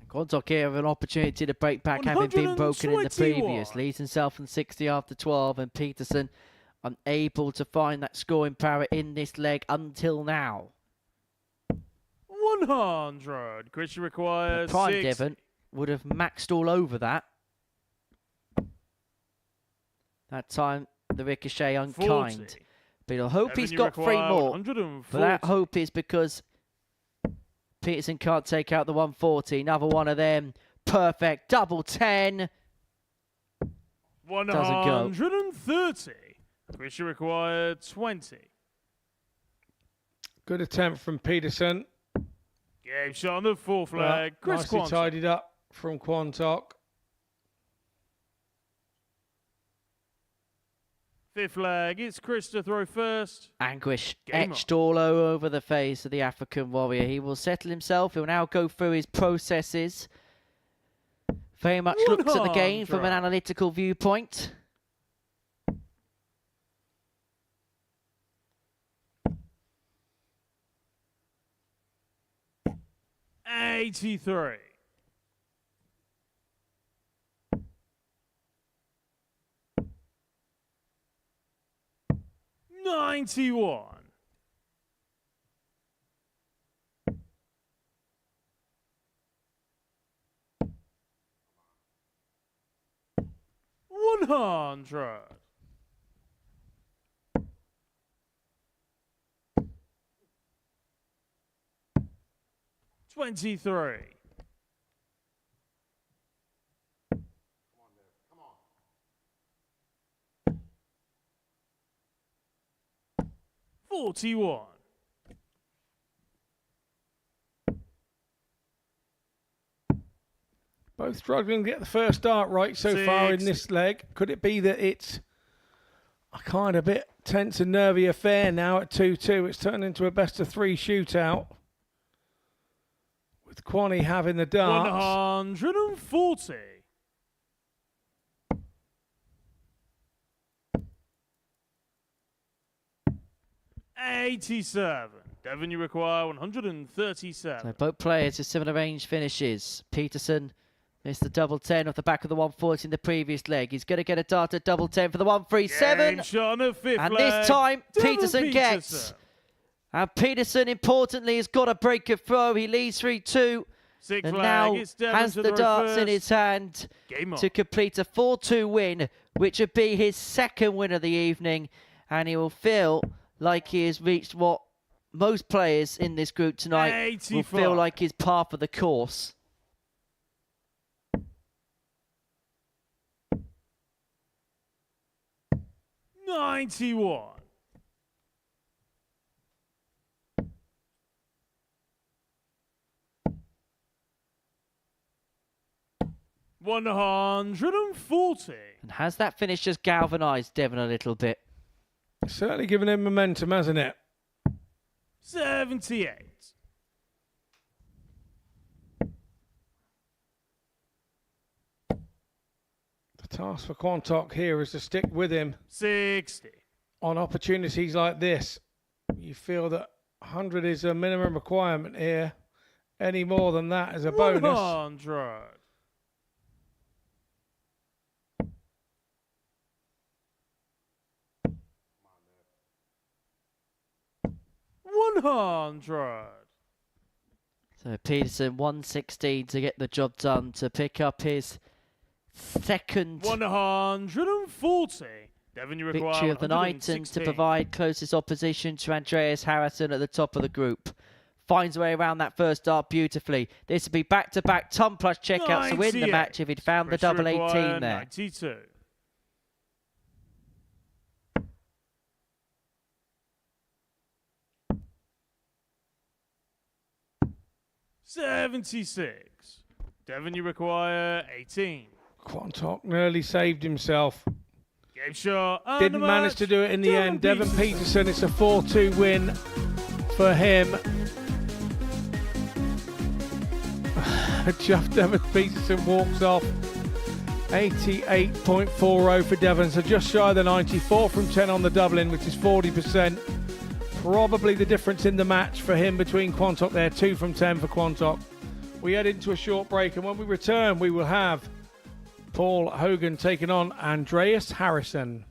Quantok here with an opportunity to break back, having been broken in the previous. Leads himself in 60 after 12, and Peterson unable to find that scoring power in this leg until now. 100. Chris requires Prime 60. Devon would have maxed all over that. That time, the ricochet unkind. 40. But I hope Devon, he's you got 3 require more. 140. But that hope is because Peterson can't take out the 140. Another one of them. Perfect. Double 10. Doesn't go. 130. Chris required 20. Good attempt from Peterson. Game shot on the fourth leg. Chris Nicely Quantok. tidied up from Quantok. Fifth leg. It's Chris to throw first. Anguish Game etched all over the face of the African warrior. He will settle himself. He'll now go through his processes. Very much looks at the game from an analytical viewpoint. $83. $91. $100. 23. $41. Both struggling to get the first start right so far in this leg. Could it be that it's a kind of bit tense and nervy affair now at 2-2? It's turned into a best-of-3 shootout. With Quanny having the darts. 140. $87. Devon, you require 137. So both players with similar range finishes. Peterson missed the double 10 off the back of the 140 in the previous leg. He's going to get a dart at double 10 for the 137. Game shot on the fifth and leg. this time, Devon Peterson gets. And Peterson, importantly, has got a break of throw. He leads 3-2. Sixth And flag, now it's Devon has to the darts reverse. in his hand Game on. to complete a 4-2 win, which would be his second win of the evening. And he will feel like he has reached what most players in this group tonight 85. will feel like is par for the course. $91. $140. And has that finish just galvanised Devon a little bit? Certainly giving him momentum, hasn't it? 78. The task for Quantok here is to stick with him 60. on opportunities like this. You feel that 100 is a minimum requirement here. Any more than that is a bonus. 100. $100. So Peterson 116 to get the job done to pick up his second 140. Devon, you require victory of the night and to 116. provide closest opposition to Andreas Harrison at the top of the group. Finds a way around that first dart beautifully. This would be back-to-back ton plus checkouts to win the 98. match if he'd found the Which double require 18 there. 92. $76. Devon, you require 18. Quantok nearly saved himself. Game shot. and Didn't the manage match. to do it in the Devon end. Devon Peterson, it's a 4-2 win for him. Jeff Devon Peterson walks off. 88.40 for Devon, so just shy of the 94 from 10 on the doubling, which is 40%. Probably the difference in the match for him between Quantok there, 2 from 10 for Quantok. We head into a short break, and when we return, we will have Paul Hogan taking on Andreas Harrison.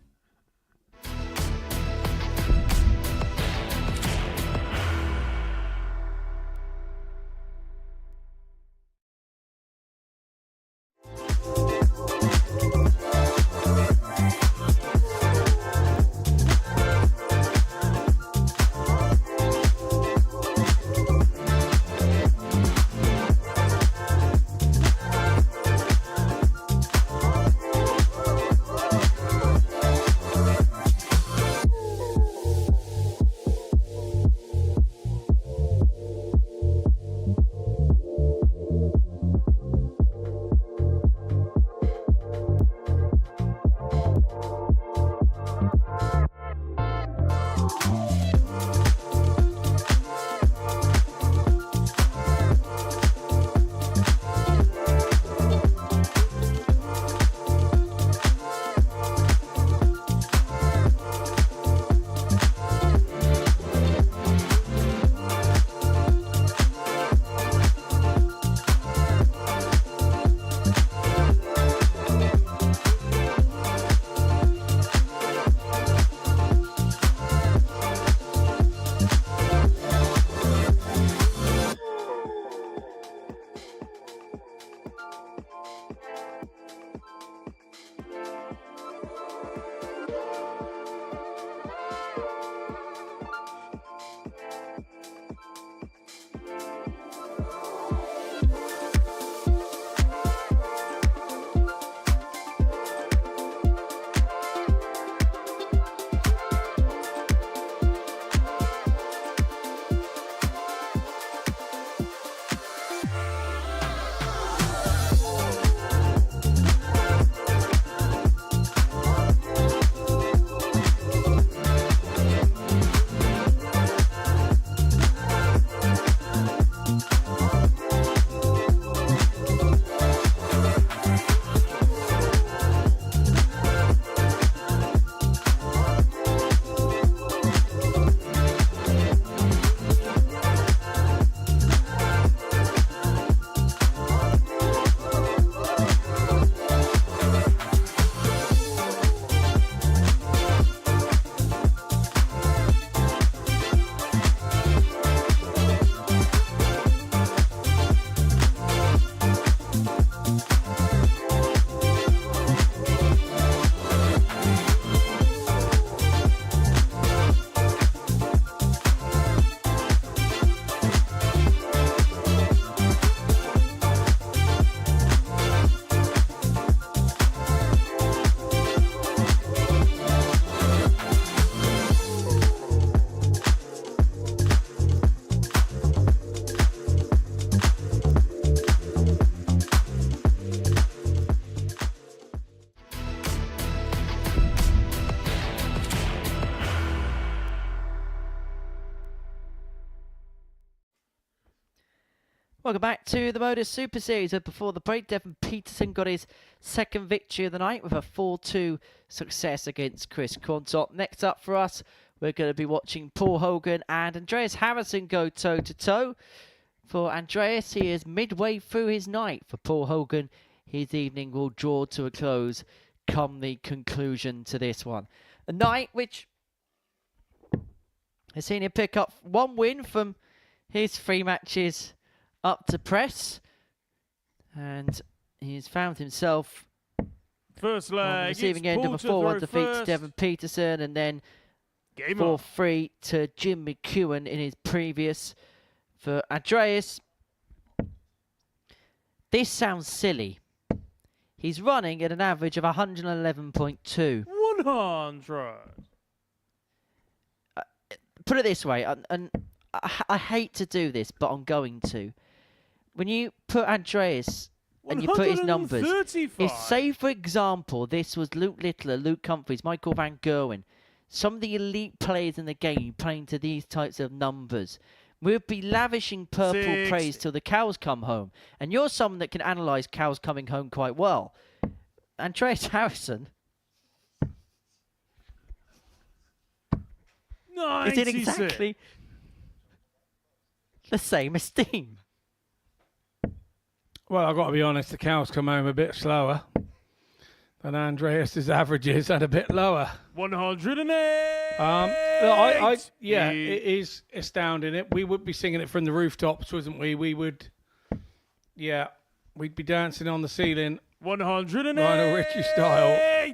Welcome back to the Modus Super Series. But before the break, Deon Peterson got his second victory of the night with a 4-2 success against Chris Quantok. Next up for us, we're going to be watching Paul Hogan and Andreas Harrison go toe-to-toe. For Andreas, he is midway through his night. For Paul Hogan, his evening will draw to a close come the conclusion to this one. A night which has seen him pick up one win from his 3 matches up to press, and he's found himself First on the leg, receiving end of a 4-1 defeat to Deon Peterson, and then 4-3 to Jim Mchuan in his previous. For Andreas, this sounds silly. He's running at an average of 111.2. 100. Put it this way, and I hate to do this, but I'm going to. When you put Andreas and you put his numbers, if say for example this was Luke Littler, Luke Humphries, Michael Van Gerwen, some of the elite players in the game playing to these types of numbers, we'll be lavishing purple praise till the cows come home. And you're someone that can analyse cows coming home quite well. Andreas Harrison is in exactly the same esteem. Well, I've got to be honest, the cows come home a bit slower than Andreas's averages and a bit lower. 108. Yeah, it is astounding. We would be singing it from the rooftops, wouldn't we? We would, yeah, we'd be dancing on the ceiling. 108. Lionel Richie style.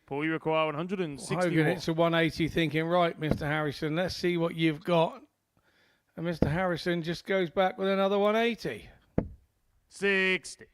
Paul, you require 160. Hogan, it's a 180, thinking, right, Mr. Harrison, let's see what you've got. And Mr. Harrison just goes back with another 180. 60.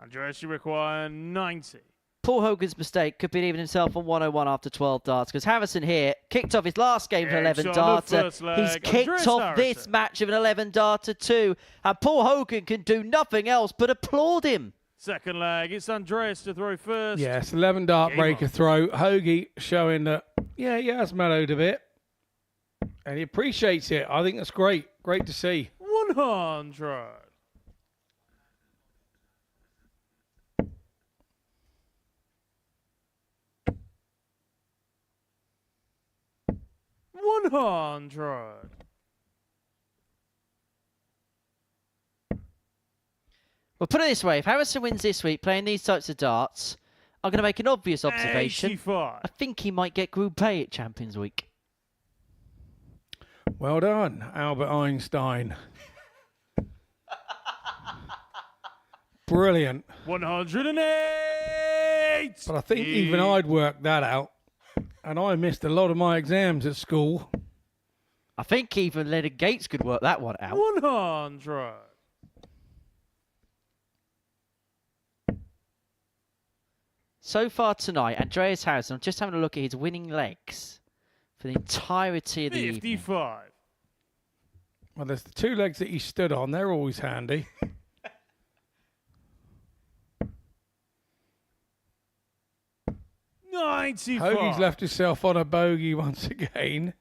Andreas, you require 90. Paul Hogan's mistake could be leaving himself on 101 after 12 darts, because Harrison here kicked off his last game for 11 darter. He's kicked off this match of an 11 darter too. And Paul Hogan can do nothing else but applaud him. Second leg, it's Andreas to throw first. Yes, 11 dart breaker throw. Hoagie showing that, yeah, he has mellowed a bit. And he appreciates it. I think that's great. Great to see. 100. Well, put it this way. If Harrison wins this week playing these types of darts, I'm going to make an obvious observation. 85. I think he might get Group A at Champions Week. Well done, Albert Einstein. Brilliant. 108. But I think even I'd worked that out. And I missed a lot of my exams at school. I think even Leonard Gates could work that one out. 100. So far tonight, Andreas Harrison, I'm just having a look at his winning legs for the entirety of the evening. 55. Well, there's the 2 legs that he stood on. They're always handy. Hoagie's left himself on a bogey once again.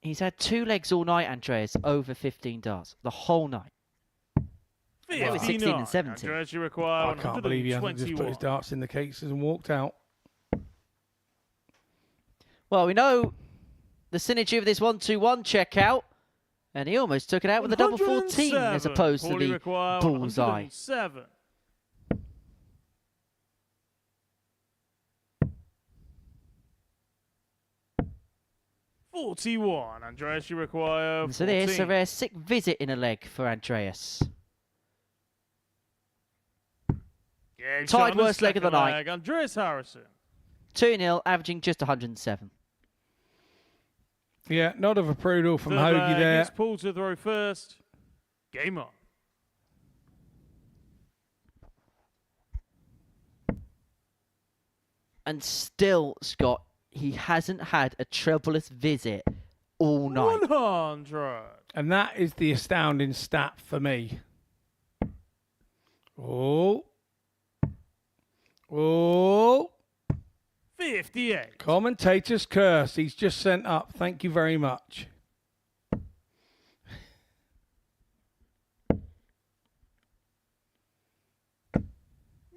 He's had 2 legs all night, Andreas, over 15 darts. The whole night. It was 16 and 17. Andreas, you require I can't believe he hasn't just put his darts in the cases and walked out. Well, we know the synergy of this 1-2-1 checkout. And he almost took it out with a double 14 as opposed to the bullseye. 107. $41. Andreas, you require 14. So there's a rare sick visit in a leg for Andreas. Yeah, tied worst leg of the night. Andreas Harrison. 2-0, averaging just 107. Yeah, not of a prudel from Hoagie there. It's Paul to throw first. Game on. And still, Scott, he hasn't had a troublous visit all night. 100. And that is the astounding stat for me. Oh. Oh. 58. Commentator's curse. He's just sent up. Thank you very much.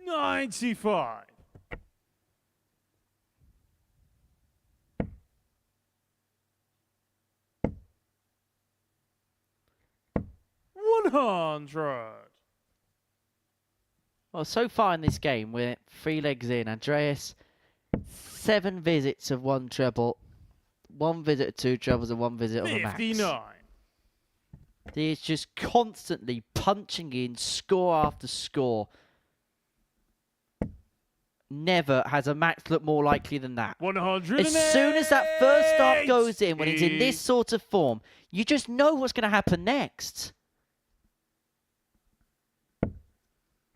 95. Well, so far in this game, we're 3 legs in. Andreas, 7 visits of 1 treble, 1 visit of 2 trebles, and 1 visit of a max. 59. He is just constantly punching in score after score. Never has a max look more likely than that. 100. As soon as that first start goes in, when he's in this sort of form, you just know what's going to happen next.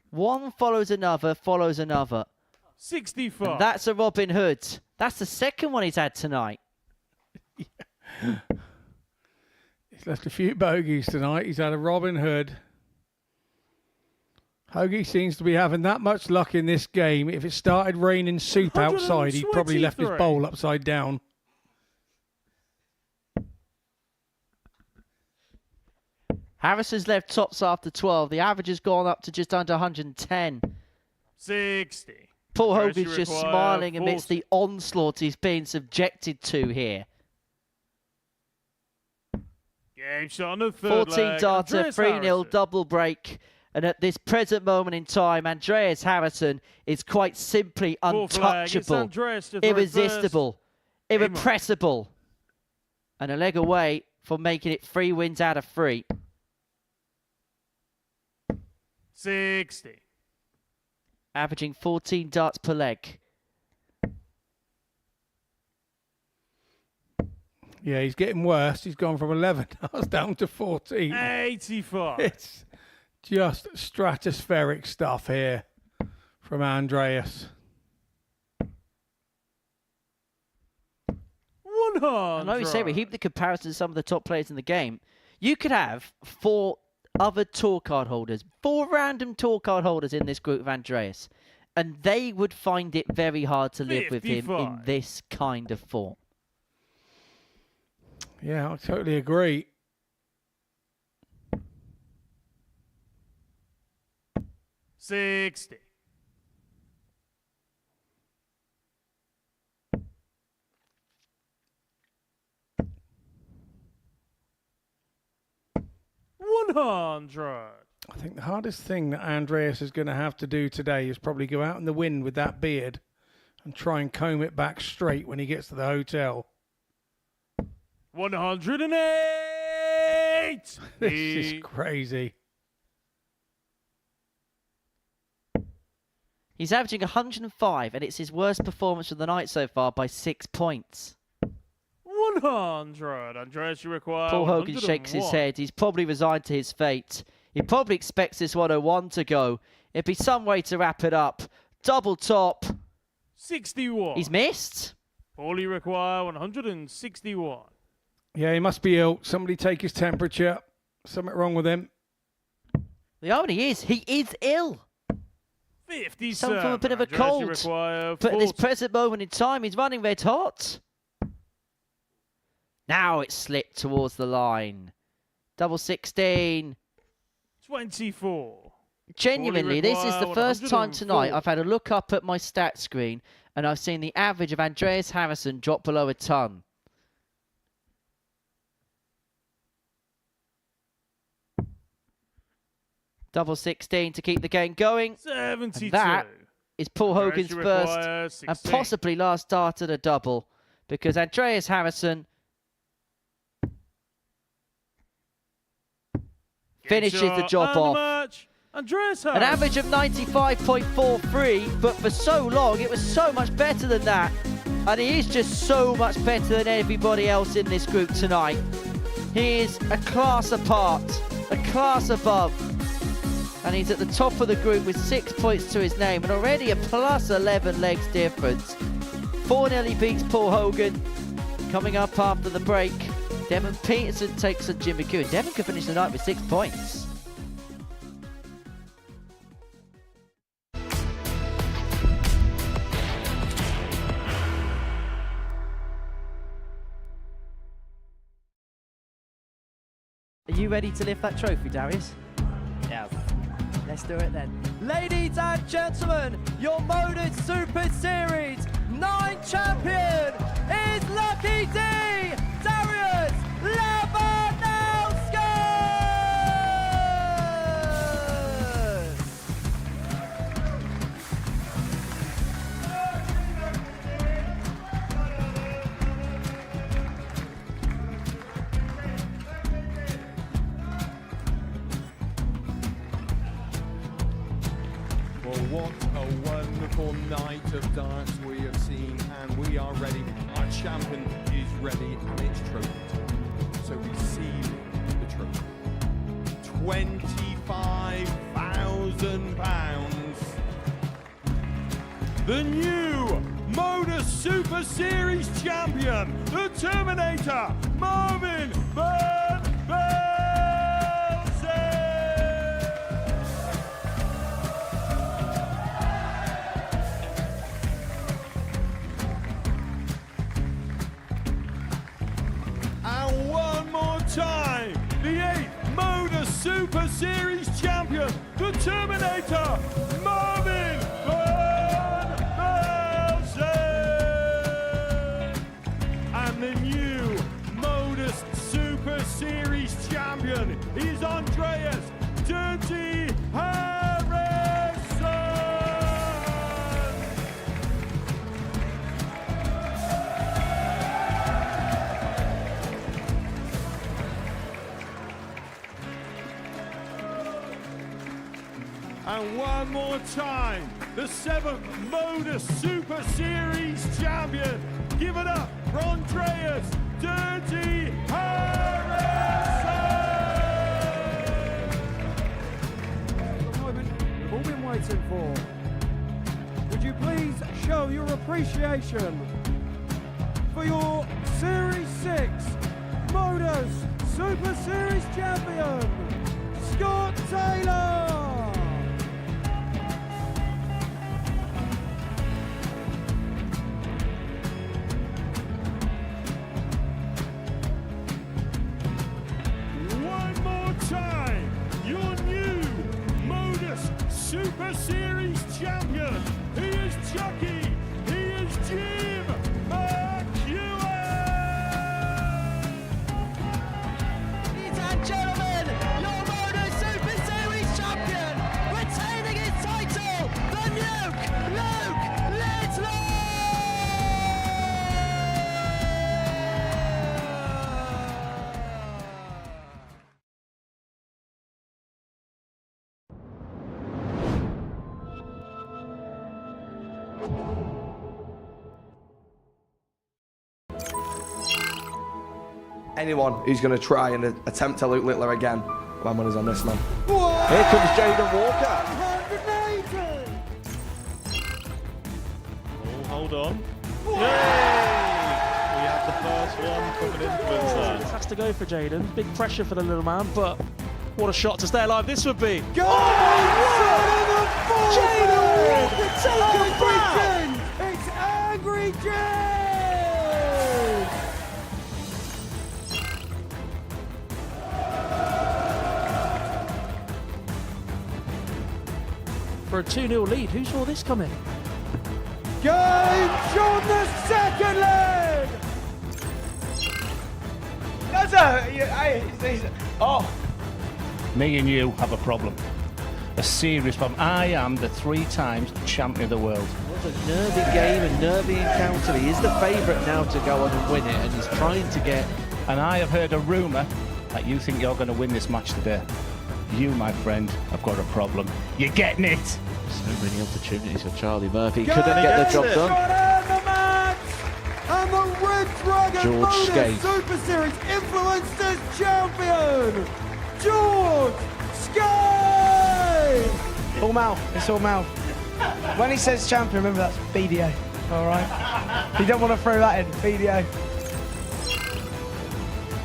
One follows another, follows another. 65. And that's a Robin Hood. That's the second one he's had tonight. He's left a few bogeys tonight. He's had a Robin Hood. Hoagie seems to be having that much luck in this game. If it started raining soup outside, he'd probably left his bowl upside down. Harrison's left tops after 12. The average has gone up to just under 110. 60. Paul Hogan's just smiling amidst the onslaught he's being subjected to here. Game shot on the third 14 leg. darter, Andreas 3-0 Harrison. double break. And at this present moment in time, Andreas Harrison is quite simply Fourth leg. It's untouchable, Andreas to throw irresistible, first. irrepressible. And a leg away from making it 3 wins out of 3. 60. Averaging 14 darts per leg. Yeah, he's getting worse. He's gone from 11 darts down to 14. 85. It's just stratospheric stuff here from Andreas. 100. I know you say we heap the comparison to some of the top players in the game. You could have 4 other tour card holders, 4 random tour card holders in this group of Andreas, and they would find it very hard to live with him in this kind of form. Yeah, I totally agree. $60. I think the hardest thing that Andreas is going to have to do today is probably go out in the wind with that beard and try and comb it back straight when he gets to the hotel. 108. This is crazy. He's averaging 105, and it's his worst performance of the night so far by 6 points. 100. Andreas, you require Paul Hogan shakes his head. He's probably resigned to his fate. He probably expects this 101 to go. It'd be some way to wrap it up. Double top. 61. He's missed. All you require 161. Yeah, he must be ill. Somebody take his temperature. Something wrong with him. The irony is, he is ill. 57. Some from a bit of a Andreas, you cold. require But at this 40. present moment in time, he's running red hot. Now it's slipped towards the line. Double 16. 24. Genuinely, this is the first time tonight 104. I've had a look up at my stat screen and I've seen the average of Andreas Harrison drop below a ton. Double 16 to keep the game going. 72. And that is Paul Andreas, Hogan's you first require and 16. possibly last start at a double, because Andreas Harrison finishes the job off. Andreas An average of 95.43, but for so long it was so much better than that. And he is just so much better than everybody else in this group tonight. He is a class apart, a class above. And he's at the top of the group with 6 points to his name and already a plus 11 legs difference. 4-0 he beats Paul Hogan. Coming up after the break, Deon Peterson takes on Jim Mchuan. Deon could finish the night with 6 points. Are you ready to lift that trophy, Darius? Yes. Let's do it then. Ladies and gentlemen, your Modus Super Series 9 champion is Lucky D, Darius Lewandowski! Well, what a wonderful night of darts we have seen, and we are ready. Our champion is ready, and it's trophy. So receive the trophy. £25,000. The new Modus Super Series champion, the Terminator, Marvin Van Velzen. And one more time, the 8th Modus Super Series champion, the Terminator, Marvin Van Velzen. And the new Modus Super Series champion is Andreas Dirty Harrison. And one more time, the 7th Modus Super Series champion. Give it up for Andreas Dirty Harrison! The moment we've all been waiting for. Would you please show your appreciation for your Series 6 Modus Super Series champion, Scott Taylor! One more time, your new Modus Super Series champion. He is Chucky. He is Jim Mchuan. Ladies and gentlemen, your Modus Super Series champion, retaining his title, the Nuke, Luke Littler! Anyone who's going to try and attempt to Luke Littler again, my money's on this man. Here comes Jaden Walker. 180! Oh, hold on. Yay! We have the first one from an influencer. This has to go for Jaden. Big pressure for the little man, but what a shot to stay alive this would be. Go! Jaden Walker, take a break! It's Angry James! For a 2-0 lead, who saw this coming? James on the second leg! Me and you have a problem. A serious problem. I am the 3 times champion of the world. What a nervy game, a nervy encounter. He is the favourite now to go on and win it, and he's trying to get... And I have heard a rumour that you think you're going to win this match today. You, my friend, have got a problem. You're getting it! So many opportunities for Charlie Murphy. Couldn't get the job done. And the Red Dragon George Modus Skate. Super Series Influencers Champion, George Skate! All mouth, it's all mouth. When he says champion, remember that's BDO, all right? You don't want to throw that in, BDO.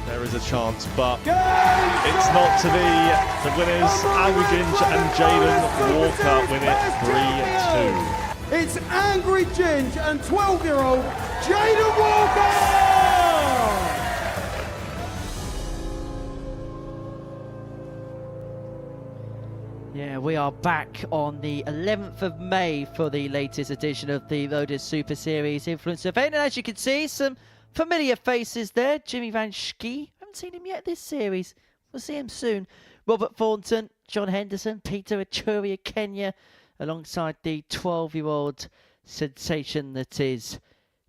There is a chance, but it's not to be. The winners, Angry Ginge and Jaden Walker win it 3-2. It's Angry Ginge and 12-year-old Jaden Walker! Yeah, we are back on the 11th of May for the latest edition of the Modus Super Series Influence event. And as you can see, some familiar faces there. Jimmy Van Schie. Haven't seen him yet this series. We'll see him soon. Robert Thornton, John Henderson, Peter Achuri of Kenya, alongside the 12-year-old sensation that is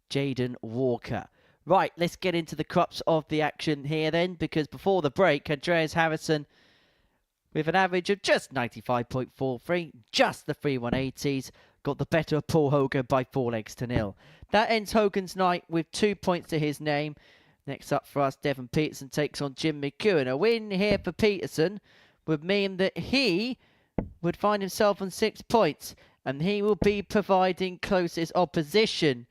Jaden Walker. Right, let's get into the crux of the action here then, because before the break, Andreas Harrison, with an average of just 95.43, just the 3-180s, got the better of Paul Hogan by 4-0. That ends Hogan's night with 2 points to his name. Next up for us, Deon Peterson takes on Jim Mchuan. A win here for Peterson would mean that he would find himself on 6 points, and he will be providing closest opposition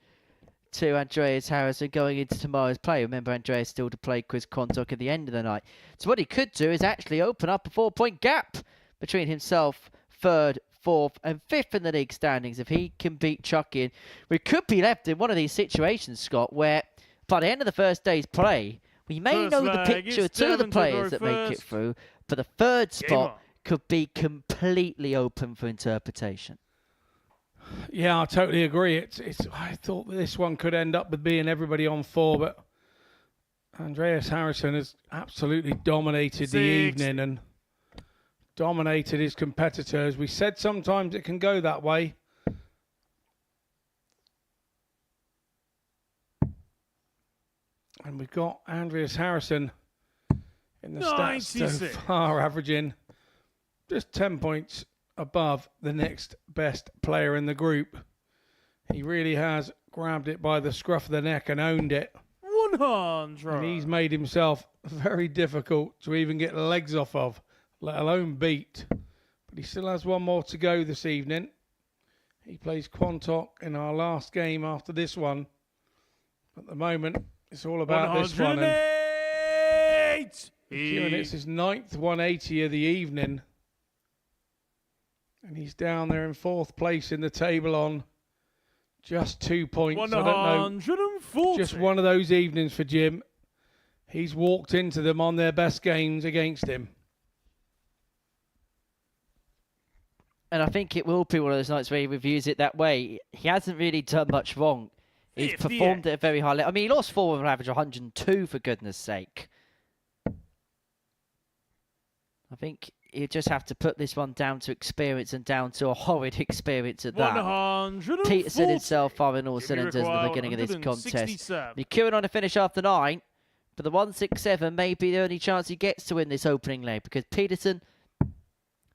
to Andreas Harrison going into tomorrow's play. Remember, Andreas still to play Chris Quantok at the end of the night. So what he could do is actually open up a 4-point gap between himself, 3rd, 4th and 5th in the league standings. If he can beat Chucky, we could be left in one of these situations, Scott, where by the end of the first day's play, we may know the picture of 2 of the players that make it through, but the 3rd spot could be completely open for interpretation. Yeah, I totally agree. I thought this one could end up with being everybody on 4, but Andreas Harrison has absolutely dominated the evening and dominated his competitors. We said sometimes it can go that way. And we've got Andreas Harrison in the stats so far, averaging just 10 points above the next best player in the group. He really has grabbed it by the scruff of the neck and owned it. 100. And he's made himself very difficult to even get legs off of, let alone beat. But he still has one more to go this evening. He plays Quantok in our last game after this one. At the moment, it's all about this one. And it's his 9th 180 of the evening. And he's down there in 4th place in the table on just 2 points. I don't know. Just one of those evenings for Jim. He's walked into them on their best games against him. And I think it will be one of those nights where he reviews it that way. He hasn't really done much wrong. He's performed at a very high level. I mean, he lost 4 with an average of 102, for goodness sake. I think you just have to put this one down to experience and down to a horrid experience at that. Peterson himself firing all cylinders at the beginning of this contest. Mchuan on a finish after 9, but the 167 may be the only chance he gets to win this opening leg, because Peterson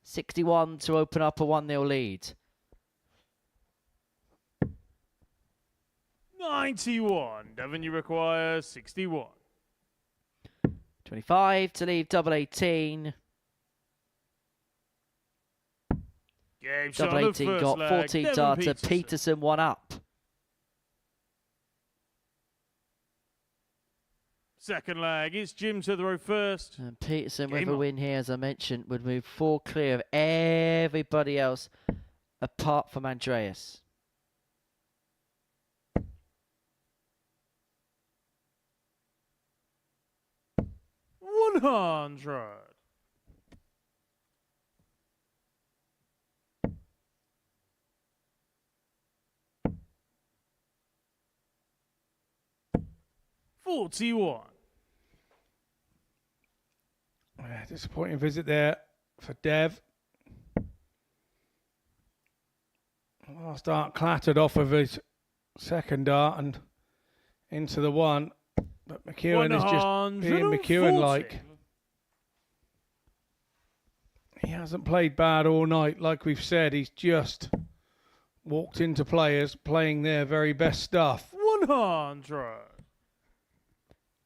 61 to open up a 1-0 lead. 91. Devon, you require 61. 25 to leave double 18. Double 18 got 14 data. Peterson 1 up. Second leg, it's Jim to throw first. And Peterson with a win here, as I mentioned, would move 4 clear of everybody else apart from Andreas. $100. $41. Disappointing visit there for Dev. Last dart clattered off of his second dart and into the 1. But Mchuan is just being Mchuan-like. He hasn't played bad all night. Like we've said, he's just walked into players playing their very best stuff. 100.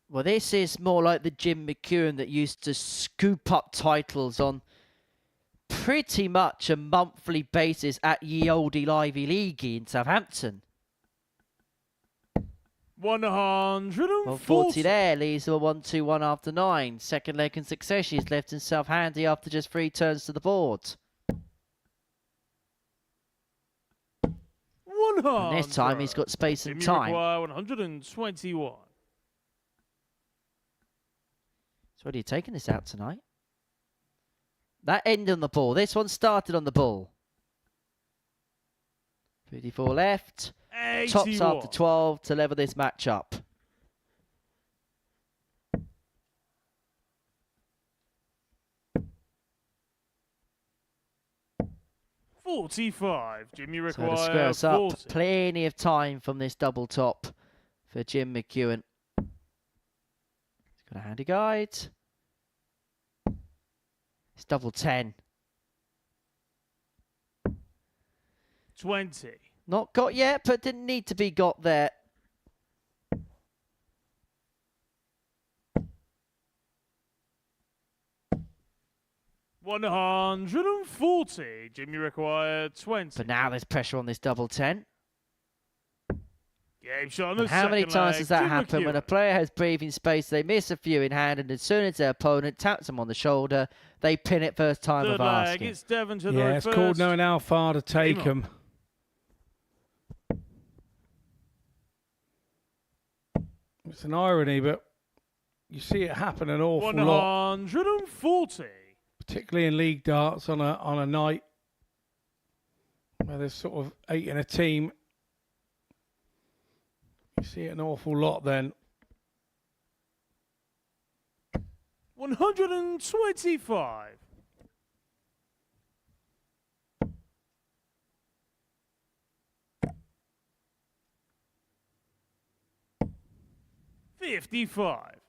Well, this is more like the Jim Mchuan that used to scoop up titles on pretty much a monthly basis at Ye Olde Lively League in Southampton. 140. Well, 40 there, leaves a 1-2-1 after 9. Second leg in succession, he's left himself handy after just 3 turns to the board. 100. And this time he's got space and time. 121. So what are you taking this out tonight? That ended on the ball. This one started on the ball. 54 left. 81. Tops after 12 to level this match up. $45. Jimmy So to requires square us up, 40. plenty of time from this double top for Jim Mchuan. He's got a handy guide. It's double 10. 20. Not got yet, but didn't need to be got there. $140. Jimmy required 20. But now there's pressure on this double 10. Game shot on the And how many second times leg, does that Jim happen when McEwen. a player has breathing space, they miss a few in hand, and as soon as their opponent taps them on the shoulder, they pin it first time Third of leg, asking. it's Devon to the Yeah, right it's first. called knowing how far to take Game on. them. It's an irony, but you see it happen an awful lot, 140. particularly in league darts on a night where there's sort of 8 in a team. You see it an awful lot then. 125. $55.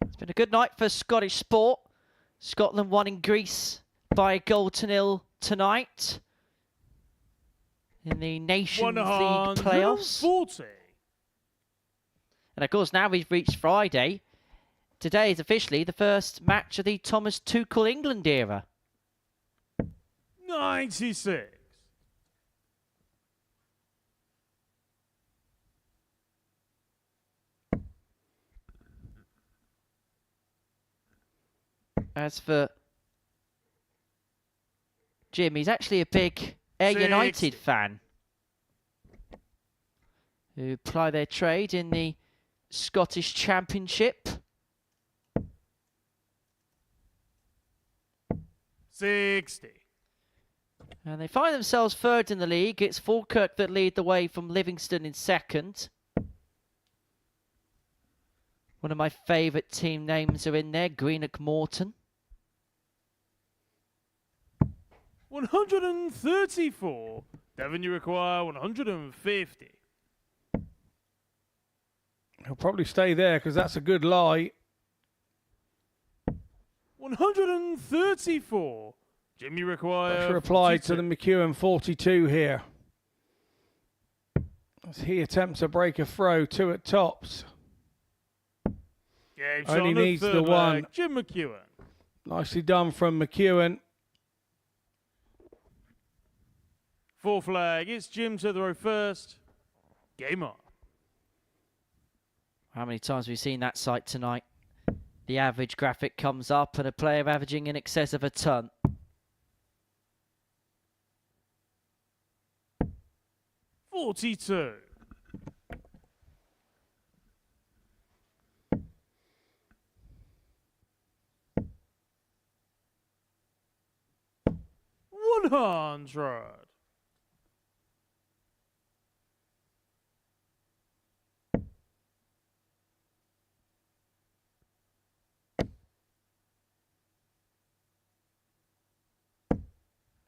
It's been a good night for Scottish sport. Scotland won in Greece by a goal to nil tonight in the Nations League playoffs. 140. And of course, now we've reached Friday. Today is officially the first match of the Thomas Tuchel England era. 96. As for Jim, he's actually a big Ayr United fan who ply their trade in the Scottish Championship. 60. And they find themselves third in the league. It's Falkirk that lead the way from Livingston in second. One of my favourite team names are in there, Greenock Morton. 134. Devon, you require 150. He'll probably stay there because that's a good lie. 134. Jimmy require Pressure applied 42. to the McEwen 42 here. As he attempts to break a throw, 2 at tops. Game shot Only on the needs third the leg, one. Jim McEwen. Nicely done from McEwen. Fourth leg, it's Jim to the row first. Game on. How many times have we seen that sight tonight? The average graphic comes up and a player averaging in excess of a ton. $42. $100.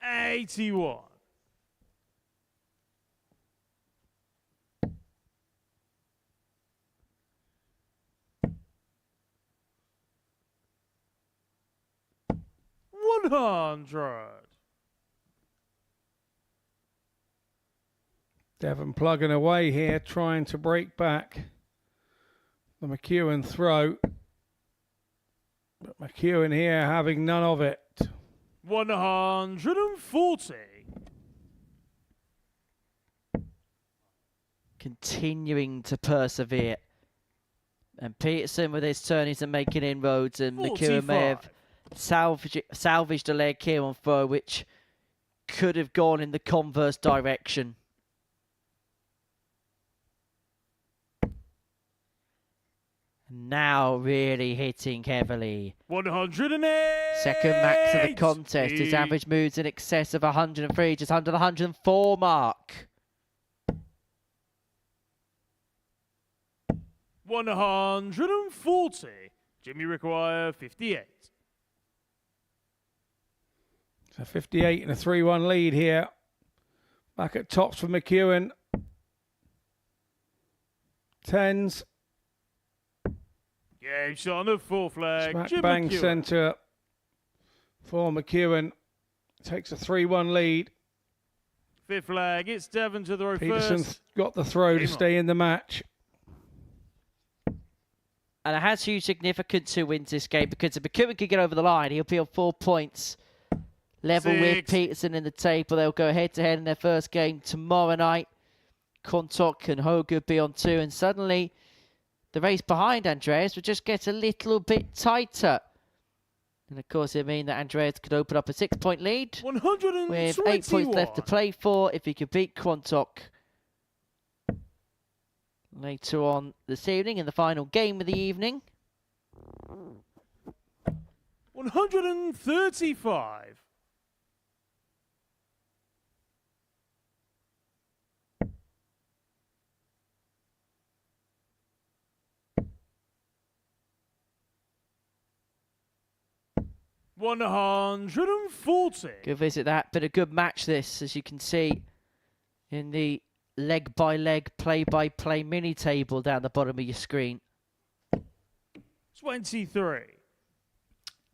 $81. $100. Devon plugging away here, trying to break back the McEwen throw. But McEwen here having none of it. 140. Continuing to persevere. And Peterson with his turnies and making inroads, and McEwen may have salvaged a leg here on throw, which could have gone in the converse direction. Now really hitting heavily. 108. Second max of the contest. His average moves in excess of 103, just under the 104 mark. 140. Jimmy require 58. So 58 and a 3-1 lead here. Back at tops for Mchuan. 10s. Game shot on the full flag. Smack Jim bang McEwen. centre for Mchuan. Takes a 3-1 lead. Fifth flag. It's Devon to the row Peterson first. got the throw to Game stay in the match. And it has huge significance who wins this game, because if McEwen can get over the line, he'll be on 4 points. Level with Peterson in the table. They'll go head-to-head in their first game tomorrow night. Quantok and Hogan be on 2, and suddenly the race behind Andreas will just get a little bit tighter. And of course, it means that Andreas could open up a 6-point lead 121. with 8 points left to play for if he could beat Quantok later on this evening in the final game of the evening. 135. $140. Good visit that, but a good match this, as you can see in the leg-by-leg, play-by-play mini table down the bottom of your screen. 23.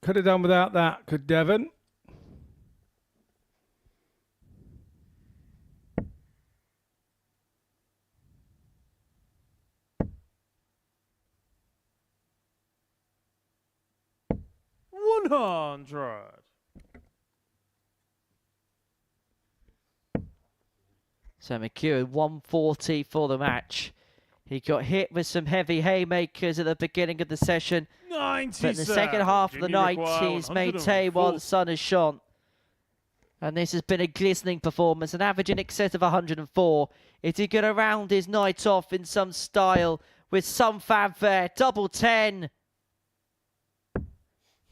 Could have done without that, could Devon? $100. So McEwen, 140 for the match. He got hit with some heavy haymakers at the beginning of the session. 97. But in the second half of the night, he's maintained while the sun has shone. And this has been a glistening performance, an average in excess of 104. Is he going to round his night off in some style with some fanfare? Double 10.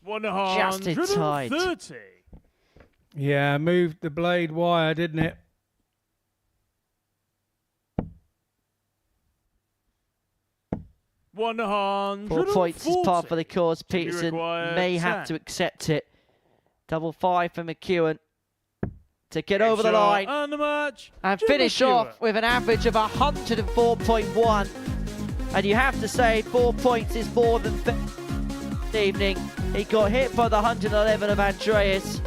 130. Just in tight. Yeah, moved the blade wire, didn't it? $140. 4 points is par for the course. Peterson may have to accept it. Double 5 for McEwen to get over the line and finish off with an average of 104.1. And you have to say 4 points is more than this evening. He got hit by the 111 of Andreas.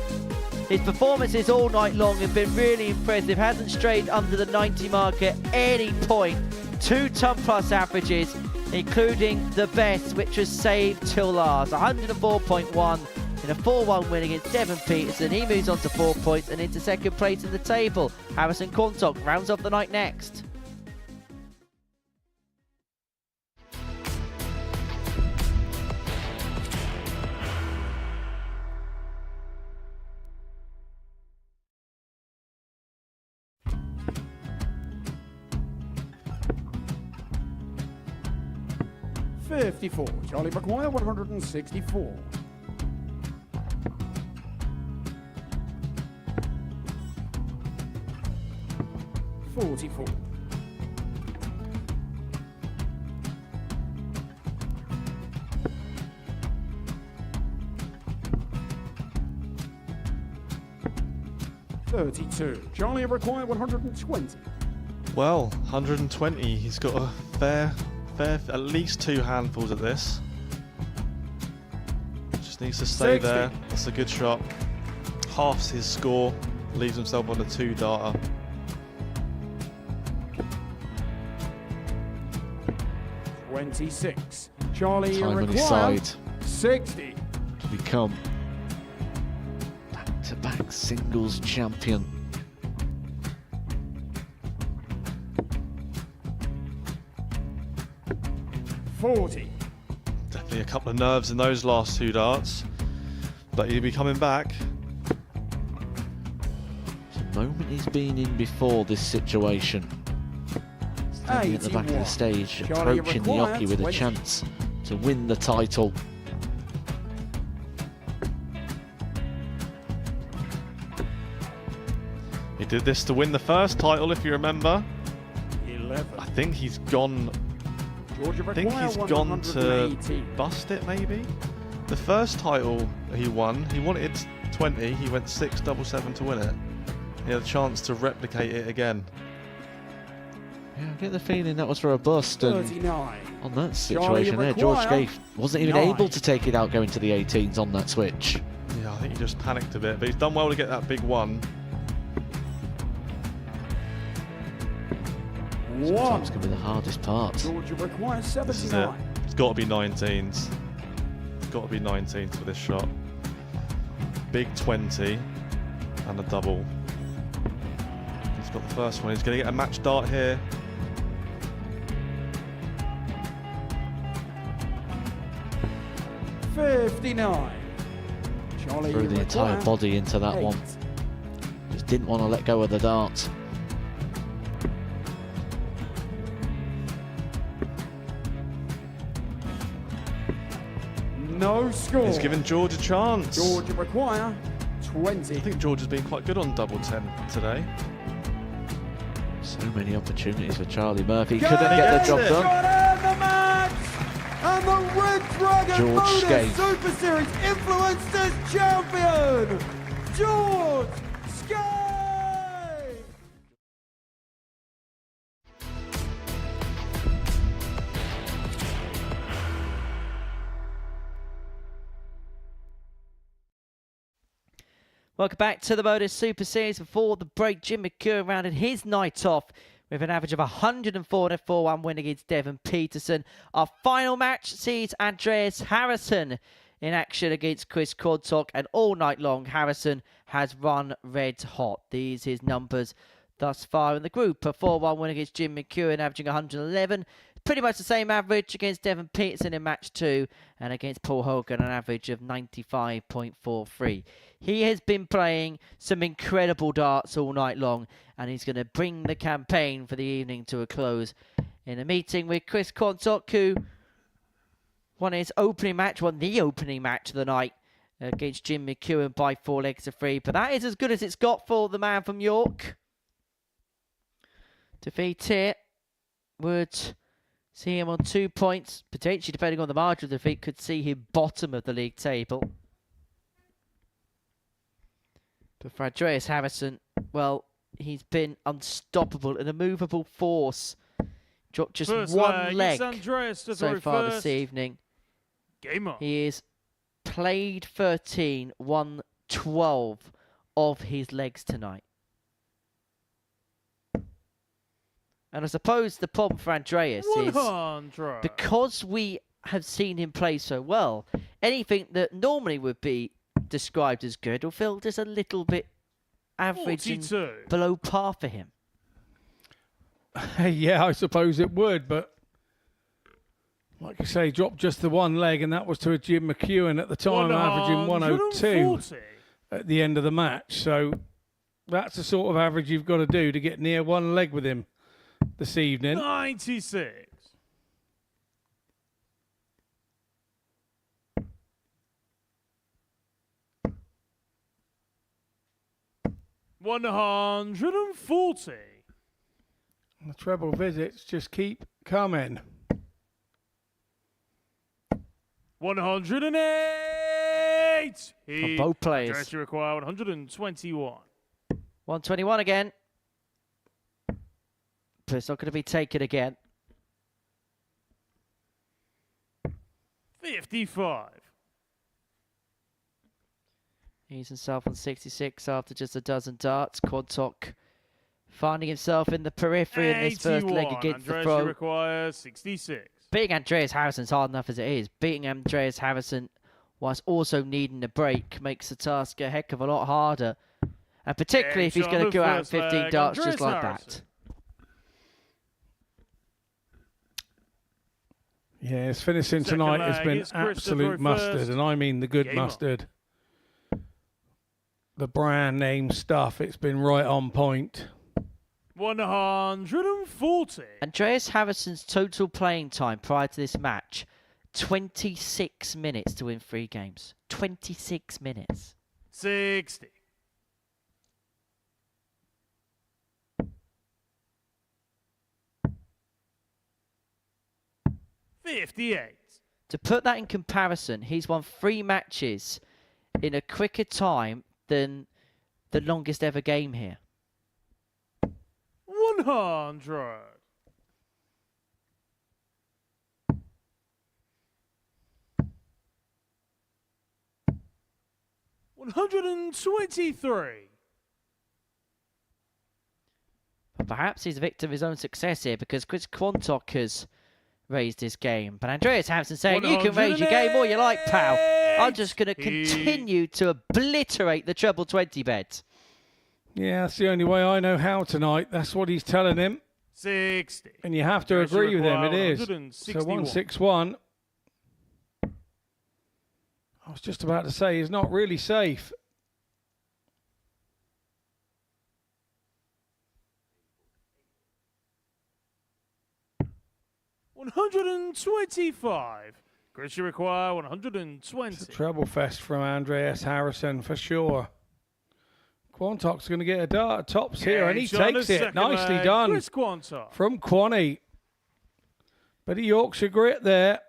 His performances all night long have been really impressive. Hasn't strayed under the 90 mark at any point. 2 ton plus averages, including the best, which was saved till last. 104.1 in a 4-1 win against Deon Peterson. He moves on to 4 points and into second place in the table. Harrison Quantok rounds off the night next. $54. Charlie McGuire, 164. $44. $32. Charlie required 120. Well, 120. He's got a fair, at least 2 handfuls at this. Just needs to stay 60. there. That's a good shot. Halves his score. Leaves himself on a 2-darter. $26. Charlie Time on his required side 60. to become back-to-back singles champion. $40. Definitely a couple of nerves in those last 2 darts. But he'll be coming back. It's a moment he's been in before this situation. Standing at the back of the stage, Charlie approaching the required oche with a 20. chance to win the title. He did this to win the first title, if you remember. 11. I think he's gone. I think he's gone to bust it, maybe. The first title he won, he wanted 20. He went 6-7-7 to win it. He had a chance to replicate it again. Yeah, I get the feeling that was for a bust. And 39. on that situation there, George Gage wasn't even able to take it out going to the 18s on that switch. Yeah, I think he just panicked a bit, but he's done well to get that big one. Sometimes can be the hardest part. Georgia requires This is it. 79. It's got to be 19s. It's got to be 19s for this shot. Big 20 and a double. He's got the first one. He's going to get a match dart here. $59. Charlie Threw the entire body into that one. Just didn't want to let go of the dart. No score. He's given George a chance. Georgia require 20. I think George has been quite good on double 10 today. So many opportunities for Charlie Murphy. Couldn't get the job done. And the match! And the Red Dragon George Modus Skate. Super Series Influencers Champion, George Skate! Welcome back to the Modus Super Series. Before the break, Jim Mchuan rounded his night off with an average of 104 and a 4-1 win against Deon Peterson. Our final match sees Andreas Harrison in action against Chris Quantok, and all night long Harrison has run red hot. These his numbers thus far in the group. A 4-1 win against Jim Mchuan, averaging 111. Pretty much the same average against Deon Peterson in match 2, and against Paul Hogan an average of 95.43. He has been playing some incredible darts all night long, and he's going to bring the campaign for the evening to a close in a meeting with Chris Quantok, who won the opening match of the night against Jim Mchuan by 4 legs to 3. But that is as good as it's got for the man from York. Defeat here would see him on 2 points, potentially depending on the margin of defeat, could see him bottom of the league table. But for Andreas Harrison, well, he's been unstoppable, an immovable force. Dropped just one leg so far this evening. Game on. He is played 13, won 12 of his legs tonight. And I suppose the problem for Andreas is, because we have seen him play so well, anything that normally would be described as good will feel just a little bit average and below par for him. Yeah, I suppose it would, but like you say, dropped just the one leg, and that was to a Jim Mchuan at the time, averaging 102 at the end of the match. So that's the sort of average you've got to do to get near one leg with him this evening. 96. $140. The treble visits just keep coming. 108. For both players. Andreas, you require 121. 121 again. But it's not going to be taken again. 55. He's himself on 66 after just a dozen darts. Quantok finding himself in the periphery in this first leg against Andreas, the throw. You require 66. Beating Andreas Harrison's hard enough as it is. Beating Andreas Harrison whilst also needing a break makes the task a heck of a lot harder. And particularly if he's going to go out 15 darts just like that. Yeah, his finishing tonight has been absolute mustard, and I mean the good mustard. The brand name stuff, it's been right on point. 140. Andreas Harrison's total playing time prior to this match, 26 minutes to win 3 games. 26 minutes. 60. 58. To put that in comparison, he's won 3 matches in a quicker time than the longest ever game here. 100. 123. But perhaps he's a victim of his own success here because Chris Quantok has raised his game. But Andreas Hampson saying, you can raise your game all you like, pal. I'm just going to continue to obliterate the treble 20 bet. Yeah, that's the only way I know how tonight. That's what he's telling him. 60. And you have to agree with him, it is. So 161. I was just about to say, he's not really safe. $125. Chris, you require 120. It's a treble fest from Andreas Harrison for sure. Quantok's going to get a dart at tops here, and he takes it. Nicely done Chris Quantok. from Quanny. Bit of Yorkshire grit there.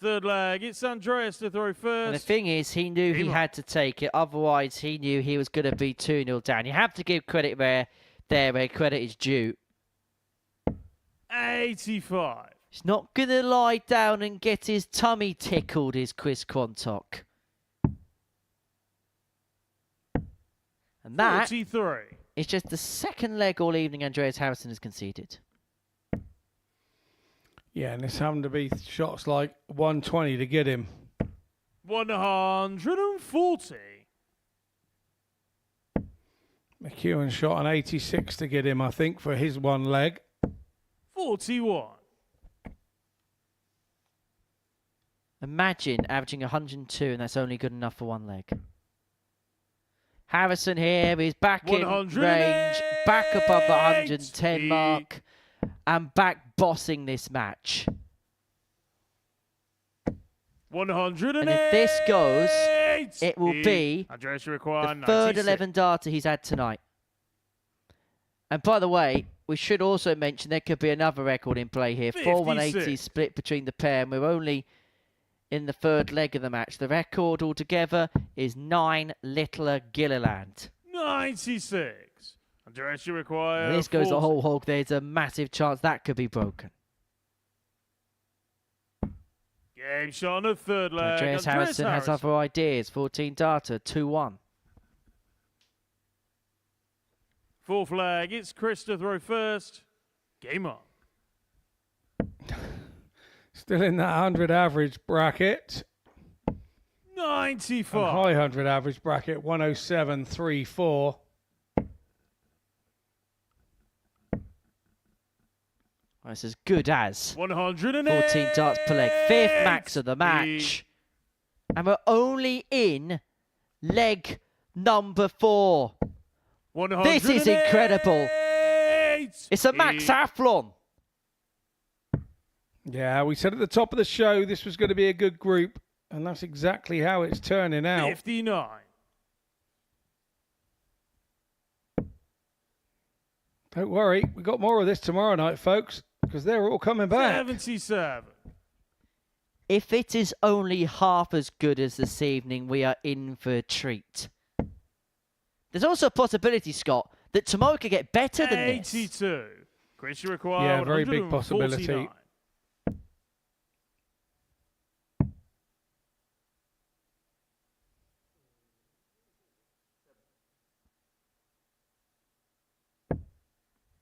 Third leg, it's Andreas to throw first. And the thing is, he knew he had to take it. Otherwise, he knew he was going to be 2-0 down. You have to give credit where credit is due. 85. He's not going to lie down and get his tummy tickled, is Chris Quantok. And that 43. is just the second leg all evening Andreas Harrison has conceded. Yeah, and it's having to be shots like 120 to get him. 140. McEwen shot an 86 to get him, I think, for his one leg. 41. Imagine averaging 102 and that's only good enough for one leg. Harrison here is back in range, back above the 110 mark, and back bossing this match. 108. And if this goes, it will be Andreas, the third 11 darter he's had tonight. And by the way, we should also mention there could be another record in play here. 4-180 split between the pair, and we're only in the third leg of the match. The record altogether is 9 Littler Gilliland. 96. Andreas, you require. This goes the 40. whole hog. There's a massive chance that could be broken. Game shot on the third leg. Andreas Harrison has other ideas. 14 darter, 2-1. Fourth leg, it's Chris to throw first. Game on. Still in that 100 average bracket. 94. And high 100 average bracket, 107.34. That's as good as 108. 14 darts per leg. 5th max of the match. And we're only in leg number 4. This is incredible. It's a max athlon. Yeah, we said at the top of the show this was going to be a good group, and that's exactly how it's turning out. 59. Don't worry, we got more of this tomorrow night, folks, because they're all coming back. 77. If it is only half as good as this evening, we are in for a treat. There's also a possibility, Scott, that tomorrow could get better than this. 82. Chris, you require. Yeah, very big possibility.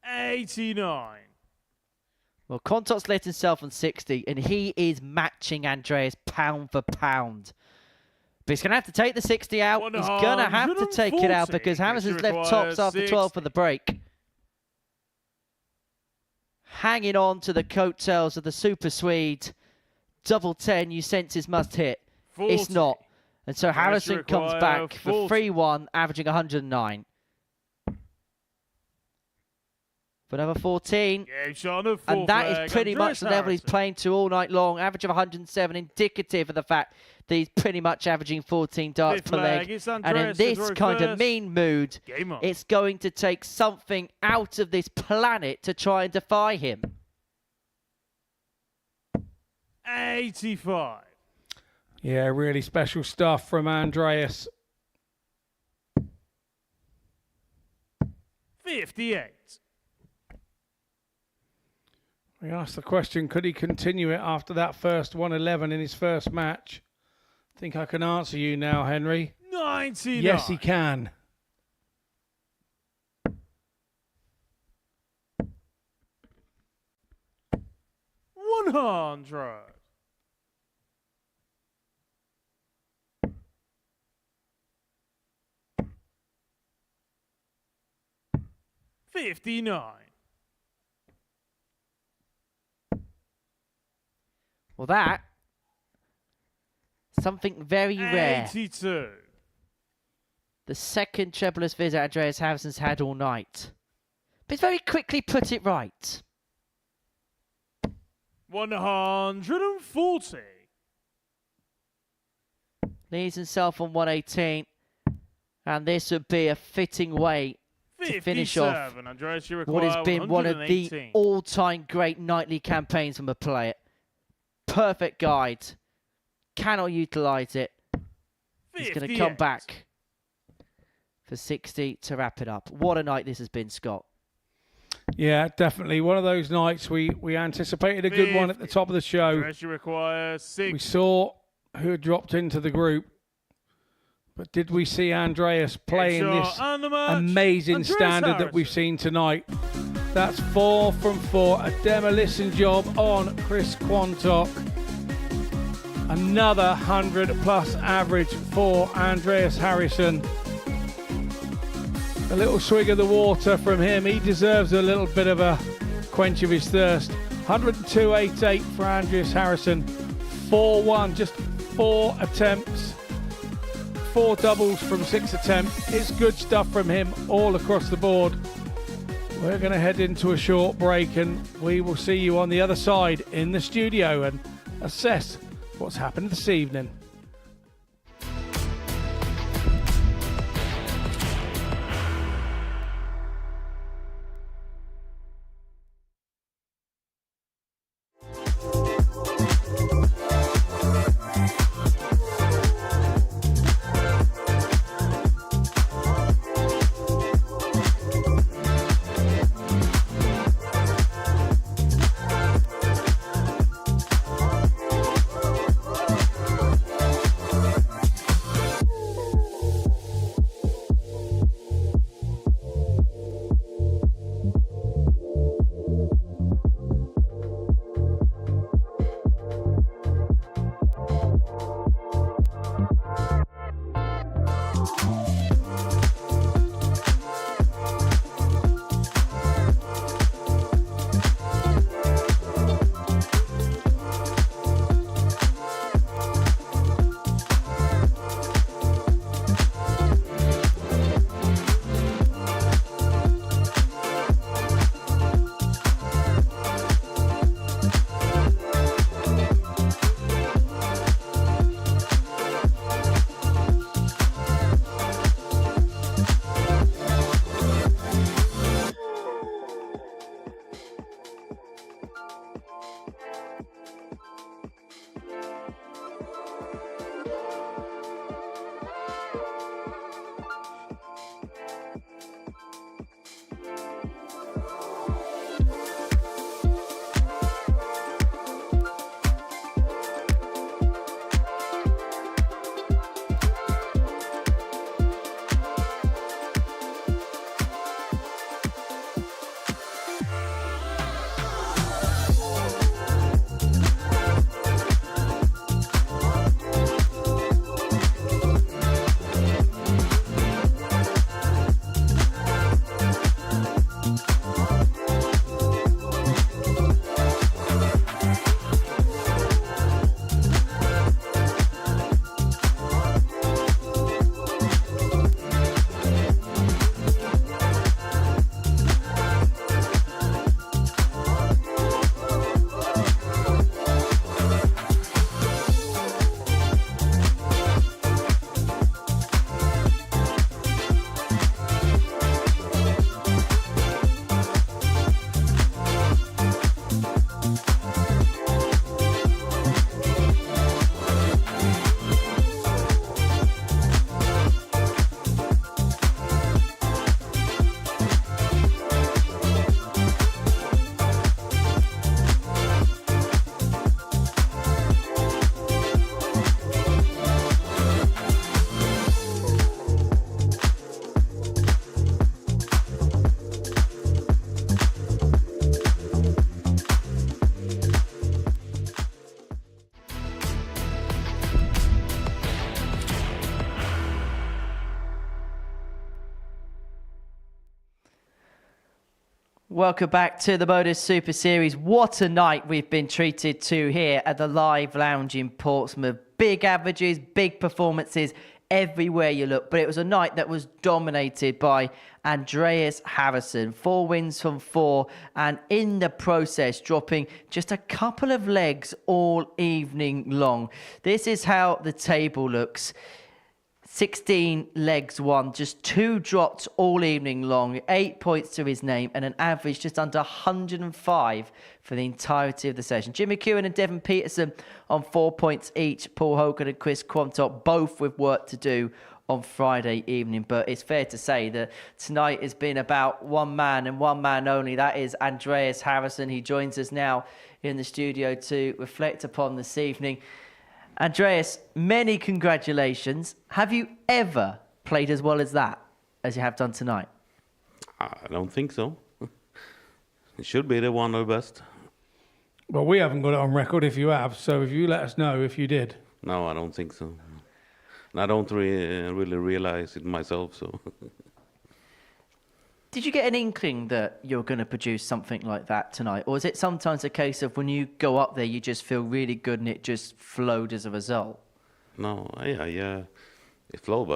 89. Well, Quantok's let himself on 60, and he is matching Andreas pound for pound. But he's going to have to take the 60 out. He's going to have to take it out because Harrison's left tops after 12 for the break. Hanging on to the coattails of the Super Swede. Double 10, you sense his must hit. 40. It's not. And so Harrison comes back for 3-1, averaging 109. For number 14. Game shot on the full And that flag. is pretty much the level he's playing to all night long. Average of 107, indicative of the fact that he's pretty much averaging 14 darts Fifth per leg, leg. it's And in Andreas this to kind of reverse. mean mood, Game on. it's going to take something out of this planet to try and defy him. 85. Yeah, really special stuff from Andreas. 58. We asked the question, could he continue it after that first 111 in his first match? I think I can answer you now, Henry. 99. Yes, he can. $100. 59. Well, that, something very rare. 82. The second trebleless visit Andreas Harrison's had all night. But he's very quickly put it right. 140. Leaves himself on 118. And this would be a fitting way to finish off Andreas, you what has require been one of the 118. all-time great nightly campaigns from a player. Perfect guide. Cannot utilise it. He's going to come 58. back for 60 to wrap it up. What a night this has been, Scott. Yeah, definitely. One of those nights we anticipated a good one at the top of the show. Andreas, you require 6. We saw who had dropped into the group. But did we see Andreas playing this amazing Andreas standard that we've seen tonight? That's 4 from 4. A demolition job on Chris Quantok. Another 100+ average for Andreas Harrison. A little swig of the water from him. He deserves a little bit of a quench of his thirst. 102.88 for Andreas Harrison. 4-1, just 4 attempts. 4 doubles from 6 attempts. It's good stuff from him all across the board. We're going to head into a short break and we will see you on the other side in the studio and assess what's happened this evening. Welcome back to the Modus Super Series. What a night we've been treated to here at the Live Lounge in Portsmouth. Big averages, big performances everywhere you look. But it was a night that was dominated by Andreas Harrison. 4 wins from 4, and in the process dropping just a couple of legs all evening long. This is how the table looks. 16 legs won, just 2 dropped all evening long, 8 points to his name, and an average just under 105 for the entirety of the session. Jim Mchuan and Deon Peterson on 4 points each. Paul Hogan and Chris Quantok both with work to do on Friday evening. But it's fair to say that tonight has been about one man and one man only. That is Andreas Harrison. He joins us now in the studio to reflect upon this evening. Andreas, many congratulations. Have you ever played as well as that, as you have done tonight? I don't think so. It should be the one of the best. Well, we haven't got it on record if you have, so if you let us know if you did. No, I don't think so. And I don't really realize it myself, so... Did you get an inkling that you're going to produce something like that tonight? Or is it sometimes a case of when you go up there, you just feel really good and it just flowed as a result? No, yeah. It flowed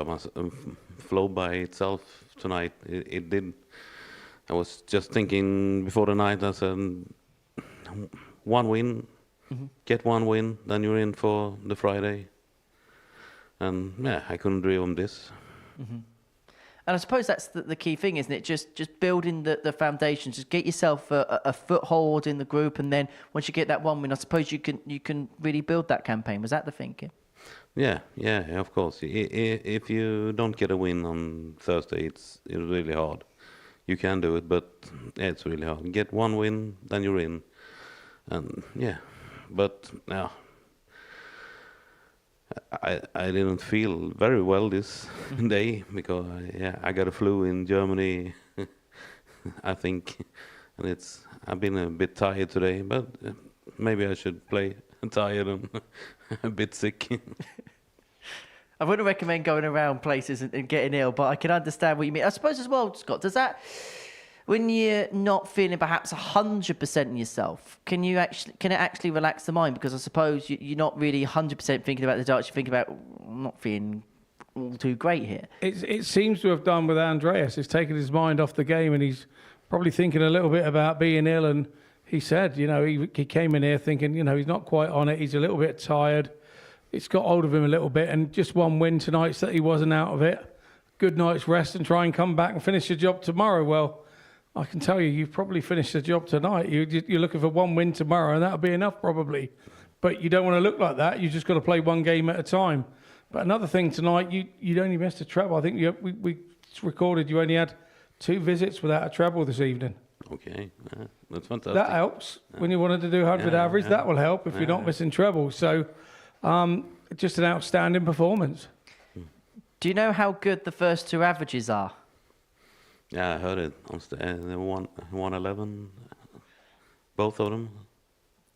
by itself tonight. It did. I was just thinking before the night, I said, one win, get one win, then you're in for the Friday. And yeah, I couldn't dream of this. And I suppose that's the key thing, isn't it? Just building the foundations, just get yourself a foothold in the group, and then once you get that one win, I suppose you can really build that campaign. Was that the thinking? Yeah, of course. If you don't get a win on Thursday, it's really hard. You can do it, but yeah, it's really hard. Get one win, then you're in. And yeah, but yeah. I didn't feel very well this day because I got a flu in Germany, I think, and I've been a bit tired today, but maybe I should play tired and a bit sick. I wouldn't recommend going around places and getting ill, but I can understand what you mean. I suppose as well, Scott, does that, when you're not feeling perhaps 100% in yourself, can it actually relax the mind? Because I suppose you're not really 100% thinking about the darts. You're thinking about not feeling all too great here. It seems to have done with Andreas. It's taken his mind off the game, and he's probably thinking a little bit about being ill. And he said, he came in here thinking, he's not quite on it. He's a little bit tired. It's got hold of him a little bit, and just one win tonight so that he wasn't out of it. Good night's rest and try and come back and finish the job tomorrow. Well, I can tell you, you've probably finished the job tonight. You're looking for one win tomorrow, and that'll be enough probably. But you don't want to look like that. You just got to play one game at a time. But another thing tonight, you'd only missed a treble. I think we recorded you only had 2 visits without a treble this evening. Okay, that's fantastic. That helps. When you wanted to do 100 average, that will help if you're not missing trebles. So just an outstanding performance. Do you know how good the first 2 averages are? Yeah, I heard it. They won 111, both of them.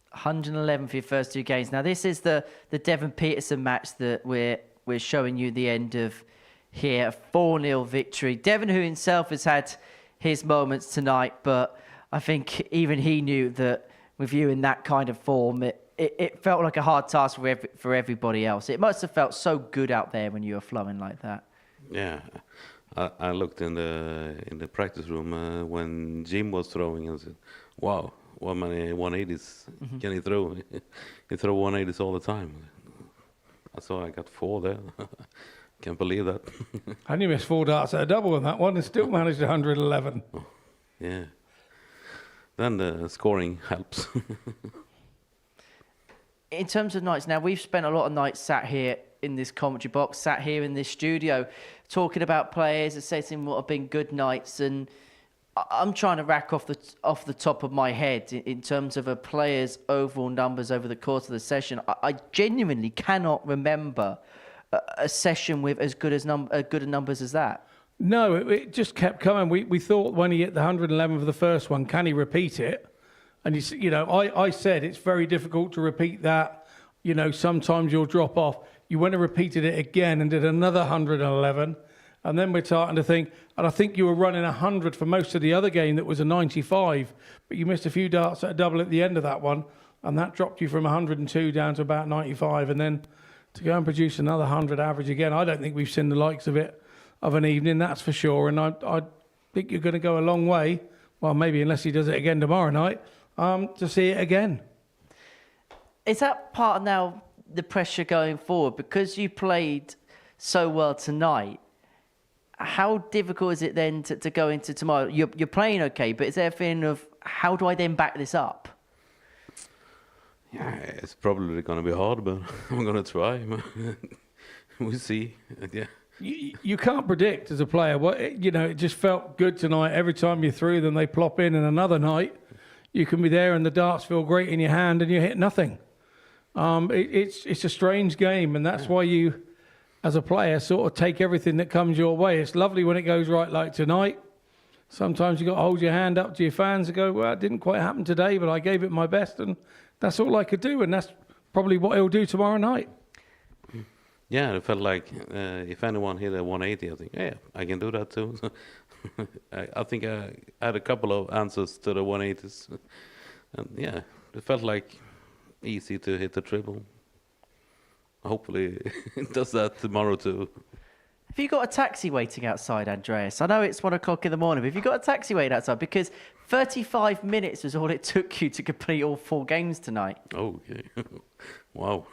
111 for your first 2 games. Now, this is the Deon Peterson match that we're showing you the end of here. A 4-0 victory. Deon, who himself has had his moments tonight, but I think even he knew that with you in that kind of form, it felt like a hard task for everybody else. It must have felt so good out there when you were flowing like that. Yeah. I looked in the practice room when Jim was throwing and said, wow, what many 180s can he throw? He throw 180s all the time. I saw I got 4 there. Can't believe that. And you missed 4 darts at a double on that one and still managed 111. Oh, yeah. Then the scoring helps. In terms of nights, now we've spent a lot of nights sat here in this commentary box, sat here in this studio, talking about players, assessing what have been good nights, and I'm trying to rack off the top of my head in terms of a player's overall numbers over the course of the session. I genuinely cannot remember a session with as good numbers as that. No, it just kept coming. We thought when he hit the 111 for the first one, can he repeat it? And I said it's very difficult to repeat that. Sometimes you'll drop off. You went and repeated it again and did another 111, And then we're starting to think, and I think you were running 100 for most of the other game that was a 95, but you missed a few darts at a double at the end of that one, and that dropped you from 102 down to about 95, and then to go and produce another 100 average again, I don't think we've seen the likes of it of an evening, that's for sure, and I think you're going to go a long way, well, maybe unless he does it again tomorrow night, to see it again. Is that part of now the pressure going forward? Because you played so well tonight, how difficult is it then to go into tomorrow? You're playing okay, but is there a feeling of, how do I then back this up? Yeah, it's probably going to be hard, but I'm going to try. We'll see. Yeah. You can't predict as a player. It just felt good tonight. Every time you threw them, they plop in, and another night you can be there and the darts feel great in your hand and you hit nothing. It's a strange game, and that's why you, as a player, sort of take everything that comes your way. It's lovely when it goes right, like tonight. Sometimes you got to hold your hand up to your fans and go, well, it didn't quite happen today, but I gave it my best, and that's all I could do, and that's probably what he'll do tomorrow night. Yeah, it felt like if anyone hit a 180, I think, yeah, I can do that too. I think I had a couple of answers to the 180s. And yeah, it felt like easy to hit the triple. Hopefully it does that tomorrow too. Have you got a taxi waiting outside, Andreas? I know it's 1 o'clock in the morning, but have you got a taxi waiting outside? Because 35 minutes was all it took you to complete all 4 games tonight. Oh, okay. Wow.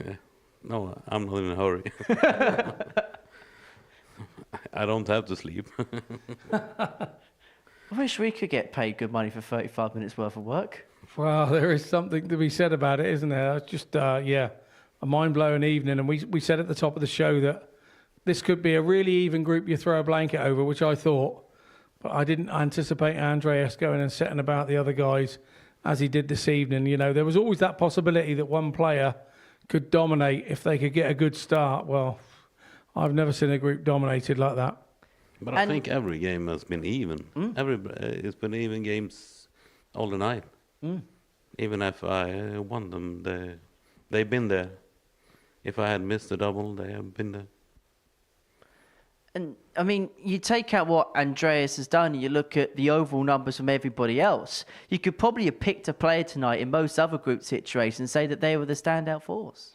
Yeah. No, I'm not in a hurry. I don't have to sleep. I wish we could get paid good money for 35 minutes worth of work. Well, there is something to be said about it, isn't there? It's just, a mind-blowing evening. And we said at the top of the show that this could be a really even group you throw a blanket over, which I thought. But I didn't anticipate Andreas going and setting about the other guys as he did this evening. You know, there was always that possibility that one player could dominate if they could get a good start. Well, I've never seen a group dominated like that. But I think every game has been even. It's been even games all the night. Even if I won them, they've been there. If I had missed the double, they have been there. And, I mean, you take out what Andreas has done and you look at the overall numbers from everybody else, you could probably have picked a player tonight in most other group situations and say that they were the standout force.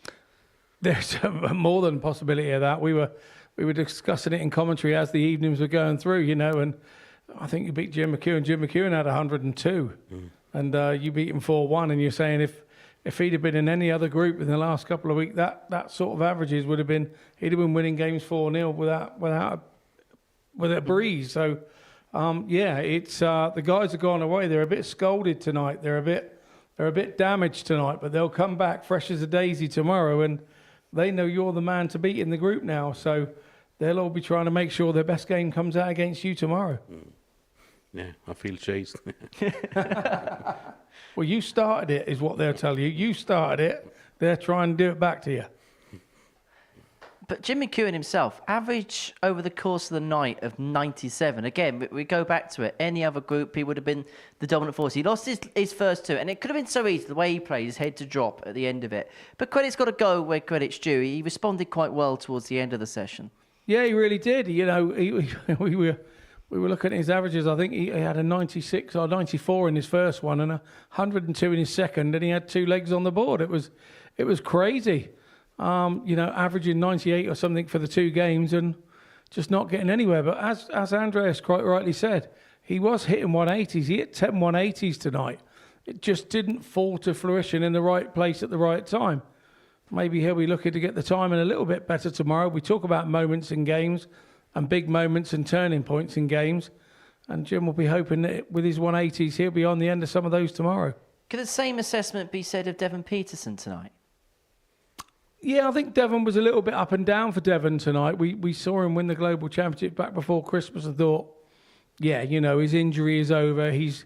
There's more than a possibility of that. We were discussing it in commentary as the evenings were going through, you know, and I think you beat Jim McEwen. Jim McEwen had 102, and you beat him 4-1, and you're saying if he'd have been in any other group in the last couple of weeks, that sort of averages would have been, he'd have been winning games 4-0 with a breeze. So, it's the guys have gone away. They're a bit scolded tonight. They're a bit damaged tonight, but they'll come back fresh as a daisy tomorrow, and they know you're the man to beat in the group now. So they'll all be trying to make sure their best game comes out against you tomorrow. Yeah, I feel chased. Well, you started it, is what they'll tell you. You started it. They're trying to do it back to you. But Jim McEwen himself, average over the course of the night of 97. Again, we go back to it. Any other group, he would have been the dominant force. He lost his first 2, and it could have been so easy, the way he played, his head to drop at the end of it. But credit's got to go where credit's due. He responded quite well towards the end of the session. Yeah, he really did. You know, we were looking at his averages. I think he had a 96 or 94 in his first one and a 102 in his second, and he had 2 legs on the board. It was crazy. Averaging 98 or something for the 2 games and just not getting anywhere. But as Andreas quite rightly said, he was hitting 180s. He hit 10 180s tonight. It just didn't fall to fruition in the right place at the right time. Maybe he'll be looking to get the timing a little bit better tomorrow. We talk about moments in games and big moments and turning points in games. And Jim will be hoping that with his 180s, he'll be on the end of some of those tomorrow. Could the same assessment be said of Deon Peterson tonight? Yeah, I think Devon was a little bit up and down for Devon tonight. We saw him win the Global Championship back before Christmas and thought, yeah, you know, his injury is over. He's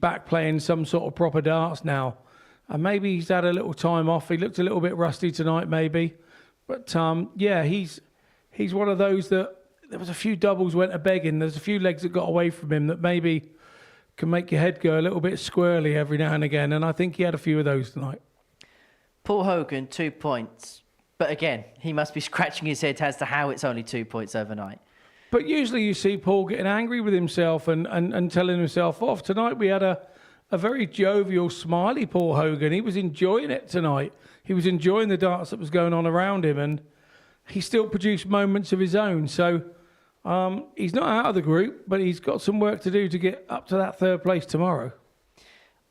back playing some sort of proper darts now. And maybe he's had a little time off. He looked a little bit rusty tonight, maybe. But, he's one of those that there was a few doubles went a begging. There's a few legs that got away from him that maybe can make your head go a little bit squirrely every now and again. And I think he had a few of those tonight. Paul Hogan, 2 points. But again, he must be scratching his head as to how it's only 2 points overnight. But usually you see Paul getting angry with himself and telling himself off. Tonight we had a very jovial, smiley Paul Hogan. He was enjoying it tonight. He was enjoying the darts that was going on around him, and he still produced moments of his own. So he's not out of the group, but he's got some work to do to get up to that third place tomorrow.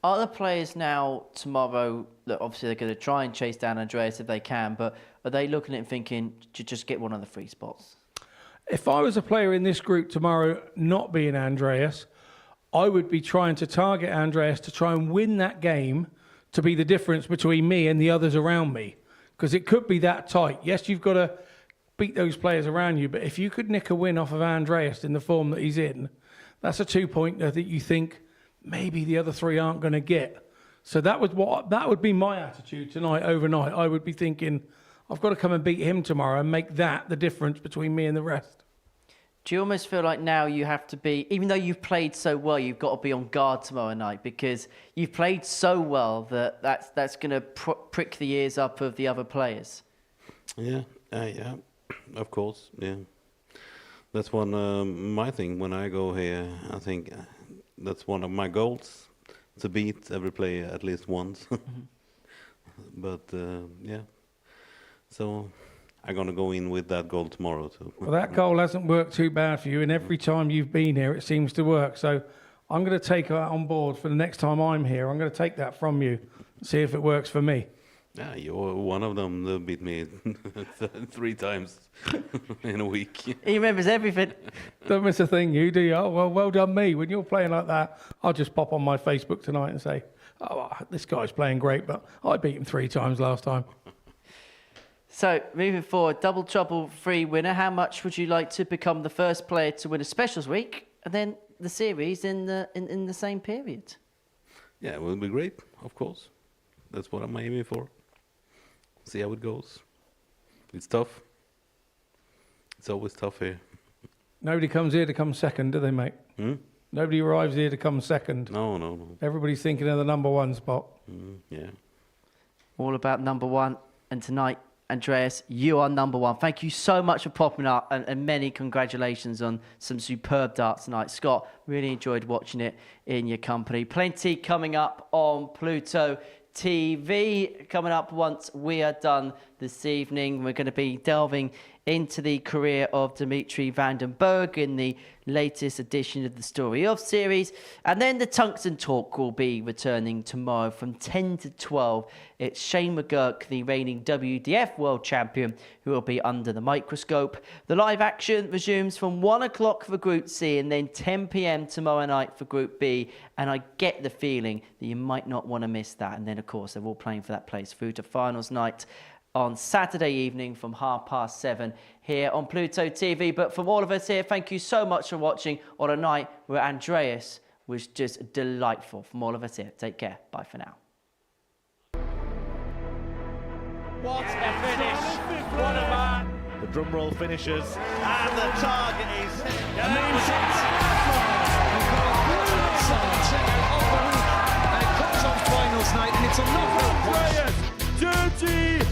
Are the players now tomorrow, that obviously they're going to try and chase down Andreas if they can, but are they looking at it and thinking to just get one of the 3 spots? If I was a player in this group tomorrow, not being Andreas, I would be trying to target Andreas to try and win that game to be the difference between me and the others around me. Because it could be that tight. Yes, you've got to beat those players around you, but if you could nick a win off of Andreas in the form that he's in, that's a 2-pointer that you think maybe the other 3 aren't going to get. So that would be my attitude tonight, overnight. I would be thinking, I've got to come and beat him tomorrow and make that the difference between me and the rest. Do you almost feel like now you have to be, even though you've played so well, you've got to be on guard tomorrow night because you've played so well that's going to prick the ears up of the other players? Yeah, of course, yeah. That's one my thing when I go here. I think that's one of my goals, to beat every player at least once. But yeah, so I'm going to go in with that goal tomorrow too. Well, that goal hasn't worked too bad for you, and every time you've been here, it seems to work. So I'm going to take that on board for the next time I'm here. I'm going to take that from you, see if it works for me. Yeah, you're one of them that beat me 3 times in a week. He remembers everything. Don't miss a thing, you do you? Oh, well done me. When you're playing like that, I'll just pop on my Facebook tonight and say, oh, this guy's playing great, but I beat him 3 times last time. So, moving forward, Double Trouble 3 winner. How much would you like to become the first player to win a Specials week and then the series in the same period? Yeah, it will be great, of course. That's what I'm aiming for. See how it goes. It's tough. It's always tough here. Nobody comes here to come second, do they, mate? Nobody arrives here to come second. No. Everybody's thinking of the number 1 spot. Yeah. All about number 1. And tonight, Andreas, you are number 1. Thank you so much for popping up, and many congratulations on some superb darts tonight. Scott, really enjoyed watching it in your company. Plenty coming up on Pluto TV coming up once we are done this evening. We're going to be delving into the career of Dimitri van den Bergh in the latest edition of the Story Of series. And then the Tungsten Talk will be returning tomorrow from 10 to 12. It's Shane McGurk, the reigning WDF World Champion, who will be under the microscope. The live action resumes from 1 o'clock for Group C and then 10 p.m. tomorrow night for Group B. And I get the feeling that you might not want to miss that. And then, of course, they're all playing for that place through to finals night on Saturday evening from 7:30 here on Pluto TV. But from all of us here, thank you so much for watching on a night where Andreas was just delightful. From all of us here, take care. Bye for now. What a finish! What a man! The drum roll finishes, and the target is finals night, and it's a knockout. Andreas, Dirty